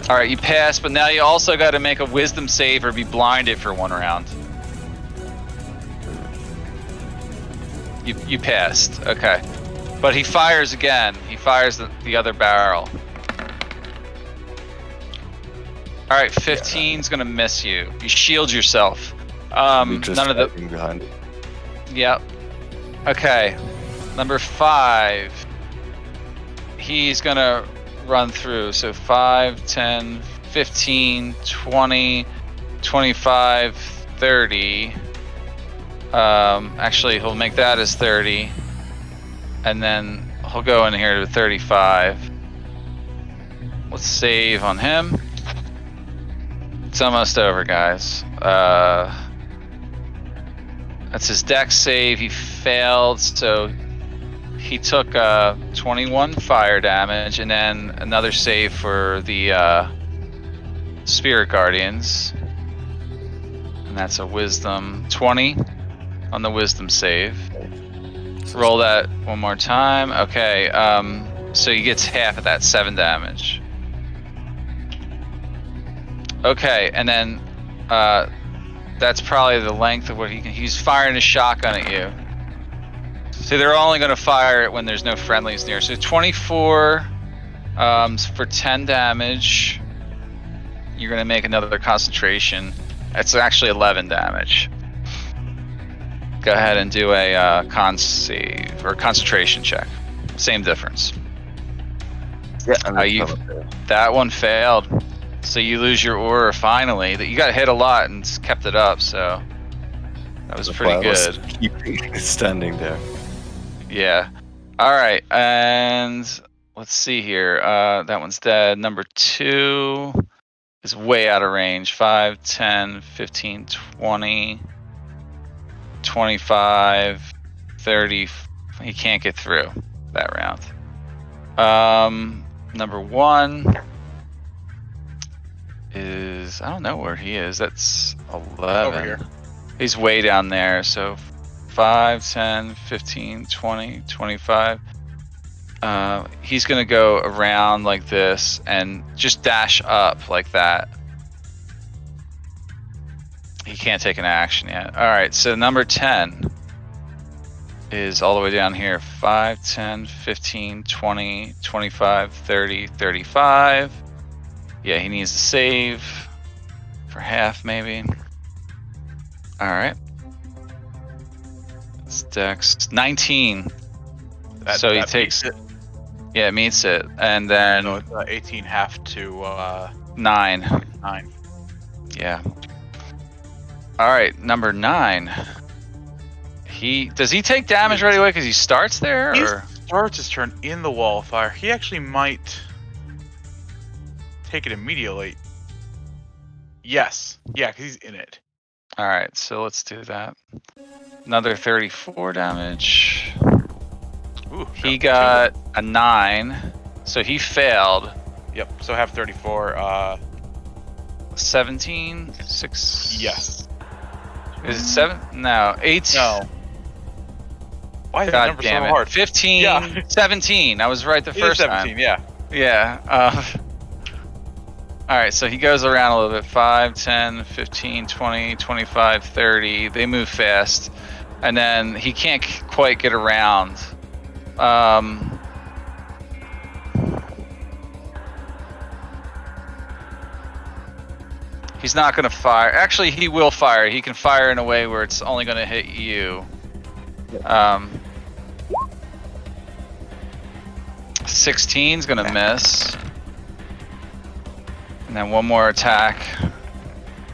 All right, you pass, but now you also got to make a wisdom save or be blinded for 1 round. You passed, okay. But he fires again. He fires the other barrel. All right, 15's gonna miss you. You shield yourself. None of the. Behind it. Yep. Okay. Number 5. He's gonna run through. So 5, 10, 15, 20, 25, 30. Actually, he'll make that as 30. And then he'll go in here to 35. Let's save on him. It's almost over, guys. That's his dex save. He failed, so he took 21 fire damage, and then another save for the Spirit Guardians. And that's a Wisdom 20 on the Wisdom save. Roll that one more time. Okay, so he gets half of that, 7 damage. Okay, and then that's probably the length of what he's firing a shotgun at you. So they're only going to fire it when there's no friendlies near. So 24 for 10 damage. You're going to make another concentration. It's actually 11 damage. Go ahead and do a con save or concentration check. Same difference. Yeah, that one failed. So you lose your aura finally. That you got hit a lot and kept it up. So that was pretty good. Keeping it standing there. Yeah. All right, and let's see here. That one's dead. Number 2 is way out of range. 5, 10, 15, 20. 25, 30. He can't get through that round. Number 1 is, I don't know where he is. That's 11. Over here. He's way down there. So 5, 10, 15, 20, 25. He's going to go around like this and just dash up like that. He can't take an action yet. All right, so number 10 is all the way down here. 5, 10, 15, 20, 25, 30, 35. Yeah, he needs to save for half maybe. All right. It's Dex 19. So he takes it. Yeah, it meets it. And then So it's 18 half to 9. 9. Yeah. All right, number 9. Does he take damage right away because he starts there? He Or? starts his turn in the wall of fire. He actually might take it immediately. Yes. Yeah, because he's in it. All right, so let's do that. Another 34 damage. Ooh, He got a 9, so he failed. Yep. So have 34. 17, 6. Yes. Is it 7? No, 8. No. Why is that God number damn so it. hard? 15, Yeah. 17. I was right the It is first 17. time. Yeah. Yeah. All right, so he goes around a little bit. 5, 10, 15, 20, 25, 30. They move fast. And then he can't quite get around. He's not going to fire. Actually, he will fire. He can fire in a way where it's only going to hit you. 16's going to miss. And then one more attack.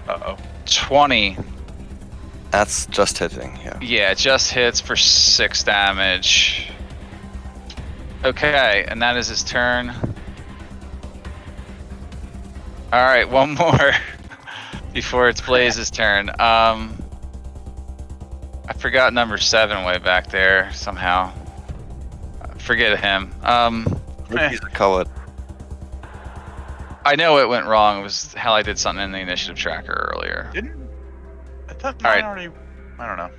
Uh-oh. 20. That's just hitting, yeah. Yeah, it just hits for 6 damage. Okay, and that is his turn. Alright, one more before it's Blaze's turn. I forgot number 7 way back there somehow. Forget him. He's a coward. I know it went wrong. It was how I did something in the initiative tracker earlier. Didn't? I thought All 9 right. already. I don't know.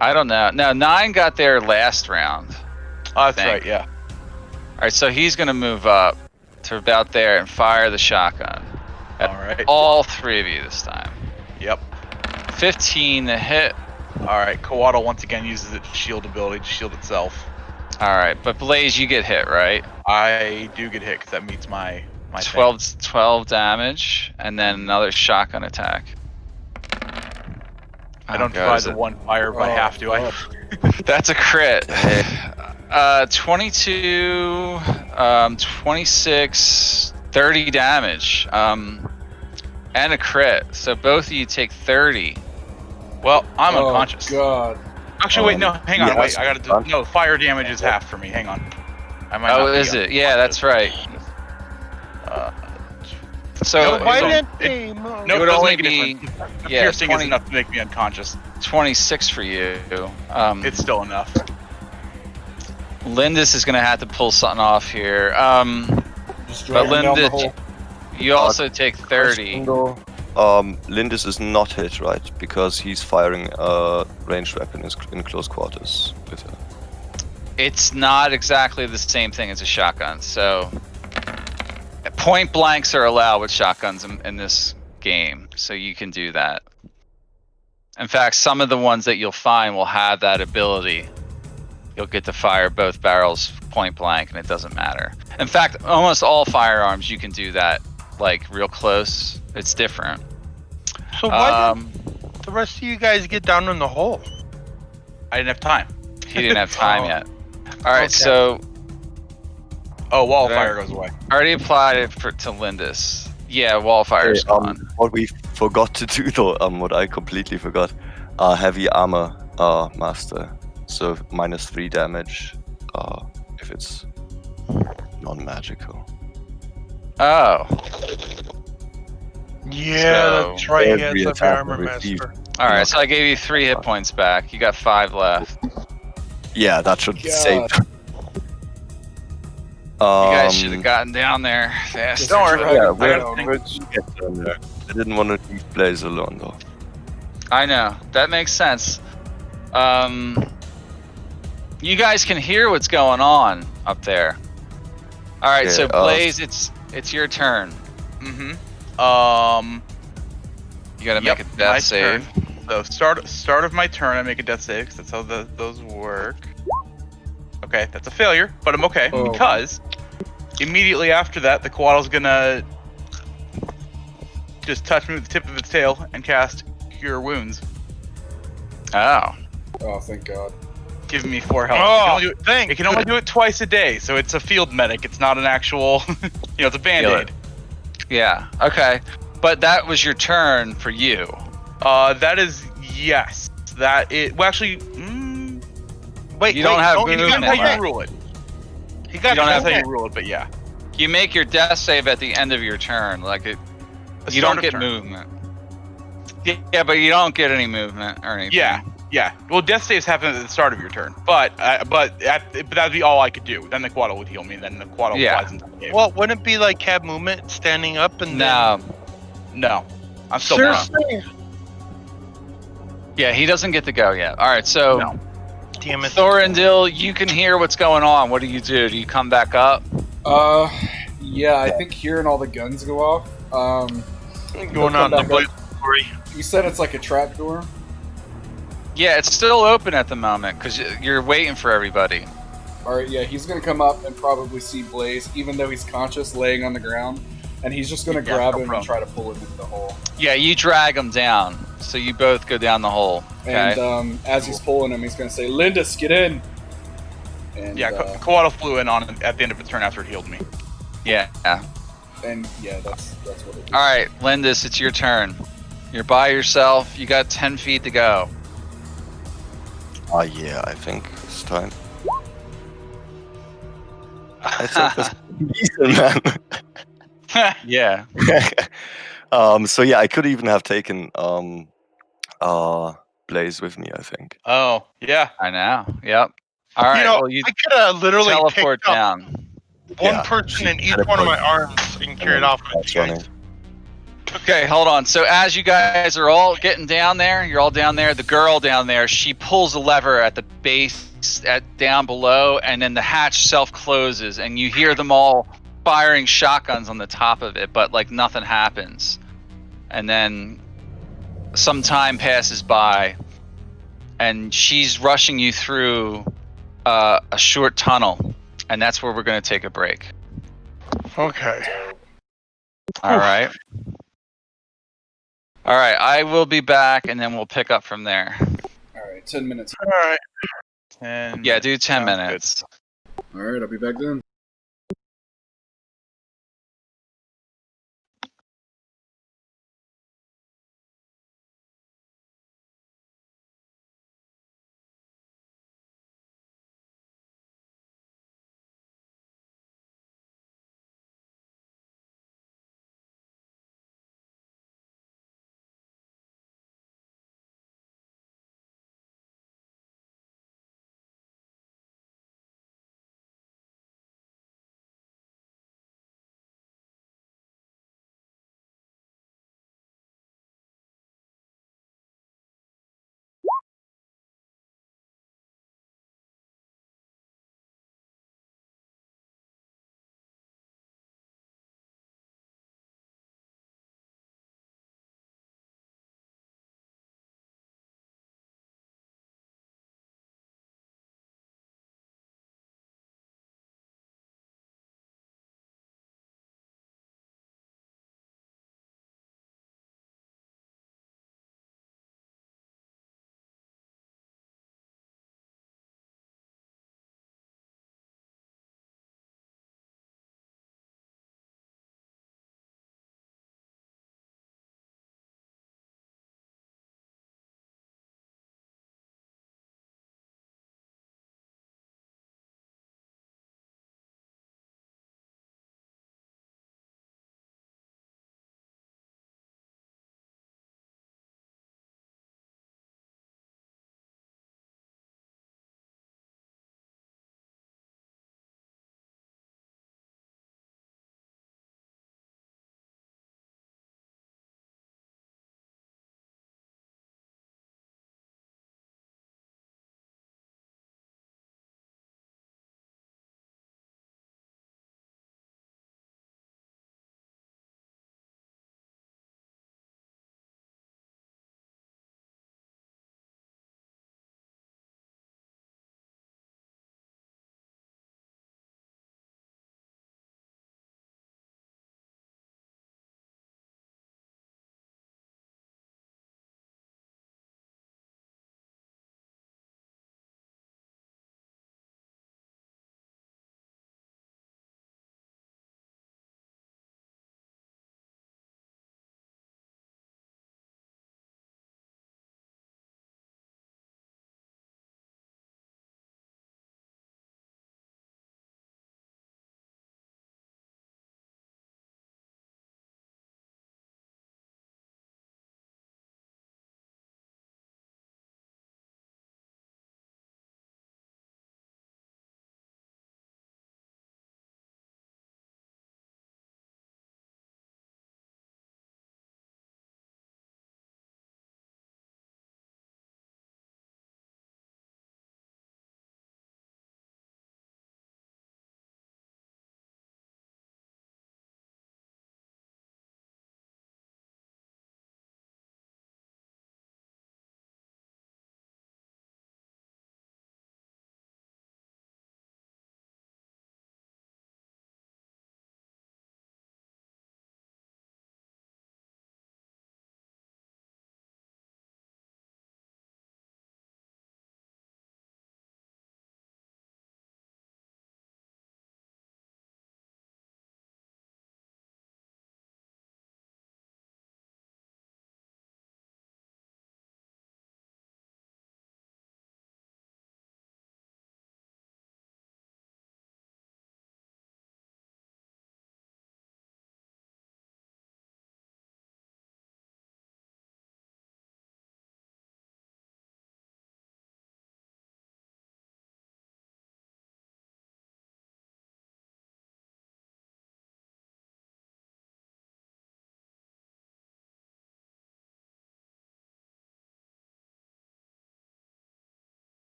I don't know. No, 9 got there last round. Oh, that's Thank- right. Yeah. Alright, so he's going to move up to about there and fire the shotgun. At All right. all 3 of you this time. Yep. 15 to hit. All right. Coatl once again uses its shield ability to shield itself. Alright, but Blaze, you get hit, right? I do get hit because that meets my 12 damage, and then another shotgun attack. I don't God, divide is the it- one fire if I have to. I. That's a crit. 22, 26, 30 damage, and a crit. So both of you take 30. Well, I'm unconscious. God. Actually, wait, no, hang on, yeah, wait. I gotta do. fun. No, fire damage is half for me. Hang on. I might Oh, not be is it? Yeah, that's right. So No, Why so- didn't it- they? No, it it would doesn't only make a be difference. The yeah, piercing 20 is enough to make me unconscious. 26 for you. It's still enough. Lhindis is gonna have to pull something off here. Just But drag him down the Lhindis, hole. you also take 30. Lhindis is not hit, right? Because he's firing a ranged weapon in close quarters with her. It's not exactly the same thing as a shotgun. So point blanks are allowed with shotguns in this game, so you can do that. In fact, some of the ones that you'll find will have that ability. You'll get to fire both barrels point blank, and it doesn't matter. In fact, almost all firearms you can do that, like real close. It's different. So why didn't the rest of you guys get down in the hole? I didn't have time. He didn't have time Oh. yet. All right, Okay. so Oh, wall of Right. fire goes away. I already applied it to Lhindis. Yeah, wall fire's gone. What we forgot to do though, what I completely forgot, heavy armor master. So -3 damage if it's non-magical. Oh, Yeah, So, that's right. He has every the attack armor will receive- master. all right. So I gave you 3 hit points back. You got 5 left. Yeah, that should God. save. You guys should have gotten down there fast. Don't worry. Drag Yeah, him we're, down. we're get down there. I didn't want to leave Blaze alone though. I know that makes sense. You guys can hear what's going on up there. All right, Yeah, so Blaze, it's your turn. Mm-hmm. You got to Yep, make a my death save. So start of my turn, I make a death save. 'Cause that's how those work. Okay, that's a failure, but I'm okay Oh. because immediately after that, the Coatl's gonna just touch me with the tip of its tail and cast Cure Wounds, Oh, Oh, thank God. giving me 4 health. Oh, It can only do it twice a day, so it's a field medic. It's not an actual, it's a band-aid. yeah. Okay, but that was your turn for you. That is yes. Well, actually, wait. You don't have it depends movement, how right? you rule it. He got You don't have Depends how movement. you rule it, but yeah. You make your death save at the end of your turn. Like it, The you start don't of get turn. movement. Yeah, but you don't get any movement or anything. Yeah, Yeah. Well, death saves happen at the start of your turn, but that'd be all I could do. Then the Quaddle would heal me. Then the Quaddle Yeah. flies into the cave. Well, wouldn't it be like have movement, standing up, and No. No, I'm still then? prone. Seriously? Yeah, he doesn't get to go yet. All right, so No. Damn it. Thorrindyl, you can hear what's going on. What do? Do you come back up? Yeah, I think hearing all the guns go off. Going on the back blaze up. story. You said it's like a trap door. Yeah, it's still open at the moment because you're waiting for everybody. All right, yeah, he's gonna come up and probably see Blaze, even though he's conscious, laying on the ground, and he's just gonna Yeah, grab no him problem. and try to pull him into the hole. Yeah, you drag him down, so you both go down the hole. Okay. And as he's pulling him, he's gonna say, "Lhindis, get in!" And Yeah, Quaddle flew in on at the end of its turn after it healed me. Yeah. and yeah, that's what it is. All right, Lhindis, it's your turn. You're by yourself. You got 10 feet to go. Yeah, I think it's time. I think that's decent, man. Yeah. So yeah, I could even have taken Blaze with me, I think. Oh, yeah. I know. Yep. All right. Well, you I could have literally teleport picked up down. one Yeah, person in each teleport. one of my arms and carried off with That's you guys. running. Okay, hold on. So as you guys are all getting down there, you're all down there. The girl down there, she pulls a lever at the base, down below, and then the hatch self-closes, and you hear them all firing shotguns on the top of it, but like nothing happens. And then some time passes by, and she's rushing you through a short tunnel, and that's where we're going to take a break. Okay. All right. All right, I will be back, and then we'll pick up from there. All right, 10 minutes. All right. Yeah, do 10 Sounds good. minutes. All right, I'll be back then.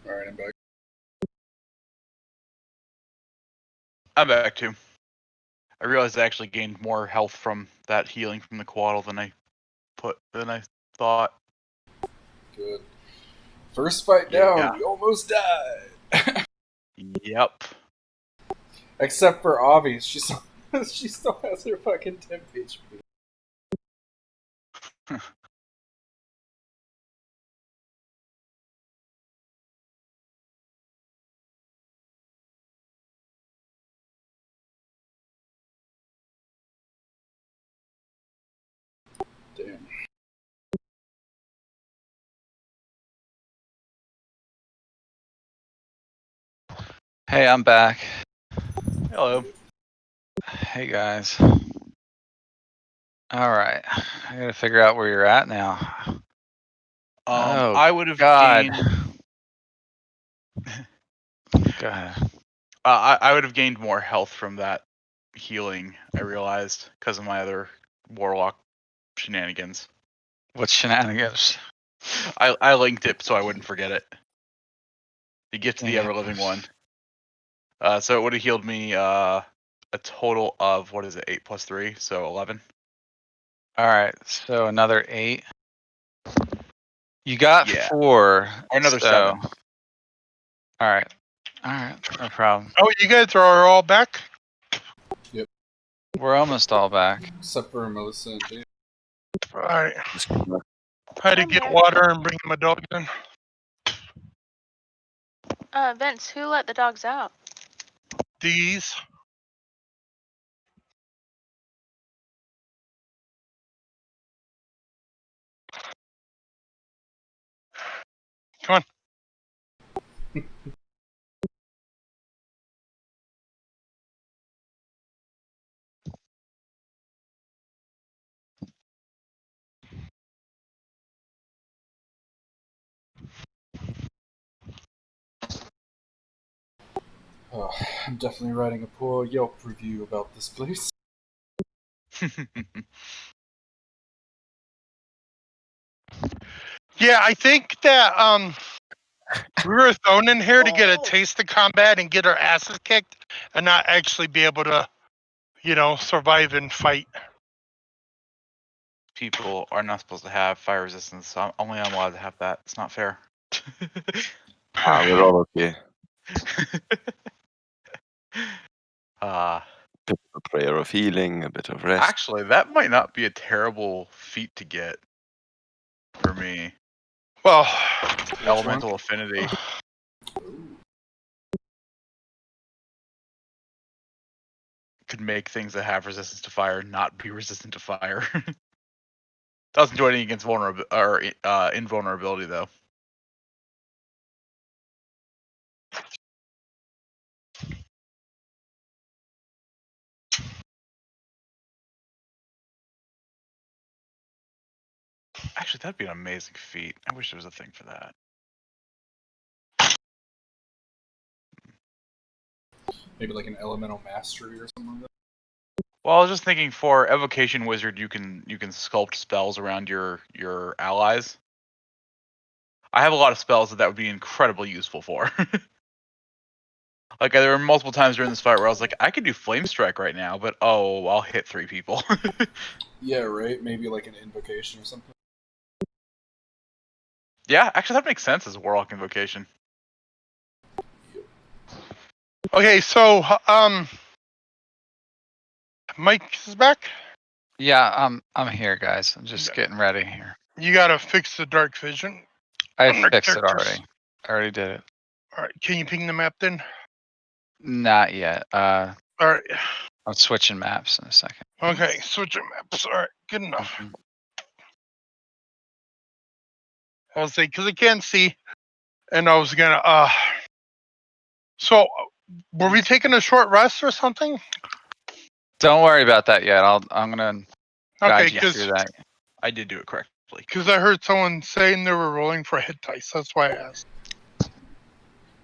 Alright, I'm back. I'm back too. I realized I actually gained more health from that healing from the Quaddle than I thought. Good. First fight down, we almost died. Yep. Except for Ovvy, she still has her fucking 10 HP. Damn. Hey, I'm back. Hello. Hey guys. All right, I gotta figure out where you're at now. Oh, I would have God. gained. Go ahead. I would have gained more health from that healing. I realized because of my other warlock shenanigans. What shenanigans? I linked it so I wouldn't forget it. The gift of the Yeah. ever living one. So it would have healed me a total of 8 plus 3, so 11. All right, so another 8. You got Yeah. 4. Or another so, 7. All right, no problem. Oh, you guys are all back? We're almost all back. Except for Melissa and Dave. Alright. Just come back. I had to I'm get here. water and bring my dog in. Vince, who let the dogs out? These. Come on. Oh, I'm definitely writing a poor Yelp review about this place. Yeah, I think that we were thrown in here to get a taste of combat and get our asses kicked and not actually be able to, survive and fight. People are not supposed to have fire resistance, so only I'm allowed to have that. It's not fair. We're all okay. Bit of a prayer of healing, a bit of rest. Actually, that might not be a terrible feat to get for me. Well, Elemental affinity. Could make things that have resistance to fire not be resistant to fire. Doesn't do anything against invulnerability though. Actually, that'd be an amazing feat. I wish there was a thing for that. Maybe like an elemental mastery or something like that. Well, I was just thinking for evocation wizard, you can sculpt spells around your allies. I have a lot of spells that would be incredibly useful for. Like there were multiple times during this fight where I was like, I could do flame strike right now, but I'll hit 3 people. Yeah, right? Maybe like an invocation or something. Yeah, actually that makes sense as a warlock invocation. okay, so Mike is back. Yeah, I'm here, guys. I'm just getting ready here. You gotta fix the dark vision. I on the fixed it characters. already. I already did it. All right, can you ping the map then? Not yet. All right. I'm switching maps in a second. Okay, switching maps. All right, good enough. Mhm. I was like, because I can't see, and I was gonna. So, were we taking a short rest or something? Don't worry about that yet. I'm gonna guide Okay, you through that. I did do it correctly. because I heard someone saying they were rolling for hit dice. That's why I asked.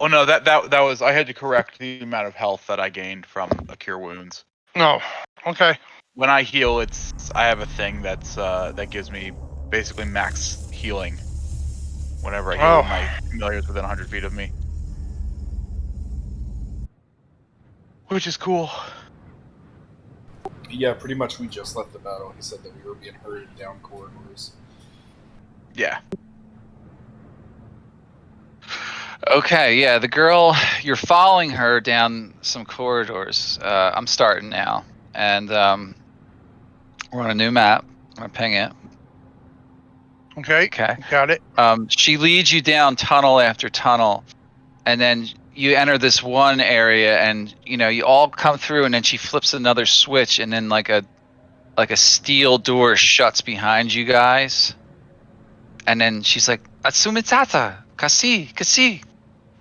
Oh no, that was I had to correct the amount of health that I gained from a cure wounds. No. Okay. When I heal, I have a thing that's that gives me basically max healing. whenever I hear Oh. my familiars within 100 feet of me. Which is cool. Yeah, pretty much we just left the battle. He said that we were being hurried down corridors. Yeah. Okay, yeah, the girl, you're following her down some corridors. I'm starting now. And we're on a new map. I'm going to ping it. Okay. Okay. Got it. She leads you down tunnel after tunnel. And then you enter this one area and, you all come through and then she flips another switch and then like a steel door shuts behind you guys. And then she's like, Atsumitata, kasi.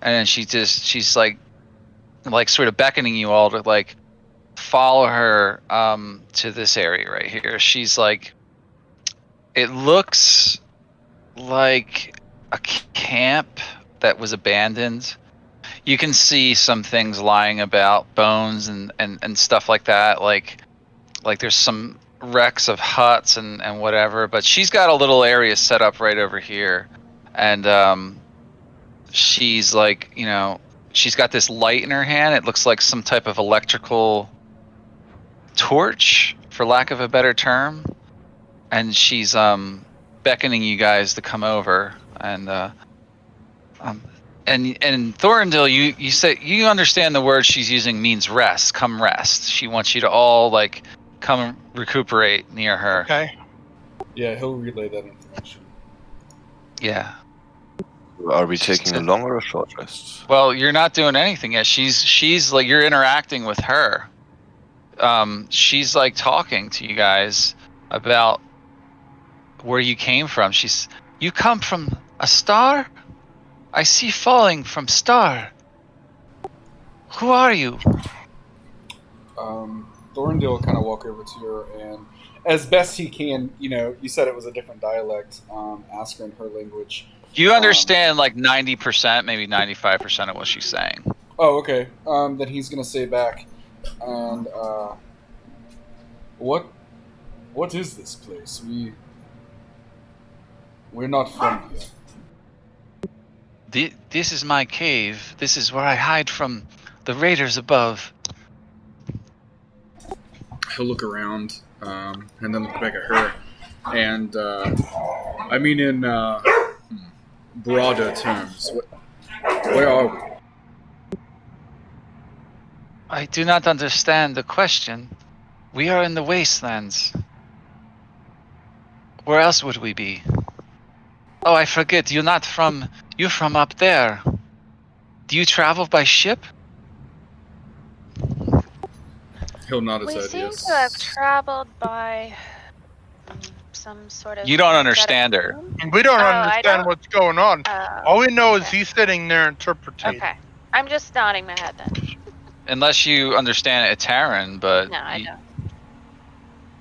And then she's like sort of beckoning you all to like follow her to this area right here. She's like, it looks like a camp that was abandoned. You can see some things lying about, bones and stuff like that. Like there's some wrecks of huts and whatever. But she's got a little area set up right over here, and she's like, she's got this light in her hand. It looks like some type of electrical torch, for lack of a better term. And she's beckoning you guys to come over. And Thorrindyl, you say you understand the word she's using means rest. Come rest. She wants you to all like come recuperate near her. Okay. Yeah, he'll relay that information. Yeah. Are we taking a long or a short rest? Well, you're not doing anything yet. She's like, you're interacting with her. She's like talking to you guys about where you came from. You come from a star? I see falling from star. Who are you? Thorrindyl will kind of walk over to her and, as best he can, you said it was a different dialect, ask her in her language. You understand like 90%, maybe 95% of what she's saying. Oh, okay. Then he's going to say back, and, what is this place? We're not from here. This is my cave. This is where I hide from the raiders above. He'll look around, and then look back at her. And, I mean in broader terms, where are we? I do not understand the question. We are in the wastelands. Where else would we be? Oh, I forget. You're from up there. Do you travel by ship? He'll nod his We head, seem yes. to have traveled by some sort of. You don't understand her. We don't I understand don't? what's going on. All we know is Okay. he's sitting there interpreting. Okay. I'm just nodding my head then. Unless you understand Aeteran, but No, I don't.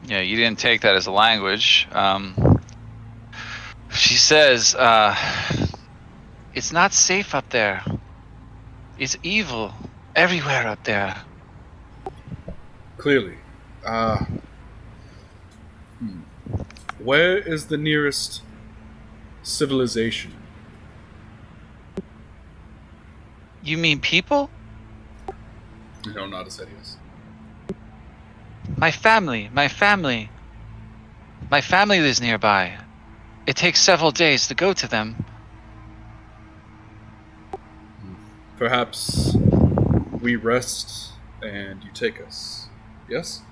yeah, you didn't take that as a language. She says, it's not safe up there. It's evil everywhere up there. Clearly. Where is the nearest civilization? You mean people? He'll nod his head, yes. My family lives nearby. It takes several days to go to them. Perhaps we rest and you take us. Yes?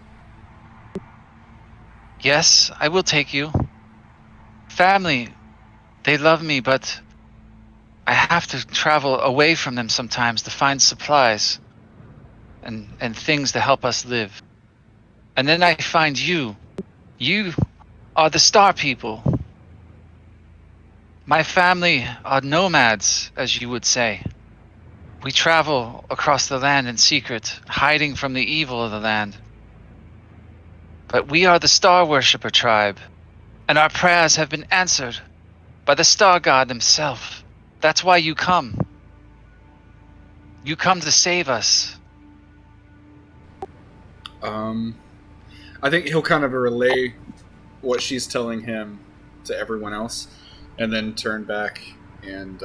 Yes, I will take you. Family, they love me, but I have to travel away from them sometimes to find supplies and things to help us live. And then I find you. You are the Star People. My family are nomads, as you would say. We travel across the land in secret, hiding from the evil of the land. But we are the Star Worshipper tribe, and our prayers have been answered by the Star God himself. That's why you come. You come to save us. I think he'll kind of relay what she's telling him to everyone else, and then turn back and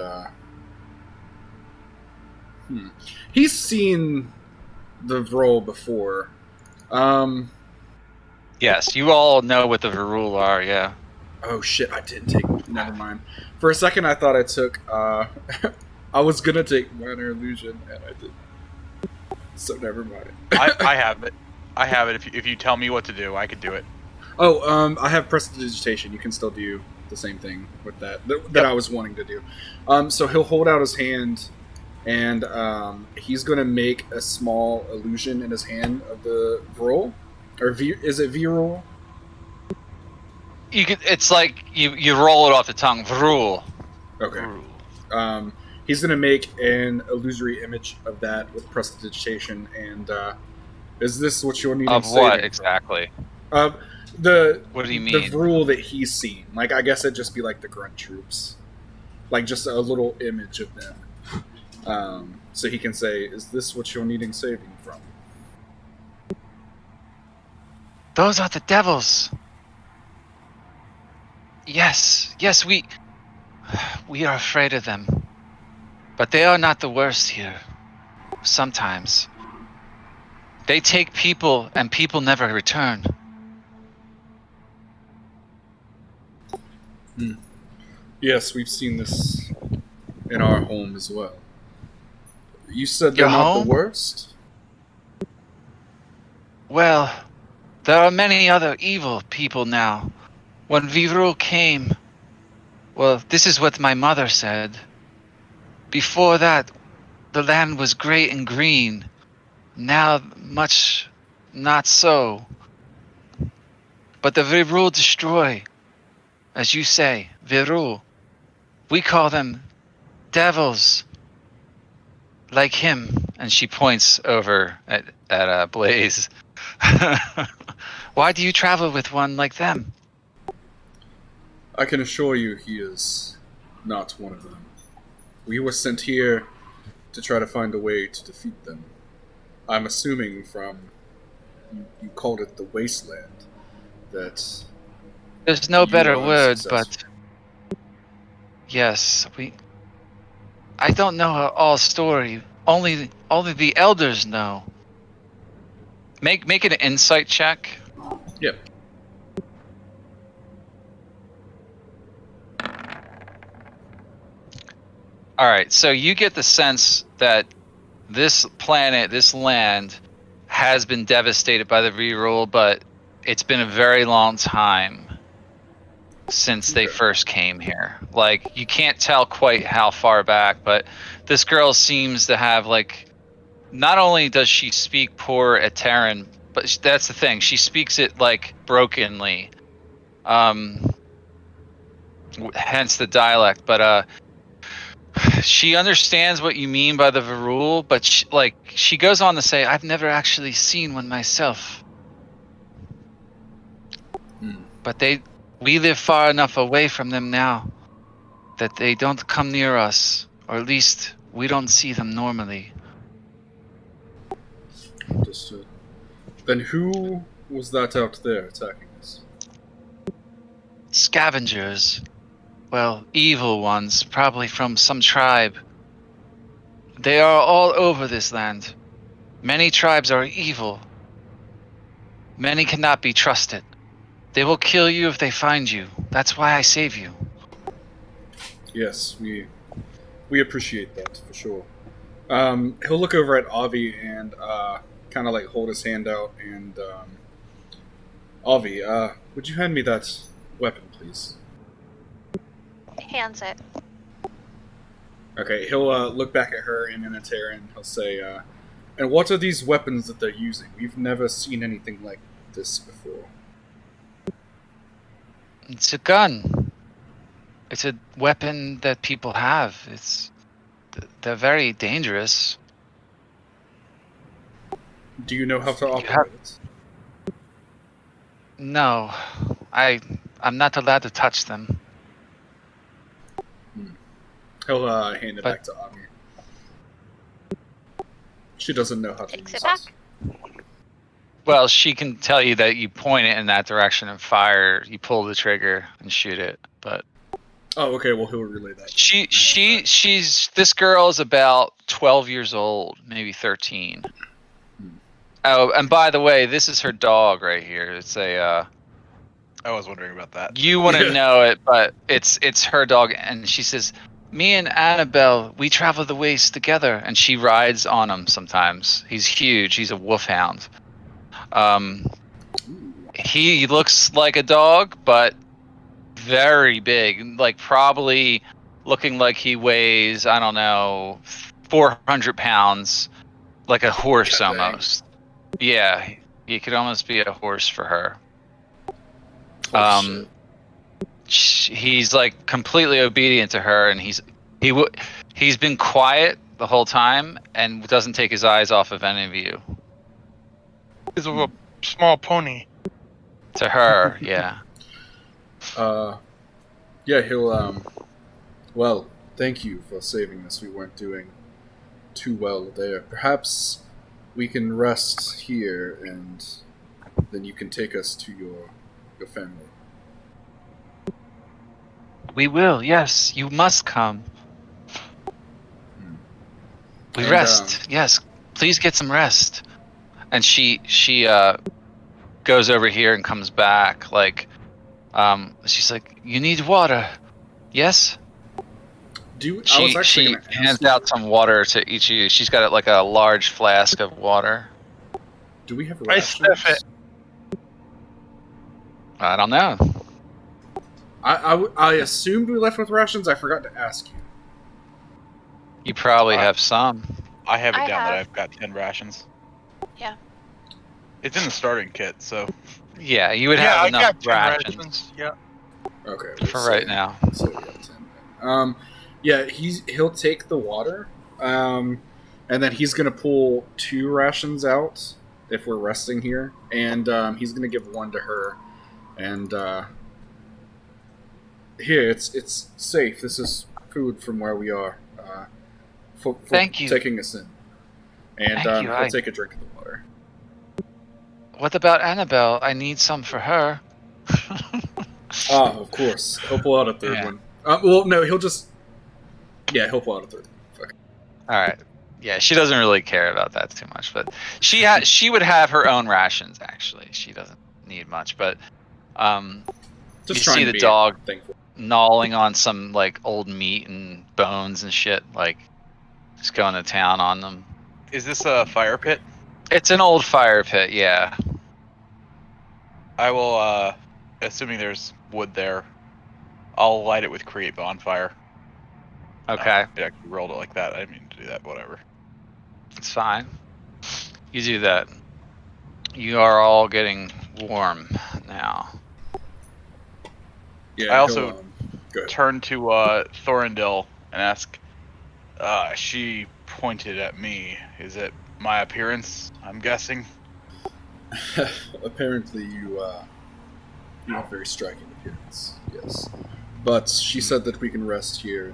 he's seen the role before. Yes, you all know what the Virul are, yeah. Oh shit! I didn't take. Never mind. For a second, I thought I took. I was gonna take minor illusion, and I didn't. So never mind. I have it. I have it. If you tell me what to do, I could do it. Oh, I have prestidigitation. You can still do the same thing with that Yep. I was wanting to do. So he'll hold out his hand, and he's going to make a small illusion in his hand of the roll, or is it Virul? You could. It's like you roll it off the tongue. Virul. Okay. He's going to make an illusory image of that with prestidigitation, and is this what you're needing? Of what exactly? What do you mean? The rule that he's seen. Like, I guess it'd just be like the grunt troops. Like, just a little image of them. So he can say, is this what you're needing saving from? Those are the devils. Yes, we are afraid of them. But they are not the worst here. Sometimes. They take people, and people never return. Yes, we've seen this in our home as well. You said Your they're not home? the worst? Well, there are many other evil people now. When Virul came, well, this is what my mother said. Before that, the land was great and green. Now, much not so. But the Virul destroy. As you say, Virul. We call them devils. Like him. And she points over at Blaze. Why do you travel with one like them? I can assure you he is not one of them. We were sent here to try to find a way to defeat them. I'm assuming from... You called it the wasteland. That... There's no better word, unsuccessful. but... Yes, I don't know all story. Only the elders know. Make an insight check. Yep. All right, so you get the sense that this planet, this land, has been devastated by the reroll, but it's been a very long time since they first came here. Like, you can't tell quite how far back, but this girl seems to have, like, not only does she speak poor Aeteran, but that's the thing, she speaks it, like, brokenly. Hence the dialect, but she understands what you mean by the Virul, but she goes on to say, I've never actually seen one myself. But we live far enough away from them now that they don't come near us, or at least we don't see them normally. Understood. Then who was that out there attacking us? Scavengers. Well, evil ones, probably from some tribe. They are all over this land. Many tribes are evil. Many cannot be trusted. They will kill you if they find you. That's why I save you. Yes, we appreciate that for sure. He'll look over at Ovvy and kind of like hold his hand out and Ovvy, would you hand me that weapon, please? Hands it. Okay, he'll look back at her and then at Aetera and he'll say, and what are these weapons that they're using? We've never seen anything like this before. It's a gun. It's a weapon that people have. They're very dangerous. Do you know how to operate it? No, I'm not allowed to touch them. He'll hand it back to Ovvy. She doesn't know how to Takes use it back. Well, she can tell you that you point it in that direction and fire. You pull the trigger and shoot it, but Oh, okay. Well, he'll relay that. She's this girl is about 12 years old, maybe 13. Oh, and by the way, this is her dog right here. It's a I was wondering about that. you wouldn't know it, but it's her dog, and she says, "Me and Annabelle, we travel the ways together," and she rides on him sometimes. He's huge. He's a wolfhound. He looks like a dog, but very big, like probably looking like he weighs, I don't know, 400 pounds, like a horse God dang. almost. Yeah, he could almost be a horse for her. Holy shit. He's like completely obedient to her, and he's been quiet the whole time and doesn't take his eyes off of any of you. He's a small pony. To her, yeah. Yeah, he'll, well, thank you for saving us. We weren't doing too well there. Perhaps we can rest here, and then you can take us to your family. We will, yes. You must come. We And, rest. Yes. Please get some rest. And she goes over here and comes back like she's like, "You need water." Yes? I was actually She going to ask hands you, out some water to each of you. She's got like a large flask of water. do we have I rations? sniff it. I don't know. I assumed we left with rations. I forgot to ask you. You probably have some. I have it I down that have. I've got 10 rations. Yeah. It's in the starting kit, so Yeah, you would Yeah, have I enough got 10 rations rations. Yeah. Okay. for right now. So we have 10. Yeah, he'll take the water, and then he's gonna pull 2 rations out if we're resting here, and he's gonna give one to her, and here it's safe. This is food from where we are. For Thank you. taking us in, and Thank you, he'll take a drink of the water. What about Annabelle? I need some for her. Ah, of course. He'll pull out a third Yeah. one. Well, no, he'll pull out a third one. Fuck. All right. Yeah, she doesn't really care about that too much, but she would have her own rations actually. She doesn't need much, but Just you trying see to the be dog thankful. gnawing on some like old meat and bones and shit, like just going to town on them. is this a fire pit? It's an old fire pit, yeah. I will, assuming there's wood there, I'll light it with create bonfire. Okay, I actually rolled it like that. I didn't mean to do that. Whatever. it's fine. You do that. You are all getting warm now. Yeah. I also go ahead. turn to Thorrindyl and ask. She pointed at me. Is it my appearance? I'm guessing. Apparently, you have very striking appearance. Yes, but she said that we can rest here,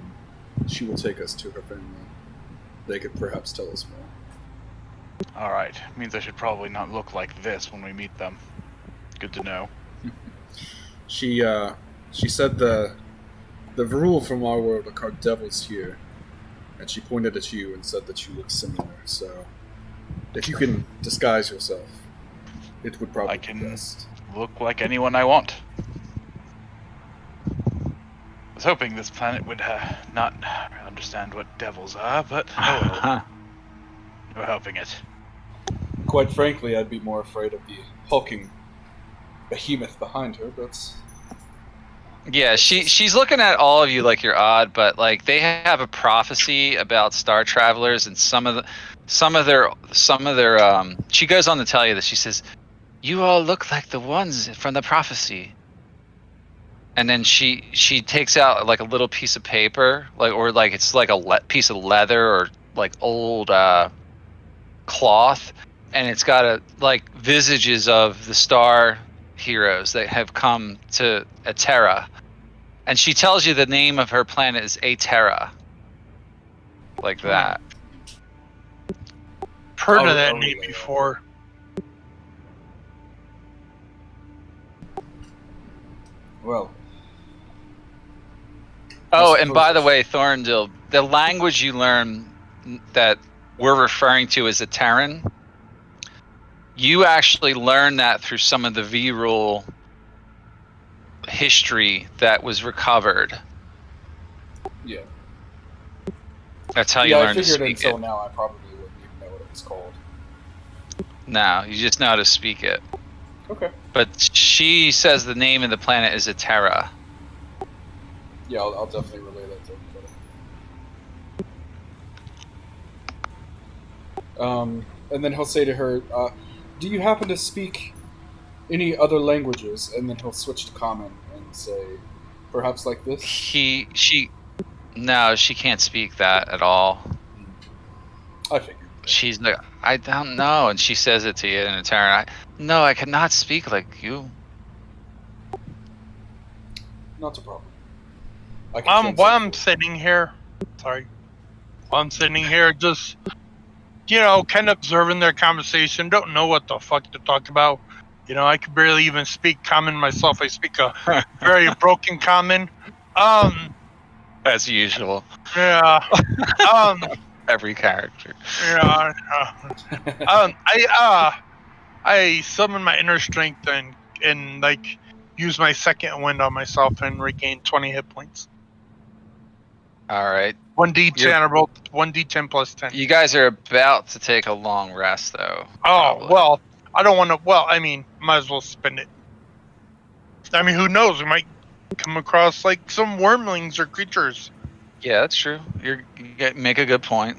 and she will take us to her family. They could perhaps tell us more. All right. Means I should probably not look like this when we meet them. Good to know. She said the rule from our world are called devils here, and she pointed at you and said that you look similar. So, if you can disguise yourself, it would probably I can be best. look like anyone I want. I was hoping this planet would not understand what devils are, but oh well. No helping it. Quite frankly, I'd be more afraid of the hulking behemoth behind her, but Yeah, she's looking at all of you like you're odd, but like they have a prophecy about star travelers, and some of their she goes on to tell you that she says, "You all look like the ones from the prophecy." And then she takes out like a little piece of paper, like it's like a piece of leather or like old cloth, and it's got like visages of the star heroes that have come to Aetera. And she tells you the name of her planet is Aetera. Like that. Heard Oh, of that oh, name yeah. before. well, Oh, and by the way, Thorrindyl, the language you learn that we're referring to as Aeteran, you actually learn that through some of the V-Rule history that was recovered. Yeah. That's how you I learn to figured speak until it. now I probably wouldn't even know what it was called. No, you just know how to speak it. Okay. But she says the name of the planet is Aetera. Yeah, I'll definitely relay that to everybody. And then he'll say to her, do you happen to speak any other languages? And then he'll switch to common and say, perhaps like this? No, she can't speak that at all. I figured. She's like, I don't know. And she says it to you in Aetera. No, I cannot speak like you. Not a problem. While I'm sitting here, just, kind of observing their conversation, don't know what the fuck to talk about. I could barely even speak common myself. I speak a very broken common. As usual. Yeah. Every character. Yeah. I summon my inner strength and like use my second wind on myself and regain 20 hit points. All right. 1d10. I rolled 1d10 plus 10. You guys are about to take a long rest, though. Oh, probably. well, I don't want to. Well, I mean, might as well spend it. I mean, who knows? We might come across like some wormlings or creatures. Yeah, that's true. You make a good point.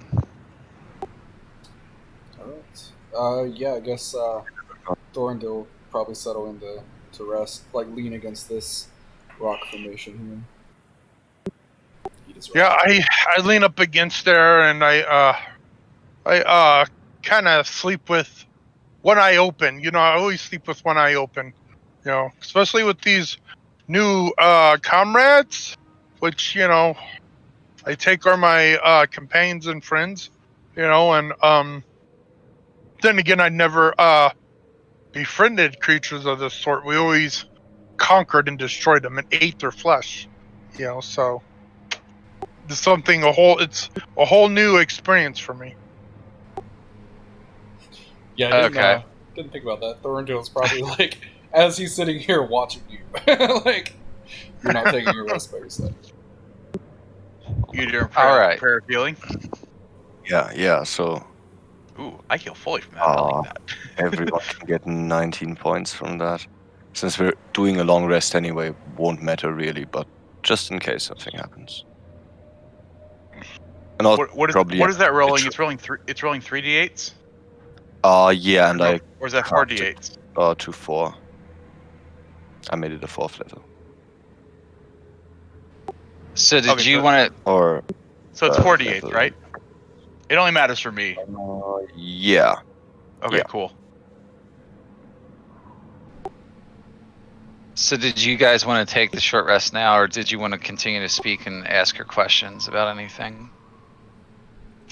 Alright. I guess Thorrindyl will probably settle into rest, like lean against this rock formation here. Yeah, I lean up against there and I kind of sleep with one eye open. I always sleep with one eye open. Especially with these new comrades, which I take are my companions and friends. And then again, I never befriended creatures of this sort. We always conquered and destroyed them and ate their flesh. So it's it's a whole new experience for me. Yeah, I didn't think about that. Thorrindyl is probably like, as he's sitting here watching you, like, you're not taking your rest by yourself. You doing All right. prayer of healing? Yeah, so Ooh, I heal fully from that. I like that. everyone can get 19 points from that. Since we're doing a long rest anyway, won't matter really, but just in case something happens. And I'll What is that rolling? It's rolling 3d8s? Yeah, and Or is that 4d8s? 2-4. I made it a 4th level. So did you want to... Or... So it's 4d8s, right? It only matters for me. Yeah. Okay, yeah. Cool. So did you guys want to take the short rest now, or did you want to continue to speak and ask her questions about anything?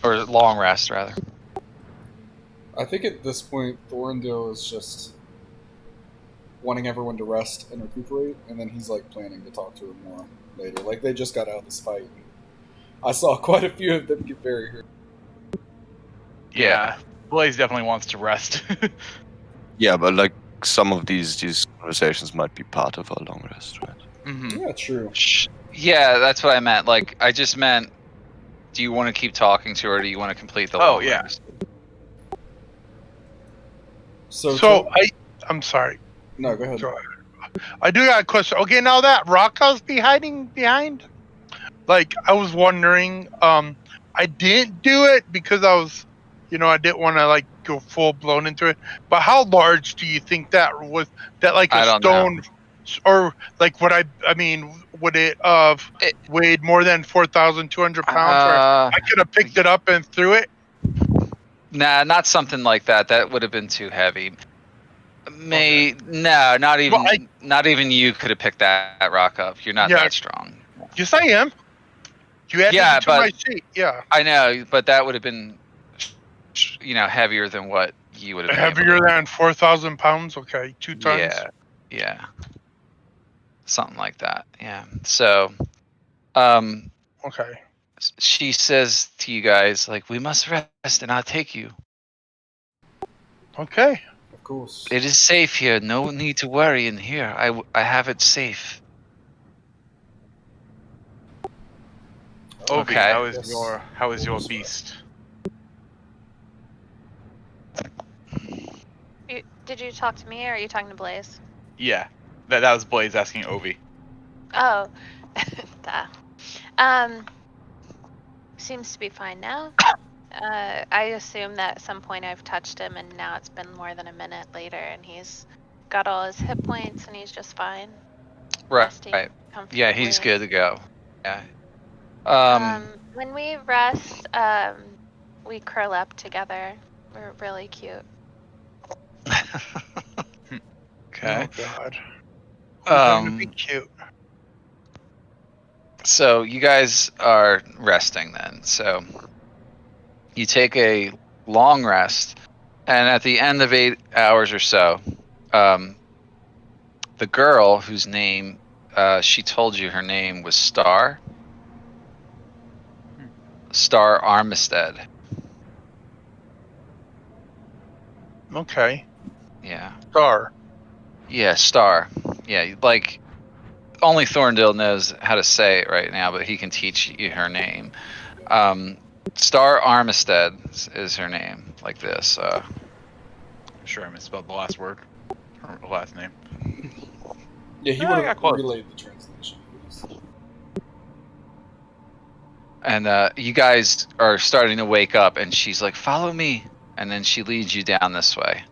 Or long rest, rather. I think at this point, Thorrindyl is just wanting everyone to rest and recuperate, and then he's like planning to talk to her more later. Like, they just got out of this fight. I saw quite a few of them get very hurt. Yeah. Blaze definitely wants to rest. Yeah, but like some of these conversations might be part of our long rest, right? Mm-hmm. Yeah, true. Yeah, that's what I meant. Like, I just meant, do you want to keep talking to her, or do you want to complete the long rest? So I'm sorry. No, go ahead. I do got a question. Okay, now that rock house be hiding behind, like, I was wondering, I didn't do it because I was, I didn't want to like go full blown into it. But how large do you think that was? That like a stone, know. or like would would it weighed more than 4,200 pounds? Or I could have picked it up and threw it. Nah, not something like that. That would have been too heavy. No, not even. Well, not even you could have picked that rock up. You're not that strong. Yes, I am. You added it to my sheet. Yeah. I know, but that would have been, heavier than what you would have been. Heavier than 4,000 pounds. Okay, 2 tons. Yeah, something like that. Yeah. So, Okay. She says to you guys, like, we must rest and I'll take you. Okay. Of course. It is safe here. No need to worry in here. I have it safe. Ovvy, Okay. how is Yes. your Almost beast? Did you talk to me or are you talking to Blaze? Yeah, that was Blaze asking Ovvy. Oh, duh. Seems to be fine now. I assume that at some point I've touched him and now it's been more than a minute later and he's got all his hit points and he's just fine. Right. Resting comfortably. Yeah, he's good to go. Yeah. When we rest, we curl up together. We're really cute. Okay. Oh God. Who's going to be cute? So you guys are resting then. So you take a long rest, and at the end of 8 hours or so, the girl whose name she told you her name was Star. Star Armistead. Okay. Yeah. Star. Yeah, Star. Yeah, like only Thorrindyl knows how to say it right now, but he can teach you her name. Star Armistead is her name, like this. Sure, I misspelled the last word or the last name. Yeah, he I would got have close. relayed the translation, please. And you guys are starting to wake up, and she's like, "Follow me," and then she leads you down this way.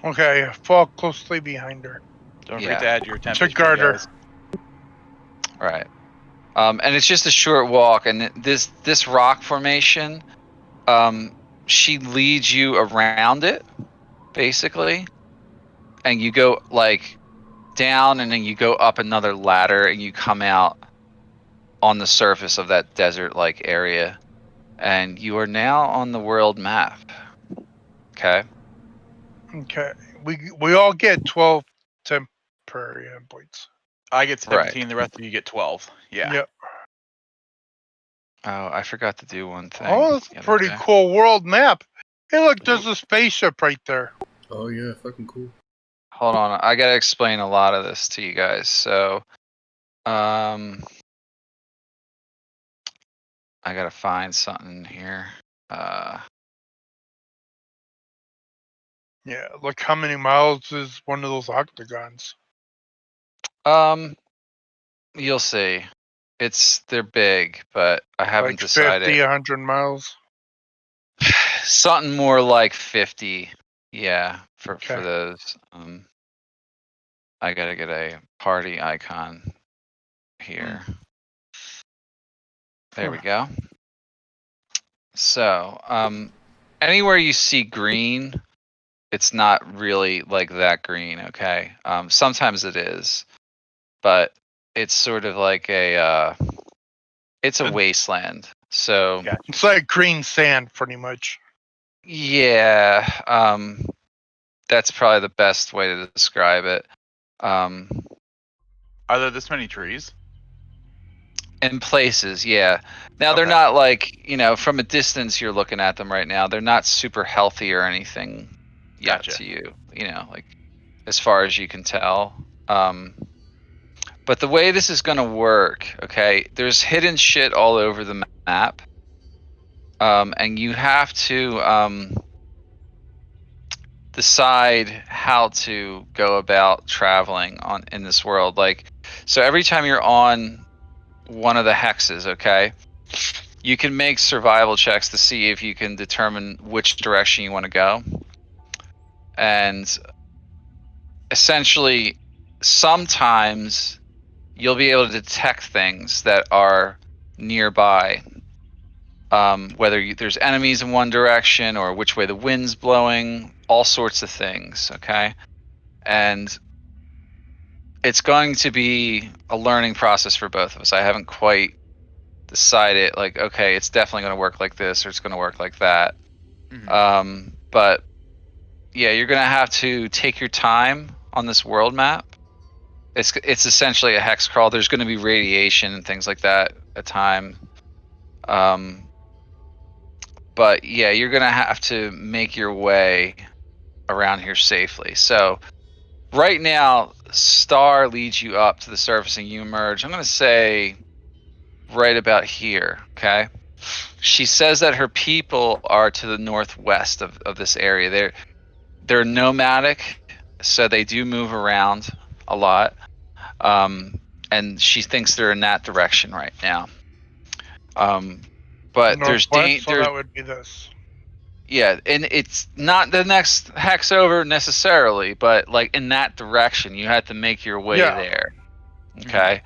Okay. Fall closely behind her. Don't forget to Yeah, add your temp To HP, guard her. guys. right. And it's just a short walk, and this rock formation, she leads you around it, basically, and you go like down, and then you go up another ladder, and you come out on the surface of that desert-like area, and you are now on the world map. Okay. Okay. We all get 12 temporary hit points. I get Right. 17. The rest of you get 12. Yeah. Yep. Oh, I forgot to do one thing. Oh, that's the a other pretty day. cool world map. Hey, look, there's a spaceship right there. Oh yeah, fucking cool. Hold on, I gotta explain a lot of this to you guys. So, I gotta find something here. Yeah, look how many miles is one of those octagons. You'll see. They're big, but I haven't Like decided. 50, 100 miles. Something more like 50. Yeah, for Okay. those. I gotta get a party icon here. There we go. So, anywhere you see green, it's not really like that green, okay? Sometimes it is, but it's sort of like it's a wasteland. So, Gotcha. It's like green sand, pretty much. yeah, that's probably the best way to describe it. Are there this many trees? In places, yeah. Now they're Okay. not like, from a distance you're looking at them right now. They're not super healthy or anything yet Gotcha. to you, like as far as you can tell. But the way this is going to work, okay, there's hidden shit all over the map. And you have to decide how to go about traveling in this world. Like, so every time you're on one of the hexes, okay, you can make survival checks to see if you can determine which direction you want to go. And essentially, sometimes you'll be able to detect things that are nearby, whether there's enemies in one direction or which way the wind's blowing, all sorts of things, okay? And it's going to be a learning process for both of us. I haven't quite decided, like, okay, it's definitely going to work like this or it's going to work like that. But yeah, you're going to have to take your time on this world map. It's essentially a hex crawl. There's going to be radiation and things like that at time. But yeah, you're going to have to make your way around here safely. So right now, Star leads you up to the surface and you emerge. I'm going to say right about here, okay? She says that her people are to the northwest of this area. They're nomadic, so they do move around a lot. And she thinks they're in that direction right now. But there's Northwest, so that would be this. yeah, and it's not the next hex over necessarily, but like in that direction, you had to make your way there. Okay.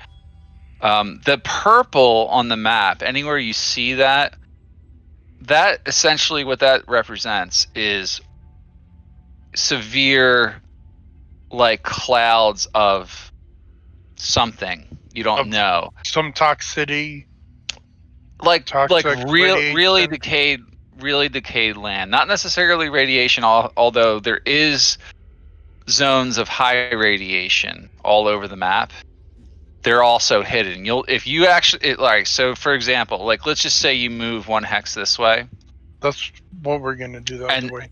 The purple on the map, anywhere you see that essentially what that represents is severe, like clouds of something you don't know, Some toxicity. like Toxic really radiation. decayed land. Not necessarily radiation, although there is zones of high radiation all over the map. They're also hidden. If you actually so for example, like let's just say you move one hex this way. That's what we're gonna do the other way.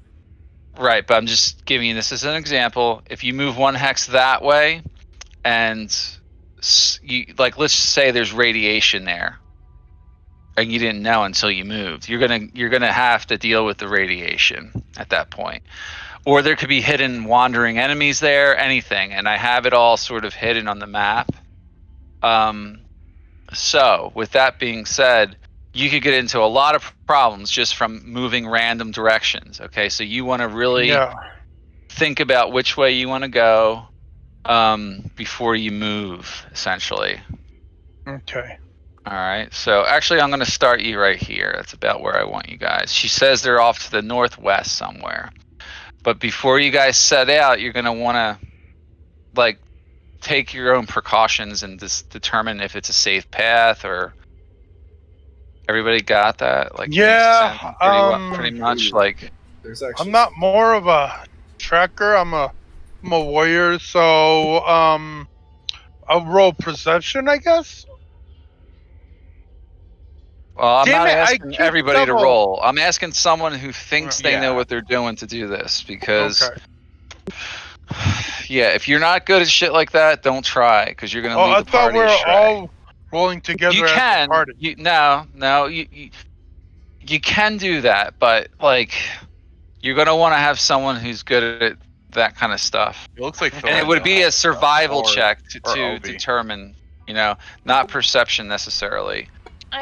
Right, but I'm just giving you this as an example. If you move one hex that way, and you let's just say there's radiation there, and you didn't know until you moved, you're gonna have to deal with the radiation at that point. Or there could be hidden wandering enemies there, anything, and I have it all sort of hidden on the map. So with that being said, you could get into a lot of problems just from moving random directions. Okay, so you want to really think about which way you want to go before you move, essentially. Okay. All right, so actually I'm going to start you right here. That's about where I want you guys. She says they're off to the northwest somewhere. But before you guys set out, you're going to want to take your own precautions and just determine if it's a safe path. Or everybody got that? Pretty much. There's actually I'm not more of a tracker. I'm a warrior, so I'll roll perception, I guess. Well, I'm not asking everybody to roll. I'm asking someone who thinks they know what they're doing to do this, because if you're not good at shit like that, don't try, because you're going to lead the party astray. I thought we were all rolling together. You can. You can do that, but you're going to want to have someone who's good at that kind of stuff. It looks like, and it would be a survival check to determine, not perception necessarily.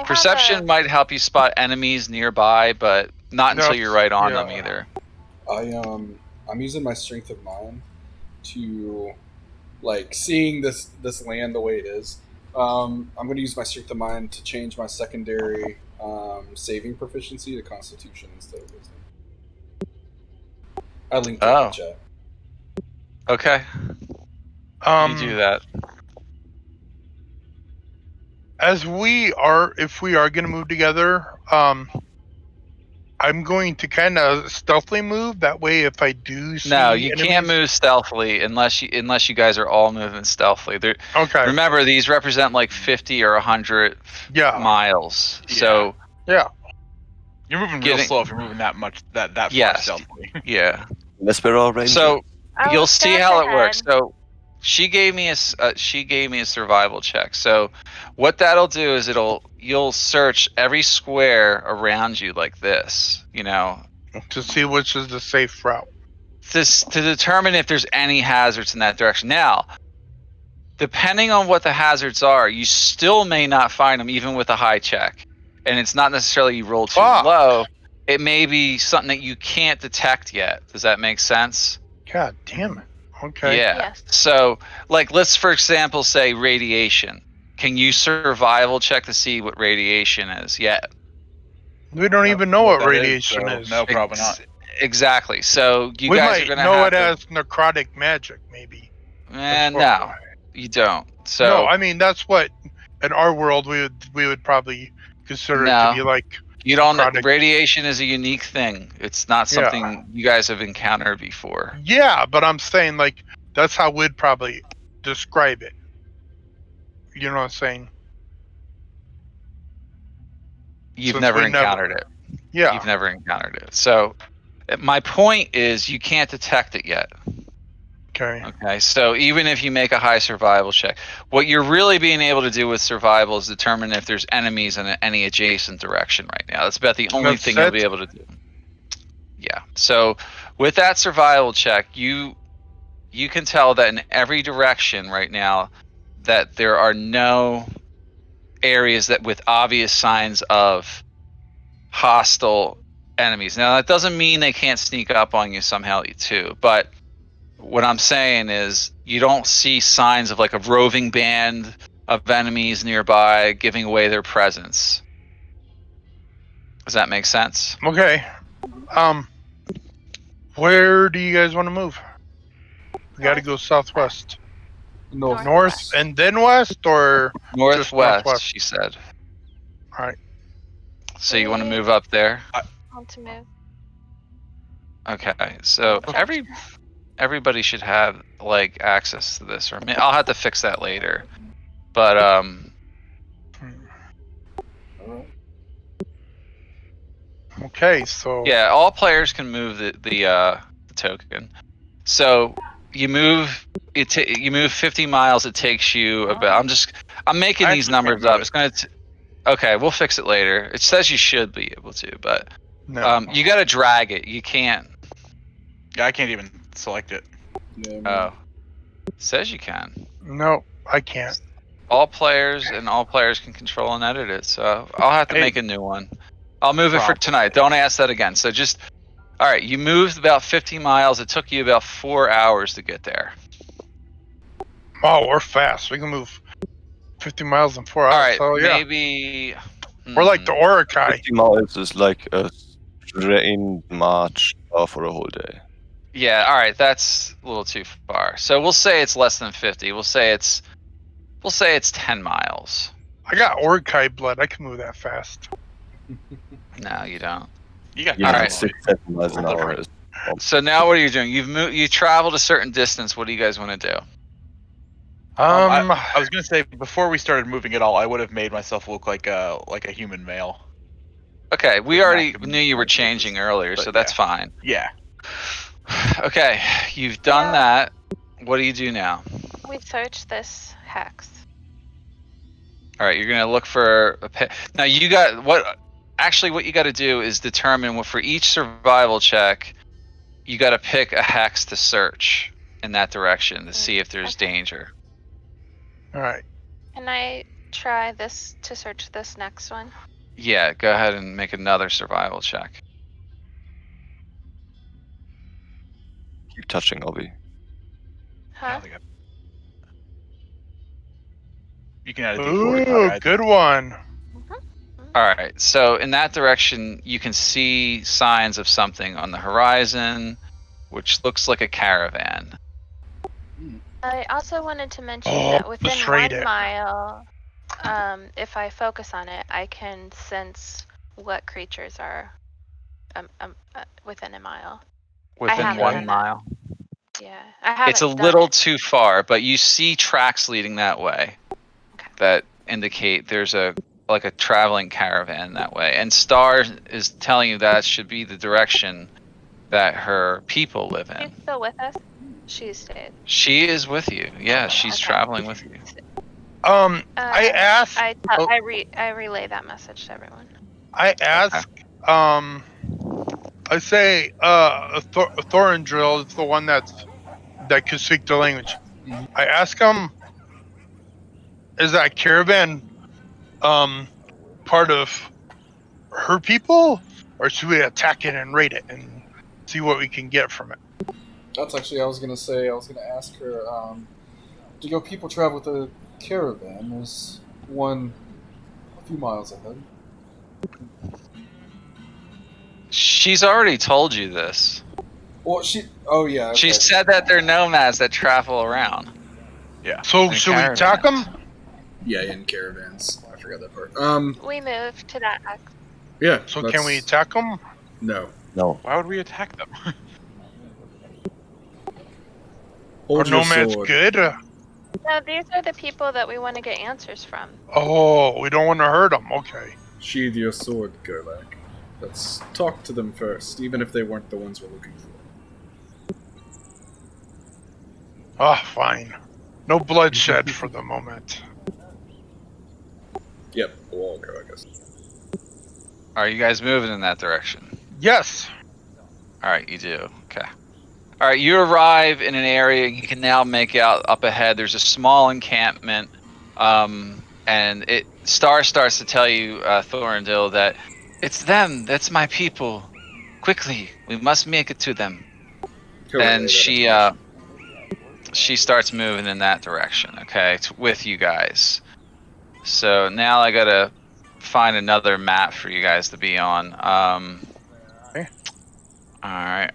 Perception might help you spot enemies nearby, but not until you're right on them either. I'm using my strength of mind to seeing this land the way it is. I'm going to use my strength of mind to change my secondary saving proficiency to Constitution instead of Wisdom. I linked it in the chat. Okay. You do that. If we are going to move together, I'm going to kind of stealthily move. That way, if I do see you can't move stealthily unless you guys are all moving stealthily. Okay. Remember, these represent 50 or 100 miles. Yeah. So you're moving real slow if you're moving that much that far stealthily. Yeah. Unless we're all ranging. So you'll see how it works. So she gave me a survival check. So what that'll do is you'll search every square around you like this, to see which is the safe route. To determine if there's any hazards in that direction. Now, depending on what the hazards are, you still may not find them even with a high check. And it's not necessarily you roll too low. It may be something that you can't detect yet. Does that make sense? God damn it. Okay. Yeah. Yes. So, let's for example say radiation. Can you survival check to see what radiation is yet? We don't even know what radiation is. No, probably not. Exactly. So we guys are going to know it as necrotic magic, maybe. No, you don't. So no, I mean that's what in our world we would probably consider it to be like. You don't know. Radiation is a unique thing. It's not something you guys have encountered before. Yeah, but I'm saying that's how we'd probably describe it. You know what I'm saying? You've Since never we encountered it. Yeah. You've never encountered it. So my point is you can't detect it yet. Okay. Okay, so even if you make a high survival check, what you're really being able to do with survival is determine if there's enemies in any adjacent direction right now. That's about the only That's thing you'll it? be able to do. Yeah. So with that survival check, you can tell that in every direction right now that there are no areas that with obvious signs of hostile enemies. Now that doesn't mean they can't sneak up on you somehow too, but what I'm saying is you don't see signs of like a roving band of enemies nearby giving away their presence. Does that make sense? Okay. Where do you guys want to move? We got to go southwest. North. North and then west, or just Northwest, northwest? she said. All right. So you want to We move up there? want to move. Okay. So Okay. everybody should have like access to this, or I'll have to fix that later. But All right. Okay. So yeah, all players can move the token. So you move you move 50 miles. It takes you about. I'm making I these actually can't numbers move up. it. It's gonna. Okay, we'll fix it later. It says you should be able to, but no. you got to drag it. You can't. Yeah, I can't even select it. Yeah, Oh, it says you can. No, I can't. All players can control and edit it. So I'll have to Hey. make a new one. I'll move it for Problem. tonight. Don't ask that again. So just all right. You moved about 50 miles. It took you about 4 hours to get there. Oh, we're fast. We can move 50 miles in 4 hours. All right, So yeah, maybe we're like the Orakai. 50 miles is like a train march for a whole day. Yeah, all right, that's a little too far. So we'll say it's less than 50. We'll say it's 10 miles. I got Orakai blood. I can move that fast. No, you don't. You got All Yeah, right. 6-7 miles an hour is So now what are you doing? You traveled a certain distance. What do you guys want to do? I was gonna say before we started moving at all, I would have made myself look like a human male. Okay, we With already maximum knew you were amount of spaces, changing earlier, but so that's fine. Yeah. Okay, you've done Yeah. that. What do you do now? We search this hex. All right, you're gonna look for a pit. Now you got what? Actually, what you got to do is determine what for each survival check, you got to pick a hex to search in that direction to see if there's Okay. danger. All right. Can I try this to search this next one? Yeah, go ahead and make another survival check. keep touching Ovvy. Huh? You can add a D4. Ooh, good one. All right, so in that direction, you can see signs of something on the horizon, which looks like a caravan. I also wanted to mention Oh, that within let's rate 1 it. mile, if I focus on it, I can sense what creatures are within a mile. Within haven't 1 done that. mile. Yeah, I haven't. It's a done little it. too far, but you see tracks leading that way Okay. that indicate there's a traveling caravan that way. And Star is telling you that should be the direction that her people live in. She's still with us. She stayed. She is with you. Yeah, she's Okay. traveling with you. I asked. I relay that message to everyone. I ask. I say. Thorrindyl is the one that can speak the language. Mhm. I ask him. Is that caravan, part of her people, or should we attack it and raid it and see what we can get from it? That's actually I was gonna say. I was gonna ask her. Do your people travel with a caravan? There's one a few miles ahead. She's already told you this. Well, she. Oh yeah. Okay. She said that they're nomads that travel around. Yeah. So In should we attack them? Yeah, in caravans. I forgot that part. We moved to that hex. Yeah. So can we attack them? No. No. Why would we attack them? Are Hold your nomads sword. good? No, these are the people that we want to get answers from. Oh, we don't want to hurt them. Okay. Sheathe your sword, Gurlac. Let's talk to them first, even if they weren't the ones we're looking for. Ah, fine. No bloodshed for the moment. Yep, we'll all go, I guess. Are you guys moving in that direction? Yes. All right, you do. Okay. All right, you arrive in an area. You can now make out up ahead. There's a small encampment, and Star starts to tell you, Thorrindyl, that it's them. That's my people. Quickly, we must make it to them. Hooray, And that she starts moving in that direction. Okay, with you guys. So now I gotta find another map for you guys to be on. Okay. All right.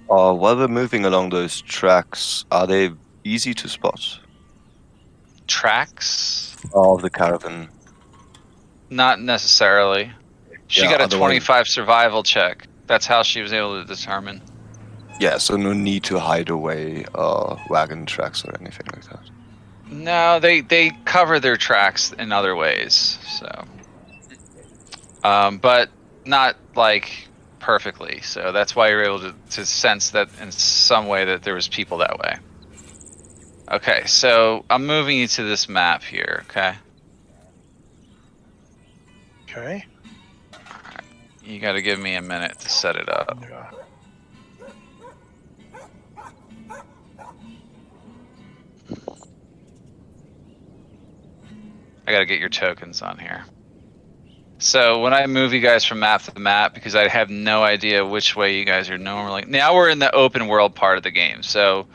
While we're moving along those tracks, are they easy to spot? Tracks? Of the caravan? Not necessarily. She Yeah, got a otherwise- 25 survival check. That's how she was able to determine. Yeah, so no need to hide away wagon tracks or anything like that. No, they cover their tracks in other ways. So, but not like perfectly. So that's why you're able to sense that in some way that there was people that way. Okay, so I'm moving you to this map here. Okay, Okay. you got to give me a minute to set it up. Yeah. I got to get your tokens on here. So when I move you guys from map to map, because I have no idea which way you guys are normally. Now we're in the open world part of the game, so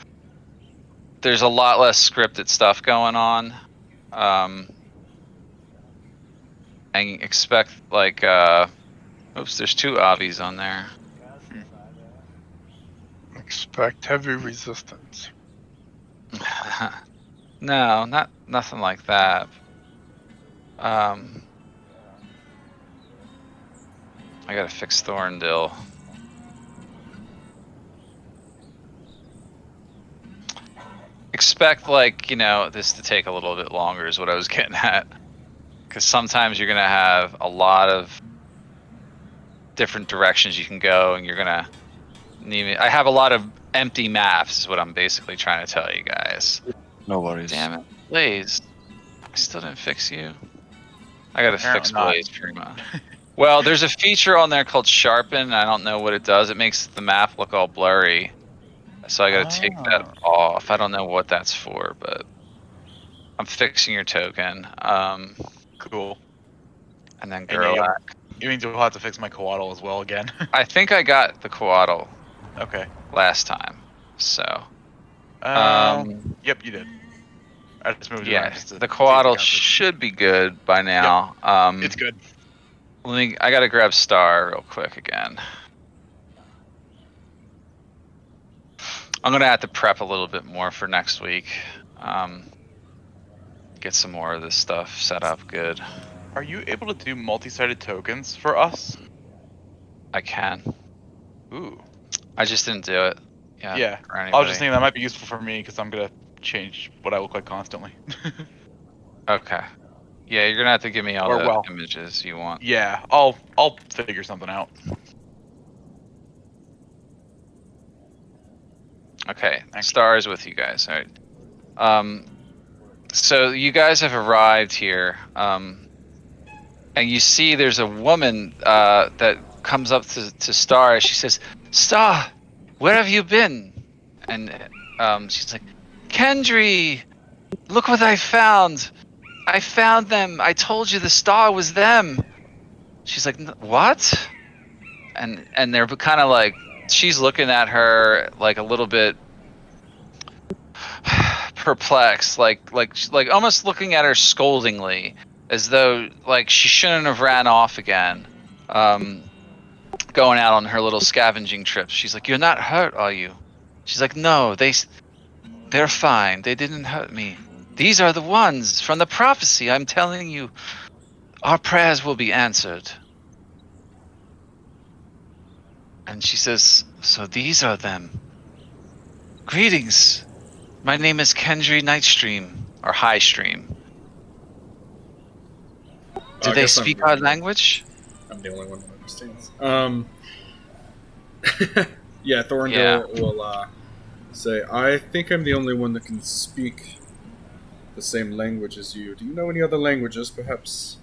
there's a lot less scripted stuff going on. And expect like, oops, there's 2 Ovvies on there. Expect heavy resistance. No, nothing like that. I gotta fix Thorrindyl. Expect like, this to take a little bit longer is what I was getting at. Because sometimes you're gonna have a lot of different directions you can go, and you're gonna need. I have a lot of empty maps, is what I'm basically trying to tell you guys. No worries. Damn it, Blaze! I still didn't fix you. I gotta fix Apparently not. Blaze Prima. Well, there's a feature on there called Sharpen. I don't know what it does. It makes the map look all blurry. So I gotta take that off. I don't know what that's for, but I'm fixing your token. Cool. And then And yeah, Gurlac. it means you'll have to fix my coatl as well again. I think I got the coatl Okay. last time. So Yep, you did. I just moved it around yeah, just to the see if it coatl counted. should be good by now. It's good. I gotta grab Star real quick again. I'm gonna have to prep a little bit more for next week. Get some more of this stuff set up good. Are you able to do multi-sided tokens for us? I can. Ooh. I just didn't do it. Yeah. For I was anybody. just thinking that might be useful for me because I'm gonna change what I look like constantly. Okay. Yeah, you're gonna have to give me all Or, the well- images you want. Yeah, I'll figure something out. Okay, Thank you. Star is with you guys. All right. So you guys have arrived here, and you see there's a woman that comes up to Star. She says, "Star, where have you been?" And she's like, "Kendry, look what I found. I found them. I told you the star was them." She's like, "What?" And they're kind of like, she's looking at her like a little bit perplexed, like almost looking at her scoldingly, as though like she shouldn't have ran off again, going out on her little scavenging trips. She's like, "You're not hurt, are you?" She's like, "No, they're fine. They didn't hurt me. These are the ones from the prophecy. I'm telling you, our prayers will be answered." And she says, "So these are them. Greetings. My name is Kendry Nightstream, or Highstream. Do I they guess speak our language? I'm the only one that understands. Yeah, Yeah. Thorrindyl will say, I think I'm the only one that can speak the same language as you. Do you know any other languages, perhaps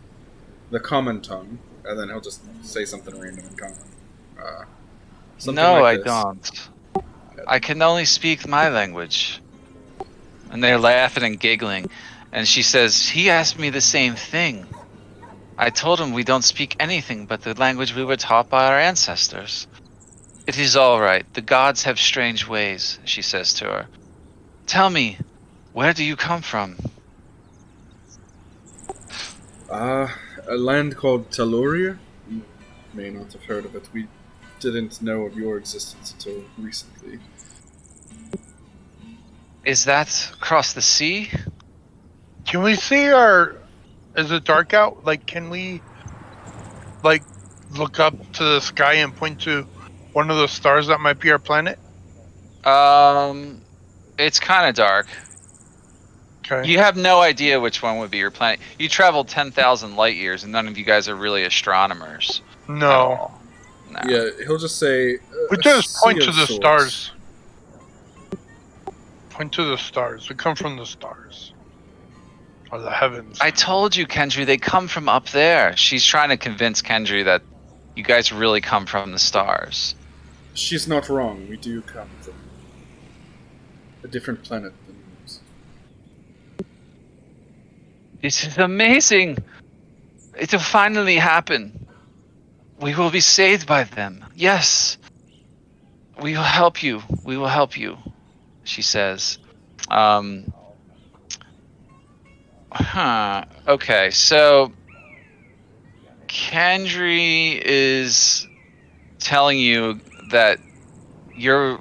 the common tongue? And then he'll just say something random in common. Something No, like I this. don't. I can only speak my language. And they're laughing and giggling. And she says, he asked me the same thing. I told him we don't speak anything but the language we were taught by our ancestors. It is all right. The gods have strange ways, she says to her. Tell me, where do you come from? A land called Taluria? You may not have heard of it. We didn't know of your existence until recently. Is that across the sea? Can we see our? Is it dark out? Like, can we like look up to the sky and point to one of the stars that might be our planet? Um, it's kind of dark. Okay. You have no idea which one would be your planet. You traveled 10,000 light years, and none of you guys are really astronomers at No. all. No. Yeah, he'll just say, We a just point sea to of the sorts. stars. Point to the stars. We come from the stars. Or the heavens. I told you, Kendry, they come from up there. She's trying to convince Kendry that you guys really come from the stars. She's not wrong. We do come from a different planet than yours. This is amazing. It will finally happen. We will be saved by them. Yes. We will help you. We will help you, she says. Okay, so Kendry is telling you that your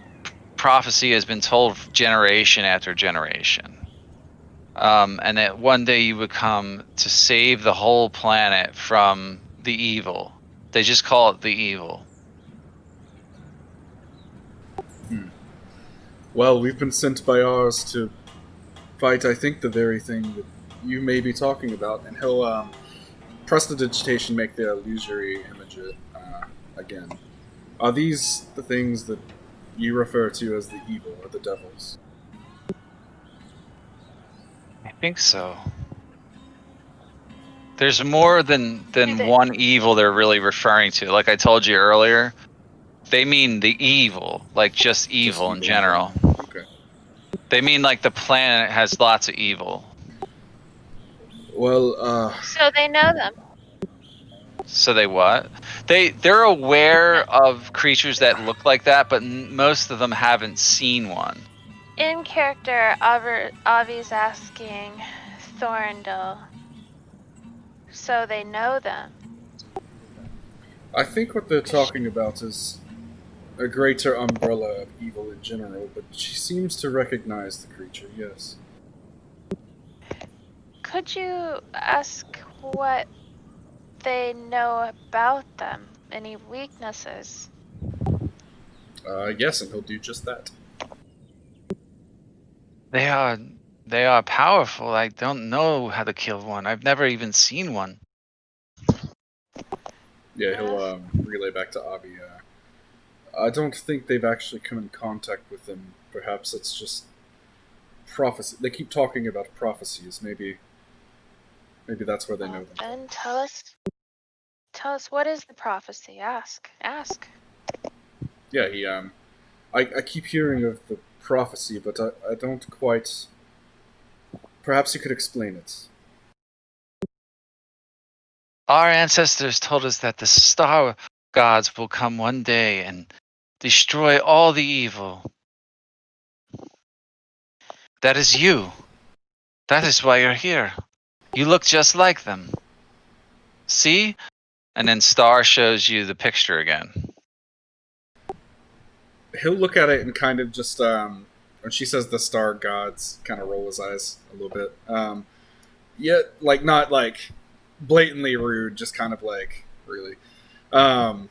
prophecy has been told generation after generation. And that one day you would come to save the whole planet from the evil. They just call it the evil. Well, we've been sent by ours to fight, I think, the very thing that you may be talking about, and he'll prestidigitation make the illusory image again. Are these the things that you refer to as the evil or the devils? I think so. There's more than they- one evil they're really referring to. Like I told you earlier, they mean the evil, like just evil in general. Okay. They mean like the planet has lots of evil. Well, So they know them. So they what? They're aware of creatures that look like that, but most of them haven't seen one. In character, Ovvy's asking Thorrindyl. So they know them. I think what they're talking about is a greater umbrella of evil in general, but she seems to recognize the creature, yes. Could you ask what they know about them? Any weaknesses? Yes, and he'll do just that. They are powerful. I don't know how to kill one. I've never even seen one. Yeah, he'll relay back to Avi. I don't think they've actually come in contact with them. Perhaps it's just prophecy. They keep talking about prophecies. Maybe that's where they know them. Then tell us what is the prophecy? Ask. Yeah, I keep hearing of the prophecy, but I don't quite. Perhaps you could explain it. Our ancestors told us that the star gods will come one day and destroy all the evil. That is you. That is why you're here. You look just like them. See? And then Star shows you the picture again. He'll look at it and kind of just when she says the star gods, kind of roll his eyes a little bit. Yet, like, not like blatantly rude, just kind of like really. And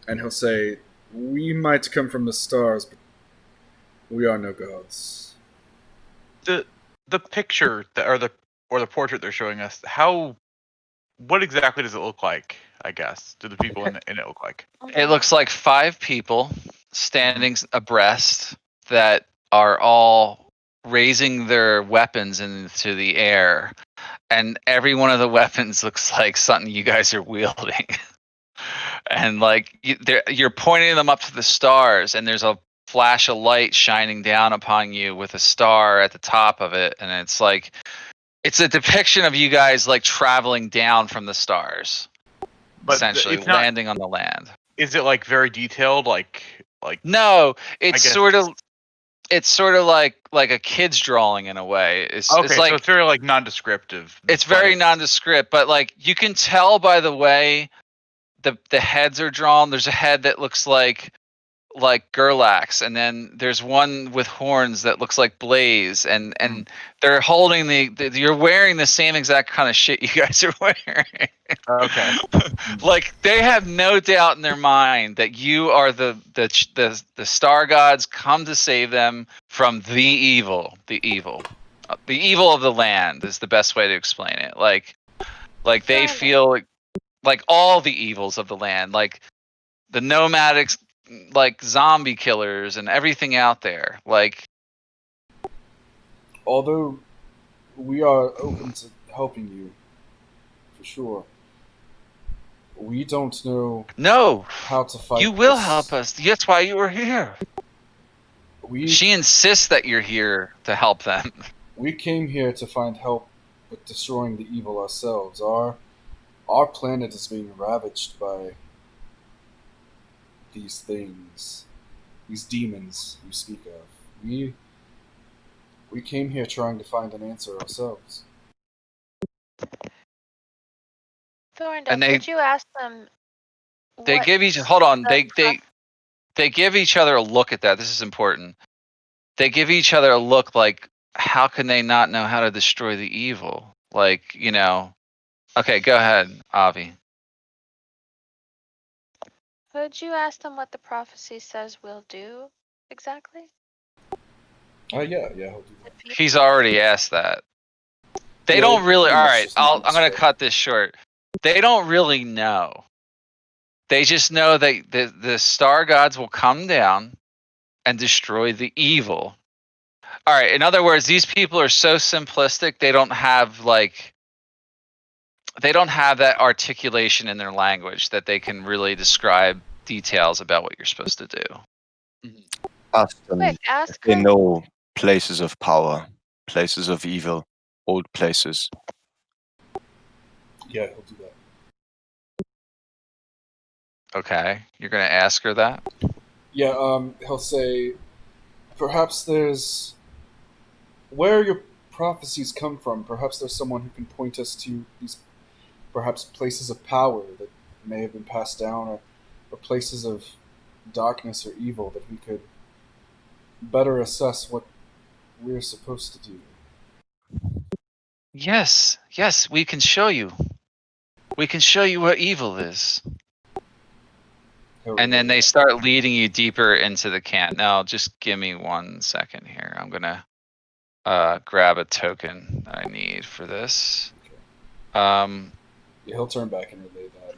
he'll say, "We might come from the stars, but we are no gods. The picture or the portrait they're showing us, what exactly does it look like? I guess do the people in it look like? It looks like 5 people standing abreast that are all raising their weapons into the air, and every one of the weapons looks like something you guys are wielding. And like you're pointing them up to the stars, and there's a flash of light shining down upon you with a star at the top of it, and it's like it's a depiction of you guys like traveling down from the stars, essentially it's not. landing on the land. Is it like very detailed? Like No, it's guess- sort of like a kid's drawing in a way. It's okay, like so it's very like nondescriptive. it's very nondescript, but like you can tell by the way the heads are drawn. There's a head that looks like Gurlac's, and then there's one with horns that looks like Blaze, and they're holding you're wearing the same exact kind of shit you guys are wearing. Okay. Like they have no doubt in their mind that you are the star gods come to save them from the evil of the land is the best way to explain it. Like they feel like all the evils of the land, like the nomadics, like zombie killers and everything out there. Like, although we are open to helping you, for sure, we don't know no, how to fight. you will this. help us. That's why you were here. She insists that you're here to help them. We came here to find help with destroying the evil ourselves. Our planet is being ravaged by these things, these demons you speak of. We came here trying to find an answer ourselves. Thorrindyl, could you ask them? They give each. Hold on. They give each other a look at that. This is important. They give each other a look like, how can they not know how to destroy the evil? Like, you know. Okay, go ahead, Ovvy. Could you ask them what the prophecy says we'll do exactly? Yeah, he'll do that. He's already asked that. They don't really. All right, I'm going to cut this short. They don't really know. They just know that the star gods will come down and destroy the evil. All right. In other words, these people are so simplistic. They don't have that articulation in their language that they can really describe details about what you're supposed to do. Ask them Quick, ask if they them. know places of power, places of evil, old places. Yeah, he'll do that. Okay, you're gonna ask her that? Yeah, he'll say, perhaps there's... Where your prophecies come from, perhaps there's someone who can point us to these perhaps places of power that may have been passed down, or places of darkness or evil that we could better assess what we're supposed to do. Yes, we can show you. We can show you what evil is. And then they start leading you deeper into the camp. Now, just give me 1 second here. I'm gonna grab a token I need for this. Yeah, he'll turn back and relay that.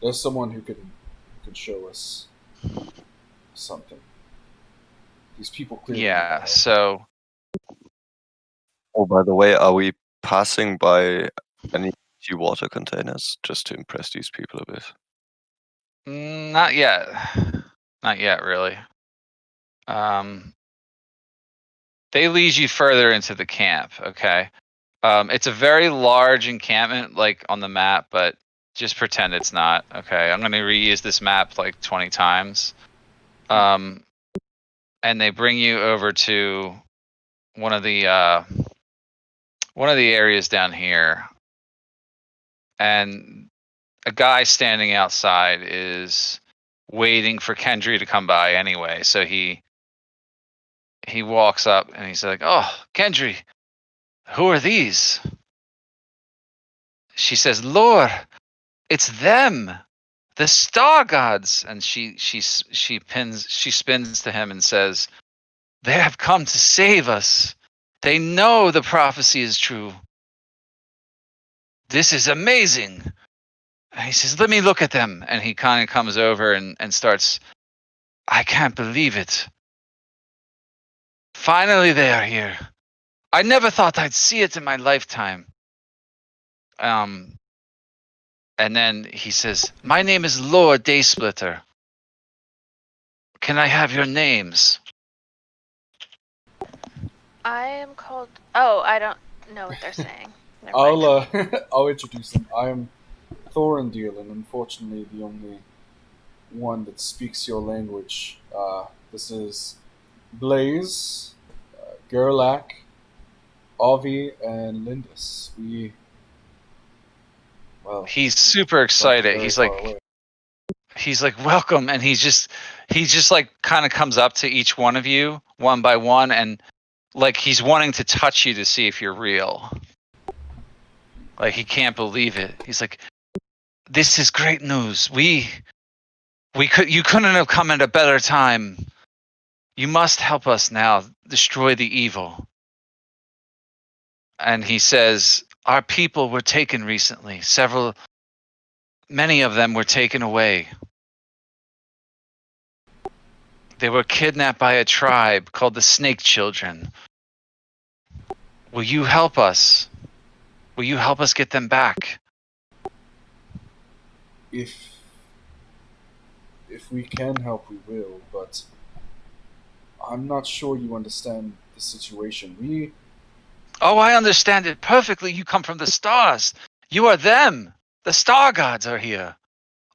There's someone who can show us something. These people clearly. Yeah. So. Oh, by the way, are we passing by any water containers just to impress these people a bit? Not yet. Not yet, really. They lead you further into the camp, okay? It's a very large encampment, like on the map, but just pretend it's not, okay? I'm going to reuse this map like 20 times. And they bring you over to one of the areas down here. And a guy standing outside is waiting for Kendry to come by anyway. So he walks up and he's like, "Oh, Kendry, who are these?" She says, "Lord, it's them, the star gods." And she spins to him and says, "They have come to save us. They know the prophecy is true. This is amazing. And he says, let me look at them. And he kind of comes over and starts, I can't believe it. Finally, they are here. I never thought I'd see it in my lifetime. And then he says, my name is Lord Daysplitter. Can I have your names? I am called. Oh, I don't know what they're saying. Never I'll mind. I'll introduce them. I am Thorrindyl, and unfortunately the only one that speaks your language. This is Blaze, Gurlac, Ovvy, and Lhindis. We He's super don't live excited. very He's far like, away. welcome. And he just like kind of comes up to each one of you one by one. And like, he's wanting to touch you to see if you're real. Like, he can't believe it. He's like, this is great news. You couldn't have come at a better time. You must help us now destroy the evil. And he says, our people were taken recently. Many of them were taken away. They were kidnapped by a tribe called the Snake Children. Will you help us? Will you help us get them back? If we can help, we will. But I'm not sure you understand the situation. Oh, I understand it perfectly. You come from the stars. You are them. The star gods are here.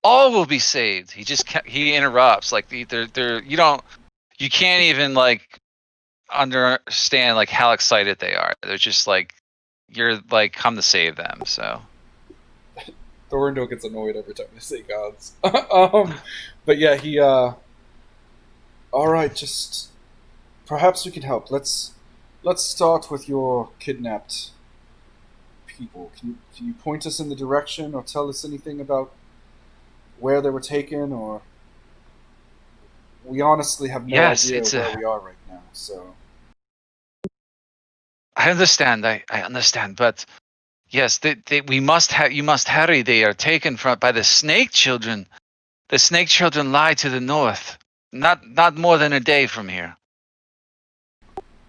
All will be saved. He interrupts. Like, they're you can't even like understand like how excited they are. They're just like, you're like, come to save them. So Thorrindyl gets annoyed every time they say gods. But yeah, he all right, just perhaps we can help. Let's start with your kidnapped people. Can you point us in the direction or tell us anything about where they were taken? Or we honestly have no yes, idea where we are right now. So I understand. I understand, but yes, you must hurry. They are taken by the Snake Children. The Snake Children lie to the north, not more than a day from here.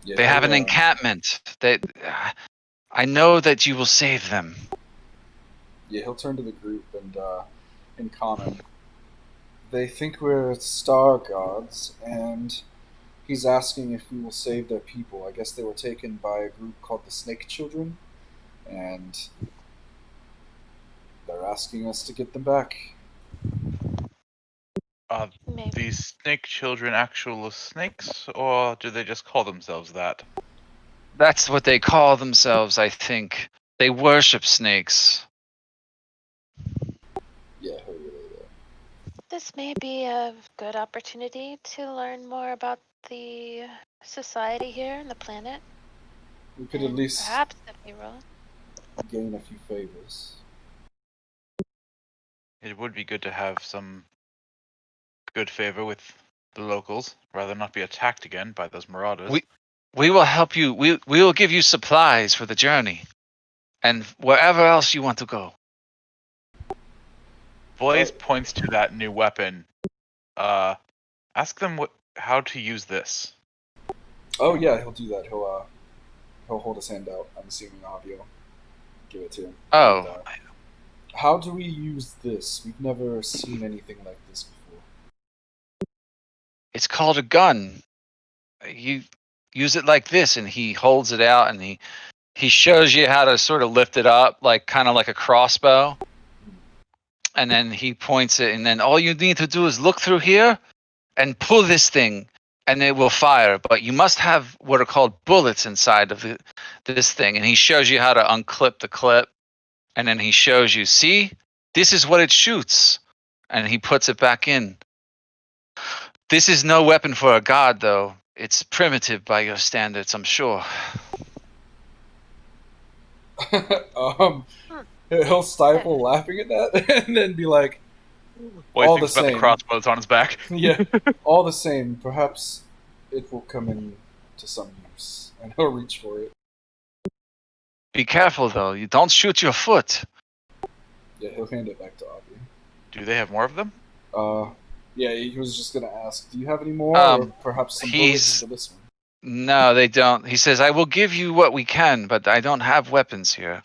yeah, They have an encampment. I know that you will save them. yeah, he'll turn to the group and in common. They think we're star gods, and he's asking if we will save their people. I guess they were taken by a group called the Snake Children, and they're asking us to get them back. Are Maybe. these snake children actual snakes, or do they just call themselves that? That's what they call themselves, I think. They worship snakes. Yeah, he'll relay that. This may be a good opportunity to learn more about the society here and the planet. We could at And least perhaps if we roll. gain a few favors. It would be good to have some good favor with the locals, rather not be attacked again by those marauders. We will help you. We will give you supplies for the journey, and wherever else you want to go. Blaze points to that new weapon. Ask them how to use this. Oh yeah, he'll do that. He'll hold his hand out. I'm assuming Ovvy will give it to him. Oh. And, how do we use this? We've never seen anything like this before. It's called a gun. You use it like this, and he holds it out, and he shows you how to sort of lift it up, like kind of like a crossbow. And then he points it, and then all you need to do is look through here and pull this thing, and it will fire. But you must have what are called bullets inside of this thing. And he shows you how to unclip the clip, and then he shows you, see, this is what it shoots. And he puts it back in. This is no weapon for a god, though. It's primitive by your standards, I'm sure. He'll stifle laughing at that, and then be like, Well, all he thinks the about same. the crossbows on his back. "Yeah, all the same. Perhaps it will come in to some use." and he'll reach for it. Be careful though. You don't shoot your foot. Yeah, he'll hand it back to Ovvy. Do they have more of them? Yeah, he was just gonna ask, do you have any more, or perhaps some bullets for this one? No, they don't. He says, I will give you what we can, but I don't have weapons here.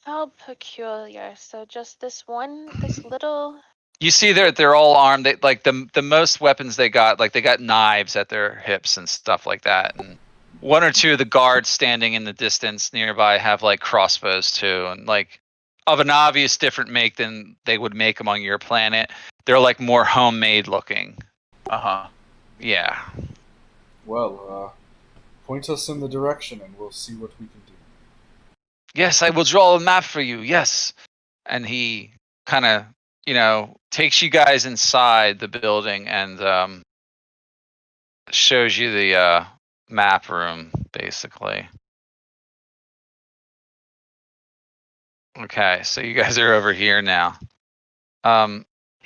How peculiar. So just this little. You see, they're all armed. They, like the most weapons they got, like they got knives at their hips and stuff like that. And one or two of the guards standing in the distance nearby have like crossbows too, and like of an obvious different make than they would make them on your planet. They're like more homemade looking. Uh-huh. Yeah. Well, point us in the direction, and we'll see what we can do. Yes, I will draw a map for you. Yes. And he kind of, takes you guys inside the building and shows you the map room, basically. Okay, so you guys are over here now.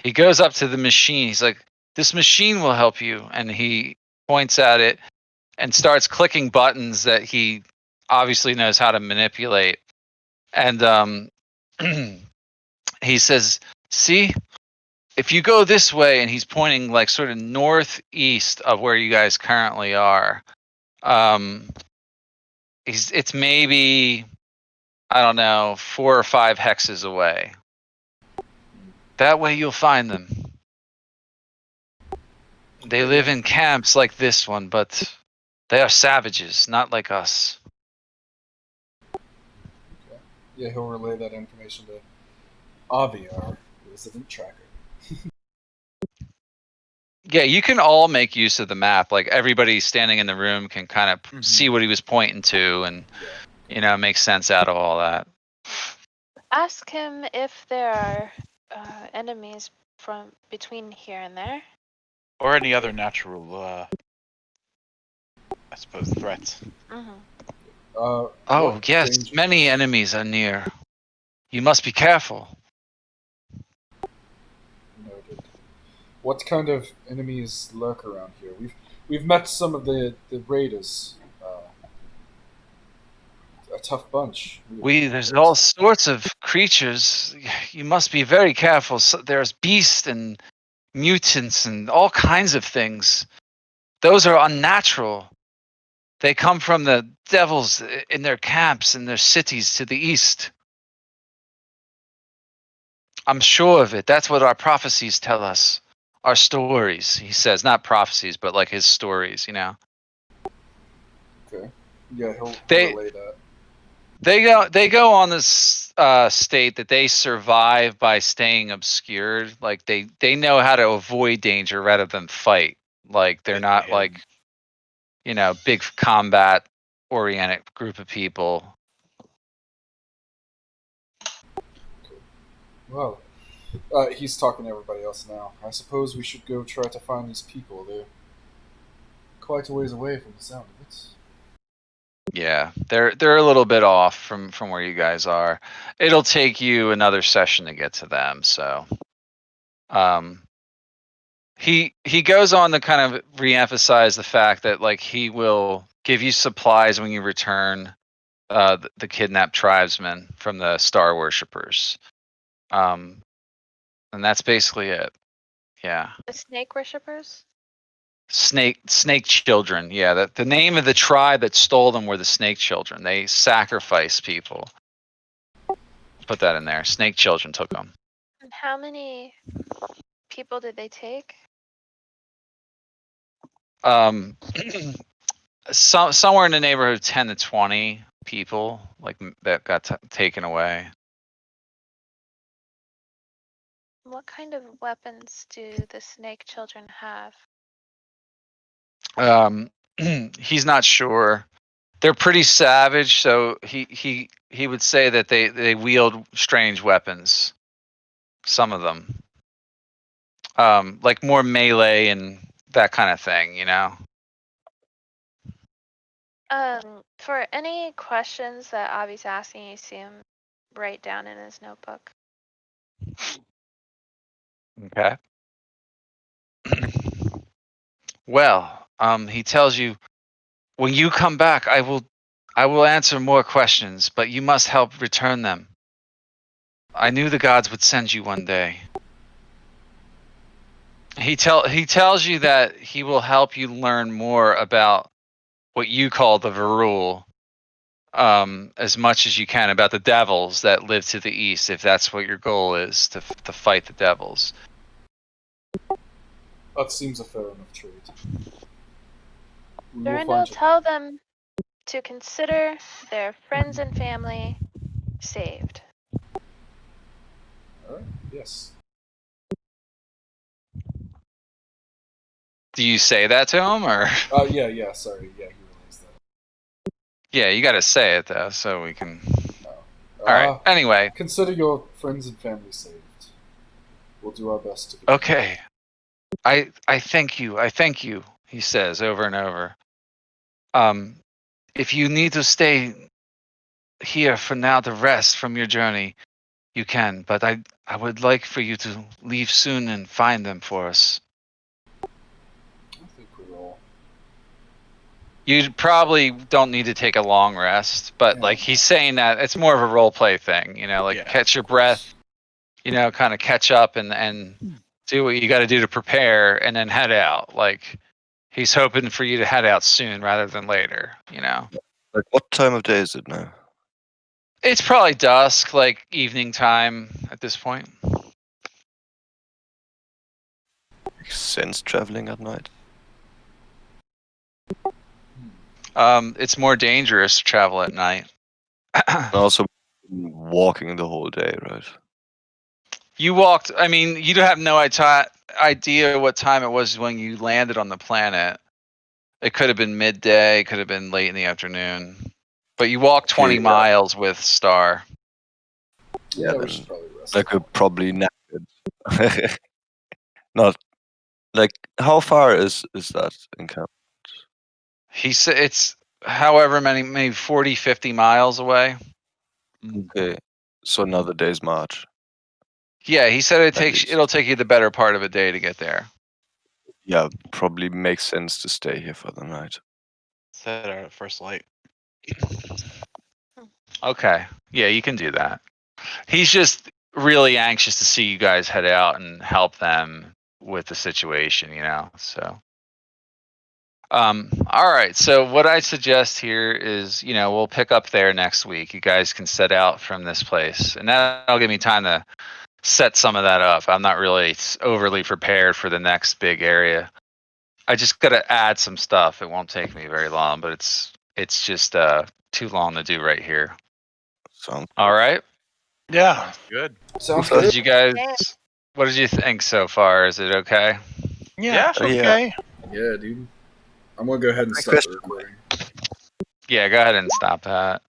He goes up to the machine. He's like, this machine will help you. And he points at it and starts clicking buttons that he obviously knows how to manipulate. And he says, see, if you go this way, and he's pointing like sort of northeast of where you guys currently are, it's maybe, I don't know, 4 or 5 hexes away. That way you'll find them. They live in camps like this one, but they are savages, not like us. Okay. Yeah, he'll relay that information to Ovvy, our resident tracker. Yeah, you can all make use of the map. Like everybody standing in the room can kind of see what he was pointing to and, make sense out of all that. Ask him if there are enemies from between here and there. Or any other natural, I suppose, threats. Oh, yes, danger? many enemies are near. You must be careful. Noted. What kind of enemies lurk around here? We've met some of the raiders. A tough bunch. Really. There's all sorts of creatures. You must be very careful. So there's beasts and mutants and all kinds of things. Those are unnatural. They come from the devils in their camps in their cities to the east. I'm sure of it. That's what our prophecies tell us. Our stories, he says. Not prophecies, but like his stories, Okay. Yeah, he'll relay that. They go on this state that they survive by staying obscured. Like they know how to avoid danger rather than fight. Like they're not like, big combat oriented group of people. Well, he's talking to everybody else now. I suppose we should go try to find these people. They're quite a ways away from the sound of it. Yeah, they're a little bit off from where you guys are. It'll take you another session to get to them. So, he goes on to kind of reemphasize the fact that like he will give you supplies when you return the kidnapped tribesmen from the star worshippers, and that's basically it. Yeah. The snake worshippers? Snake children. Yeah, the name of the tribe that stole them were the snake children. They sacrifice people. Put that in there. Snake children took them. And how many people did they take? Somewhere in the neighborhood of 10 to 20 people like that got taken away. What kind of weapons do the snake children have? He's not sure. They're pretty savage, so he would say that they wield strange weapons. Some of them, like more melee and that kind of thing, For any questions that Avi's asking, you see him write down in his notebook. Okay. Well, he tells you When you come back, I will answer more questions, but you must help return them. I knew the gods would send you one day. He tells you that he will help you learn more about what you call the Varul, as much as you can, about the devils that live to the east, if that's what your goal is, to fight the devils. That seems a fair enough trade. We will Thorrindyl, find you. tell them to consider their friends and family saved. All right. Yes. Do you say that to him, or? Yeah. Sorry. Yeah, he realized that. Yeah, you got to say it though, so we can. No. All right. Anyway, Consider your friends and family saved. We'll do our best to. okay. I thank you. I thank you. He says over and over. If you need to stay here for now to rest from your journey, you can. But I would like for you to leave soon and find them for us. I think we will. You probably don't need to take a long rest, but Yeah. like he's saying that it's more of a role play thing, like Yeah. catch your breath, kind of catch up and do what you got to do to prepare and then head out. Like he's hoping for you to head out soon rather than later, Like, what time of day is it now? It's probably dusk, like evening time at this point. Makes sense traveling at night. It's more dangerous to travel at night. And also walking the whole day, right? You walked. I mean, you have no idea what time it was when you landed on the planet. It could have been midday. It could have been late in the afternoon. But you walked 20 Yeah. miles with Star. Yeah, we then, should probably rest. Like we're probably knackered. Not like how far is that in camp? He said it's however many, maybe 40, 50 miles away. Okay, so another day's march. Yeah, he said least. it'll take you the better part of a day to get there. Yeah, probably makes sense to stay here for the night. Set out at first light. Okay. Yeah, you can do that. He's just really anxious to see you guys head out and help them with the situation, So all right. So what I suggest here is, we'll pick up there next week. You guys can set out from this place. And that'll give me time to set some of that up. I'm not really overly prepared for the next big area. I just got to add some stuff. It won't take me very long, but it's just too long to do right here. Sounds All right. Yeah. Good. Sounds Did good. you guys? What did you think so far? Is it okay? Yeah. It's Yeah. okay. Yeah, dude. I'm gonna go ahead and My stop the question- recording. Yeah. Go ahead and stop that.